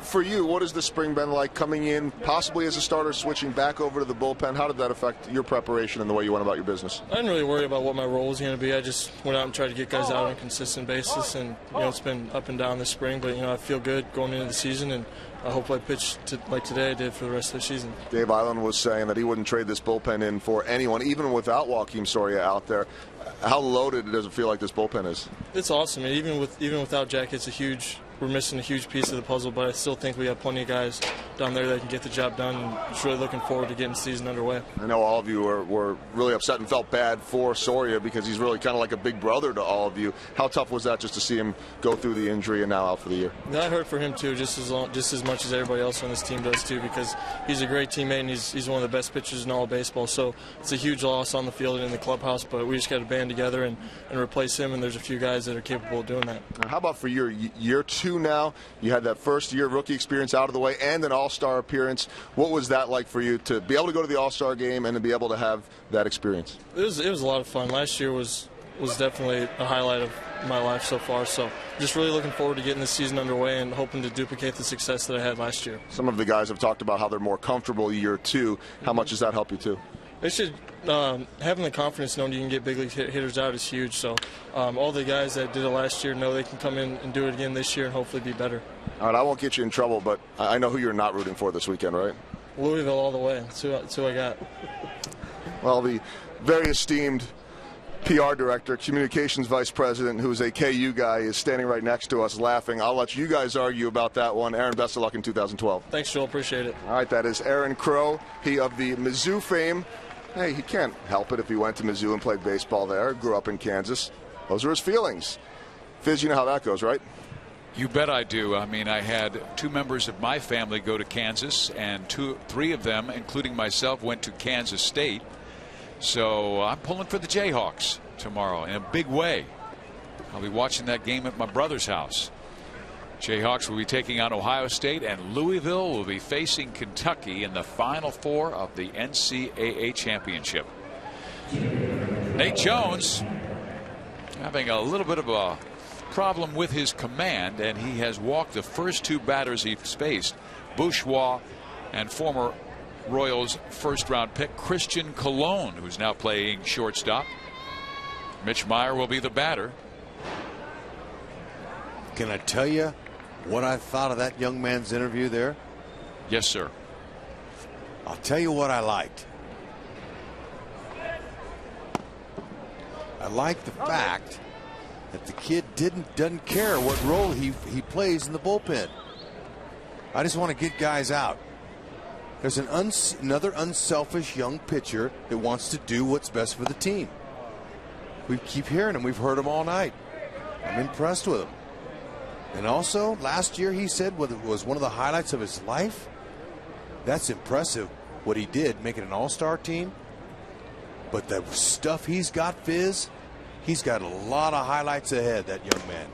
For you, what has the spring been like, coming in possibly as a starter, switching back over to the bullpen? How did that affect your preparation and the way you went about your business? I didn't really worry about what my role was going to be. I just went out and tried to get guys out on a consistent basis, and it's been up and down this spring, but I feel good going into the season, and I hope I pitch like today I did for the rest of the season. Dave Island was saying that he wouldn't trade this bullpen in for anyone, even without Joakim Soria out there. How loaded does it feel like this bullpen is? It's awesome. Even without Jack, we're missing a huge piece of the puzzle, but I still think we have plenty of guys down there that can get the job done, and just really looking forward to getting the season underway. I know all of you were really upset and felt bad for Soria because he's really kind of like a big brother to all of you. How tough was that just to see him go through the injury and now out for the year? That hurt for him too, just as much as everybody else on this team does too, because he's a great teammate and he's one of the best pitchers in all of baseball. So it's a huge loss on the field and in the clubhouse, but we just got to band together and replace him, and there's a few guys that are capable of doing that. How about for your year 2 now? You had that first year rookie experience out of the way and an all-star appearance. What was that like for you to be able to go to the all-star game and to be able to have that experience? It was a lot of fun. Last year was definitely a highlight of my life so far, so just really looking forward to getting the season underway and hoping to duplicate the success that I had last year. Some of the guys have talked about how they're more comfortable year 2. How much does that help you too? It should, having the confidence knowing you can get big league hitters out is huge. So all the guys that did it last year know they can come in and do it again this year and hopefully be better. All right, I won't get you in trouble, but I know who you're not rooting for this weekend, right? Louisville all the way. That's who I got. Well, the very esteemed PR director, communications vice president, who's a KU guy, is standing right next to us laughing. I'll let you guys argue about that one. Aaron, best of luck in 2012. Thanks, Joel. Appreciate it. All right, that is Aaron Crow, he of the Mizzou fame. Hey, he can't help it if he went to Mizzou and played baseball there, grew up in Kansas. Those are his feelings. Fizz, you know how that goes, right? You bet I do. I mean, I had 2 members of my family go to Kansas, and 3 of them, including myself, went to Kansas State. So I'm pulling for the Jayhawks tomorrow in a big way. I'll be watching that game at my brother's house. Jayhawks will be taking on Ohio State, and Louisville will be facing Kentucky in the Final 4 of the NCAA championship. Nate Jones having a little bit of a problem with his command, and he has walked the first 2 batters he's faced, Bourgeois and former Royals first-round pick Christian Colon, who's now playing shortstop. Mitch Meyer will be the batter. Can I tell you what I thought of that young man's interview there? Yes, sir. I'll tell you what I liked. I like the fact that the kid doesn't care what role he plays in the bullpen. I just want to get guys out. There's another unselfish young pitcher that wants to do what's best for the team. We keep hearing him. We've heard him all night. I'm impressed with him. And also, last year he said it was one of the highlights of his life. That's impressive what he did, making an all-star team. But the stuff he's got, Fizz, he's got a lot of highlights ahead, that young man.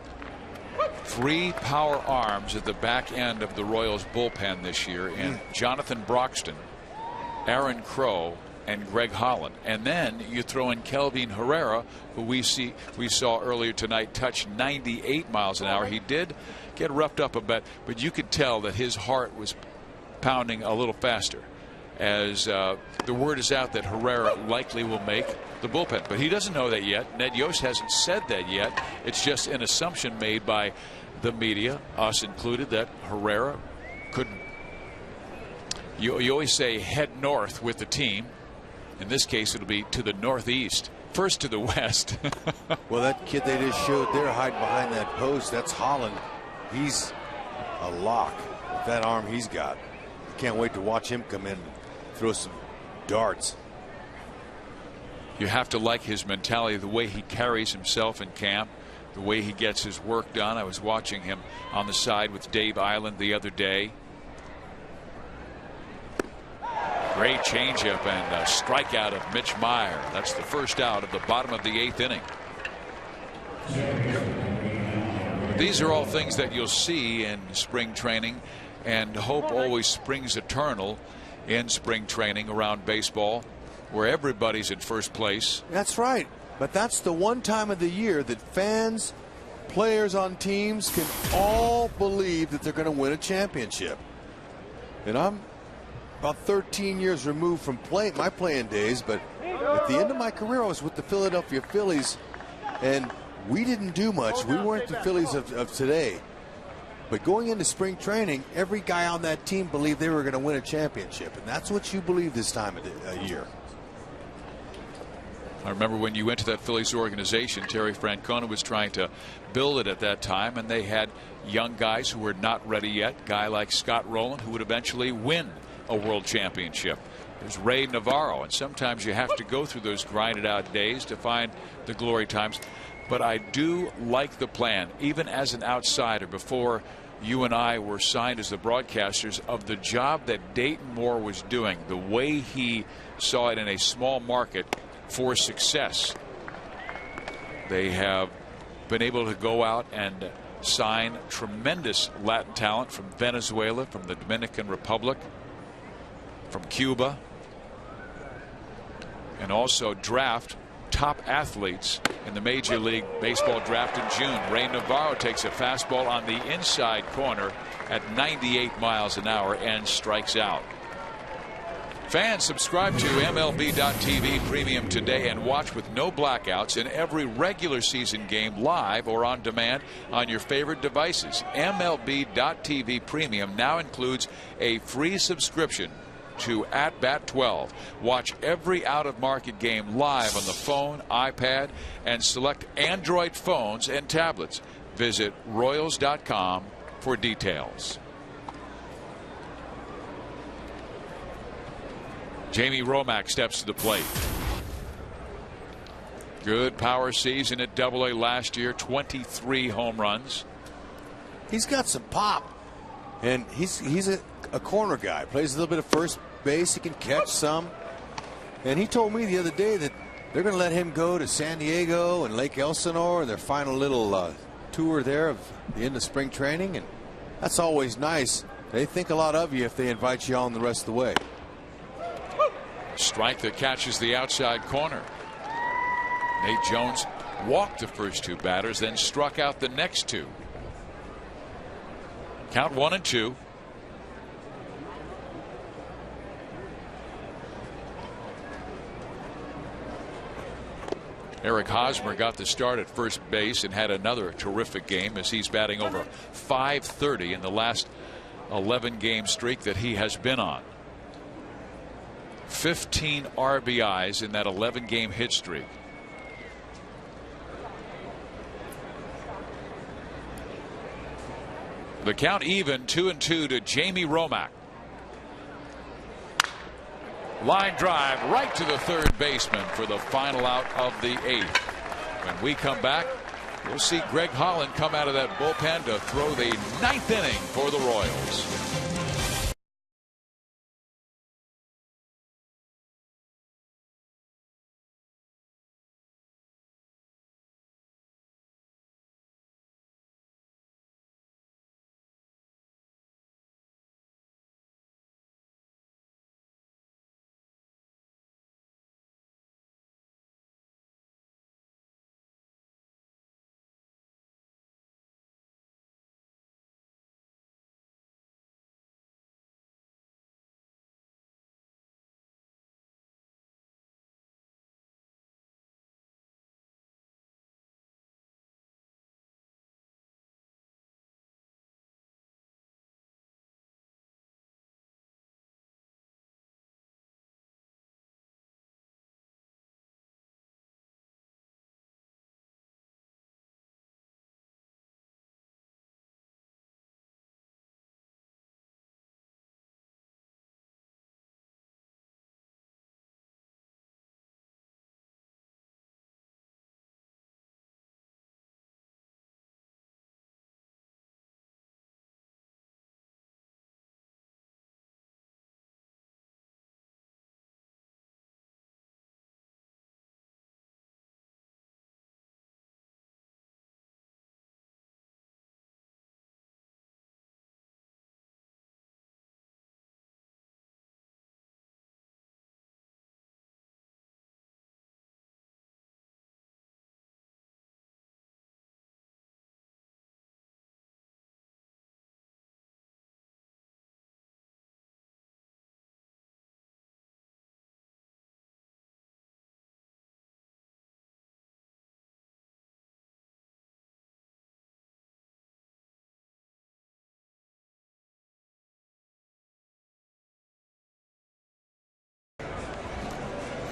3 power arms at the back end of the Royals bullpen this year in Jonathan Broxton, Aaron Crow, and Greg Holland. And then you throw in Kelvin Herrera, who we saw earlier tonight touch 98 miles an hour. He did get roughed up a bit, but you could tell that his heart was pounding a little faster as the word is out that Herrera likely will make the bullpen. But he doesn't know that yet. Ned Yost hasn't said that yet. It's just an assumption made by the media, us included, that Herrera could. You always say head north with the team. In this case, it'll be to the northeast. First to the west. Well, that kid they just showed there hiding behind that post, that's Holland. He's a lock with that arm he's got. Can't wait to watch him come in and throw some darts. You have to like his mentality, the way he carries himself in camp, the way he gets his work done. I was watching him on the side with Dave Island the other day. Great changeup and a strikeout of Mitch Meyer. That's the first out of the bottom of the 8th inning. These are all things that you'll see in spring training, and hope always springs eternal in spring training around baseball, where everybody's in first place. That's right. But that's the one time of the year that fans, players on teams can all believe that they're going to win a championship. And I'm about 13 years removed from my playing days, but at the end of my career I was with the Philadelphia Phillies, and we didn't do much. We weren't the Phillies of today. But going into spring training, every guy on that team believed they were going to win a championship, and that's what you believe this time of the year. I remember when you went to that Phillies organization, Terry Francona was trying to build it at that time, and they had young guys who were not ready yet. A guy like Scott Rowland, who would eventually win a world championship. There's Ray Navarro, and sometimes you have to go through those grinded out days to find the glory times. But I do like the plan, even as an outsider, before you and I were signed as the broadcasters, of the job that Dayton Moore was doing, the way he saw it in a small market for success. They have been able to go out and sign tremendous Latin talent from Venezuela, from the Dominican Republic, from Cuba, and also draft top athletes in the Major League Baseball draft in June. Ray Navarro takes a fastball on the inside corner at 98 miles an hour and strikes out. Fans, subscribe to MLB.TV Premium today and watch with no blackouts in every regular season game live or on demand on your favorite devices. MLB.TV Premium now includes a free subscription to At Bat 12. Watch every out-of-market game live on the phone, iPad, and select Android phones and tablets. Visit Royals.com for details. Jamie Romack steps to the plate. Good power season at Double-A last year, 23 home runs. He's got some pop, and he's a corner guy. Plays a little bit of first base. He can catch some. And he told me the other day that they're going to let him go to San Diego and Lake Elsinore and their final little tour there of the end of spring training. And that's always nice. They think a lot of you if they invite you on the rest of the way. Strike that catches the outside corner. Nate Jones walked the first 2 batters, then struck out the next 2. Count 1-2. Eric Hosmer got the start at first base and had another terrific game as he's batting over .530 in the last 11 game streak that he has been on. 15 RBIs in that 11 game hit streak. The count even, 2-2 to Jamie Romack. Line drive right to the third baseman for the final out of the 8th. When we come back, we'll see Greg Holland come out of that bullpen to throw the 9th inning for the Royals.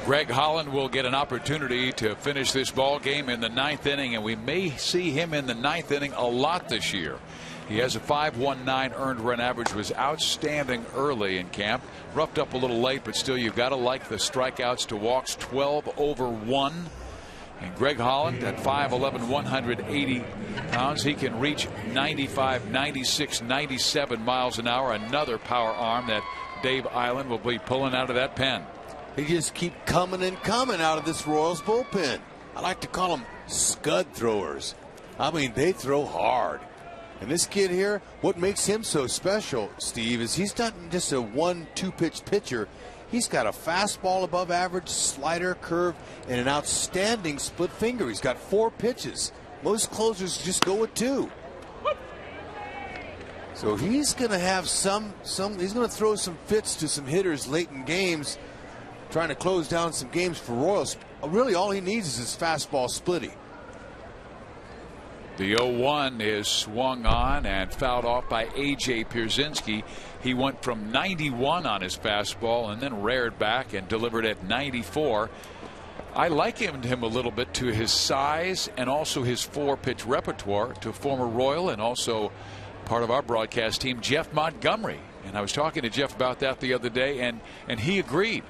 Greg Holland will get an opportunity to finish this ball game in the 9th inning, and we may see him in the 9th inning a lot this year. He has a .519 earned run average, was outstanding early in camp. Roughed up a little late, but still you've got to like the strikeouts to walks, 12 over 1. And Greg Holland at 5'11", 180 pounds, he can reach 95, 96, 97 miles an hour. Another power arm that Dave Island will be pulling out of that pen. They just keep coming and coming out of this Royals bullpen. I like to call them scud throwers. I mean, they throw hard. And this kid here, what makes him so special, Steve, is he's not just a 1-2 pitch pitcher. He's got a fastball above average, slider, curve, and an outstanding split finger. He's got 4 pitches. Most closers just go with 2. So he's going to have he's going to throw some fits to some hitters late in games, trying to close down some games for Royals. Really, all he needs is his fastball splitty. The 0-1 is swung on and fouled off by A.J. Pierzynski. He went from 91 on his fastball and then reared back and delivered at 94. I likened him a little bit to his size and also his 4-pitch repertoire to former Royal and also part of our broadcast team, Jeff Montgomery. And I was talking to Jeff about that the other day, and he agreed.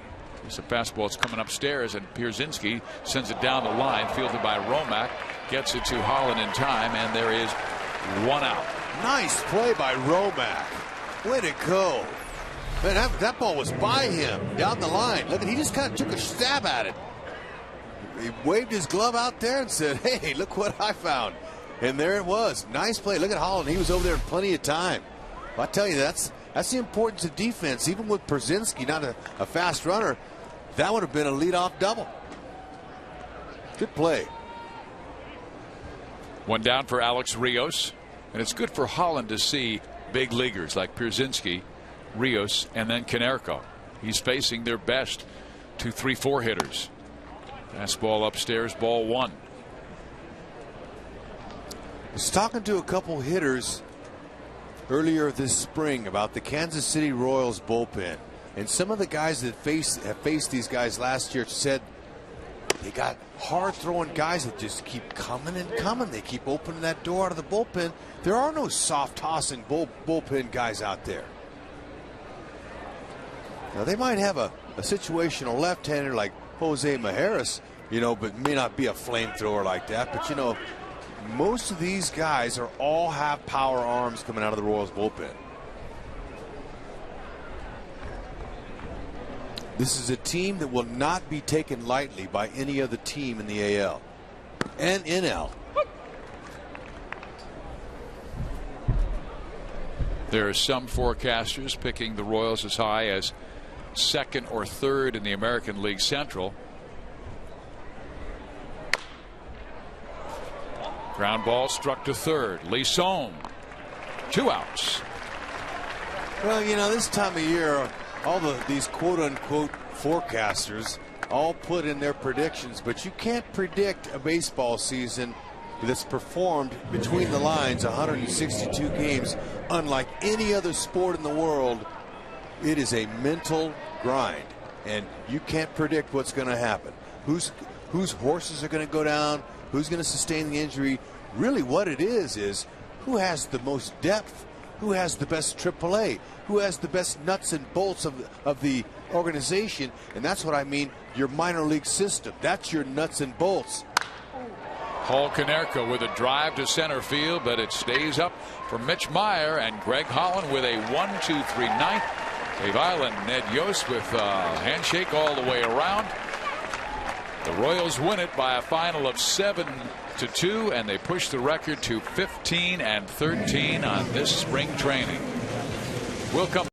It's a fastball that's coming upstairs, and Pierzynski sends it down the line, fielded by Romack, gets it to Holland in time, and there is 1 out. Nice play by Romack. Way to go. Man, that ball was by him down the line. Look, he just kind of took a stab at it. He waved his glove out there and said, hey, look what I found. And there it was. Nice play. Look at Holland. He was over there in plenty of time. Well, I tell you, that's the importance of defense. Even with Pierzynski, not a fast runner, that would have been a leadoff double. Good play. 1 down for Alex Rios. And it's good for Holland to see big leaguers like Pierzynski, Rios, and then Konerko. He's facing their best 2, 3, 4 hitters. Fastball upstairs, ball 1. I was talking to a couple hitters earlier this spring about the Kansas City Royals bullpen, and some of the guys that have faced these guys last year said they got hard-throwing guys that just keep coming and coming. They keep opening that door out of the bullpen. There are no soft-tossing bullpen guys out there. Now, they might have a situational left-hander like Jose Majerus, you know, but may not be a flamethrower like that. But, you know, most of these guys all have power arms coming out of the Royals bullpen. This is a team that will not be taken lightly by any other team in the AL and NL. There are some forecasters picking the Royals as high as 2nd or 3rd in the American League Central. Ground ball struck to 3rd. Leeson. 2 outs. Well, you know, this time of year, all these quote-unquote forecasters all put in their predictions, but you can't predict a baseball season that's performed between the lines 162 games. Unlike any other sport in the world, it is a mental grind, and you can't predict what's going to happen. Whose horses are going to go down, who's going to sustain the injury. Really what it is who has the most depth, who has the best AAA, who has the best nuts and bolts of the organization. And that's what I mean, your minor league system. That's your nuts and bolts. Paul Konerko with a drive to center field, but it stays up for Mitch Meyer, and Greg Holland with a 1-2-3 ninth. Dave Island, Ned Yost with a handshake all the way around. The Royals win it by a final of 7-2, and they push the record to 15-13 on this spring training. We'll come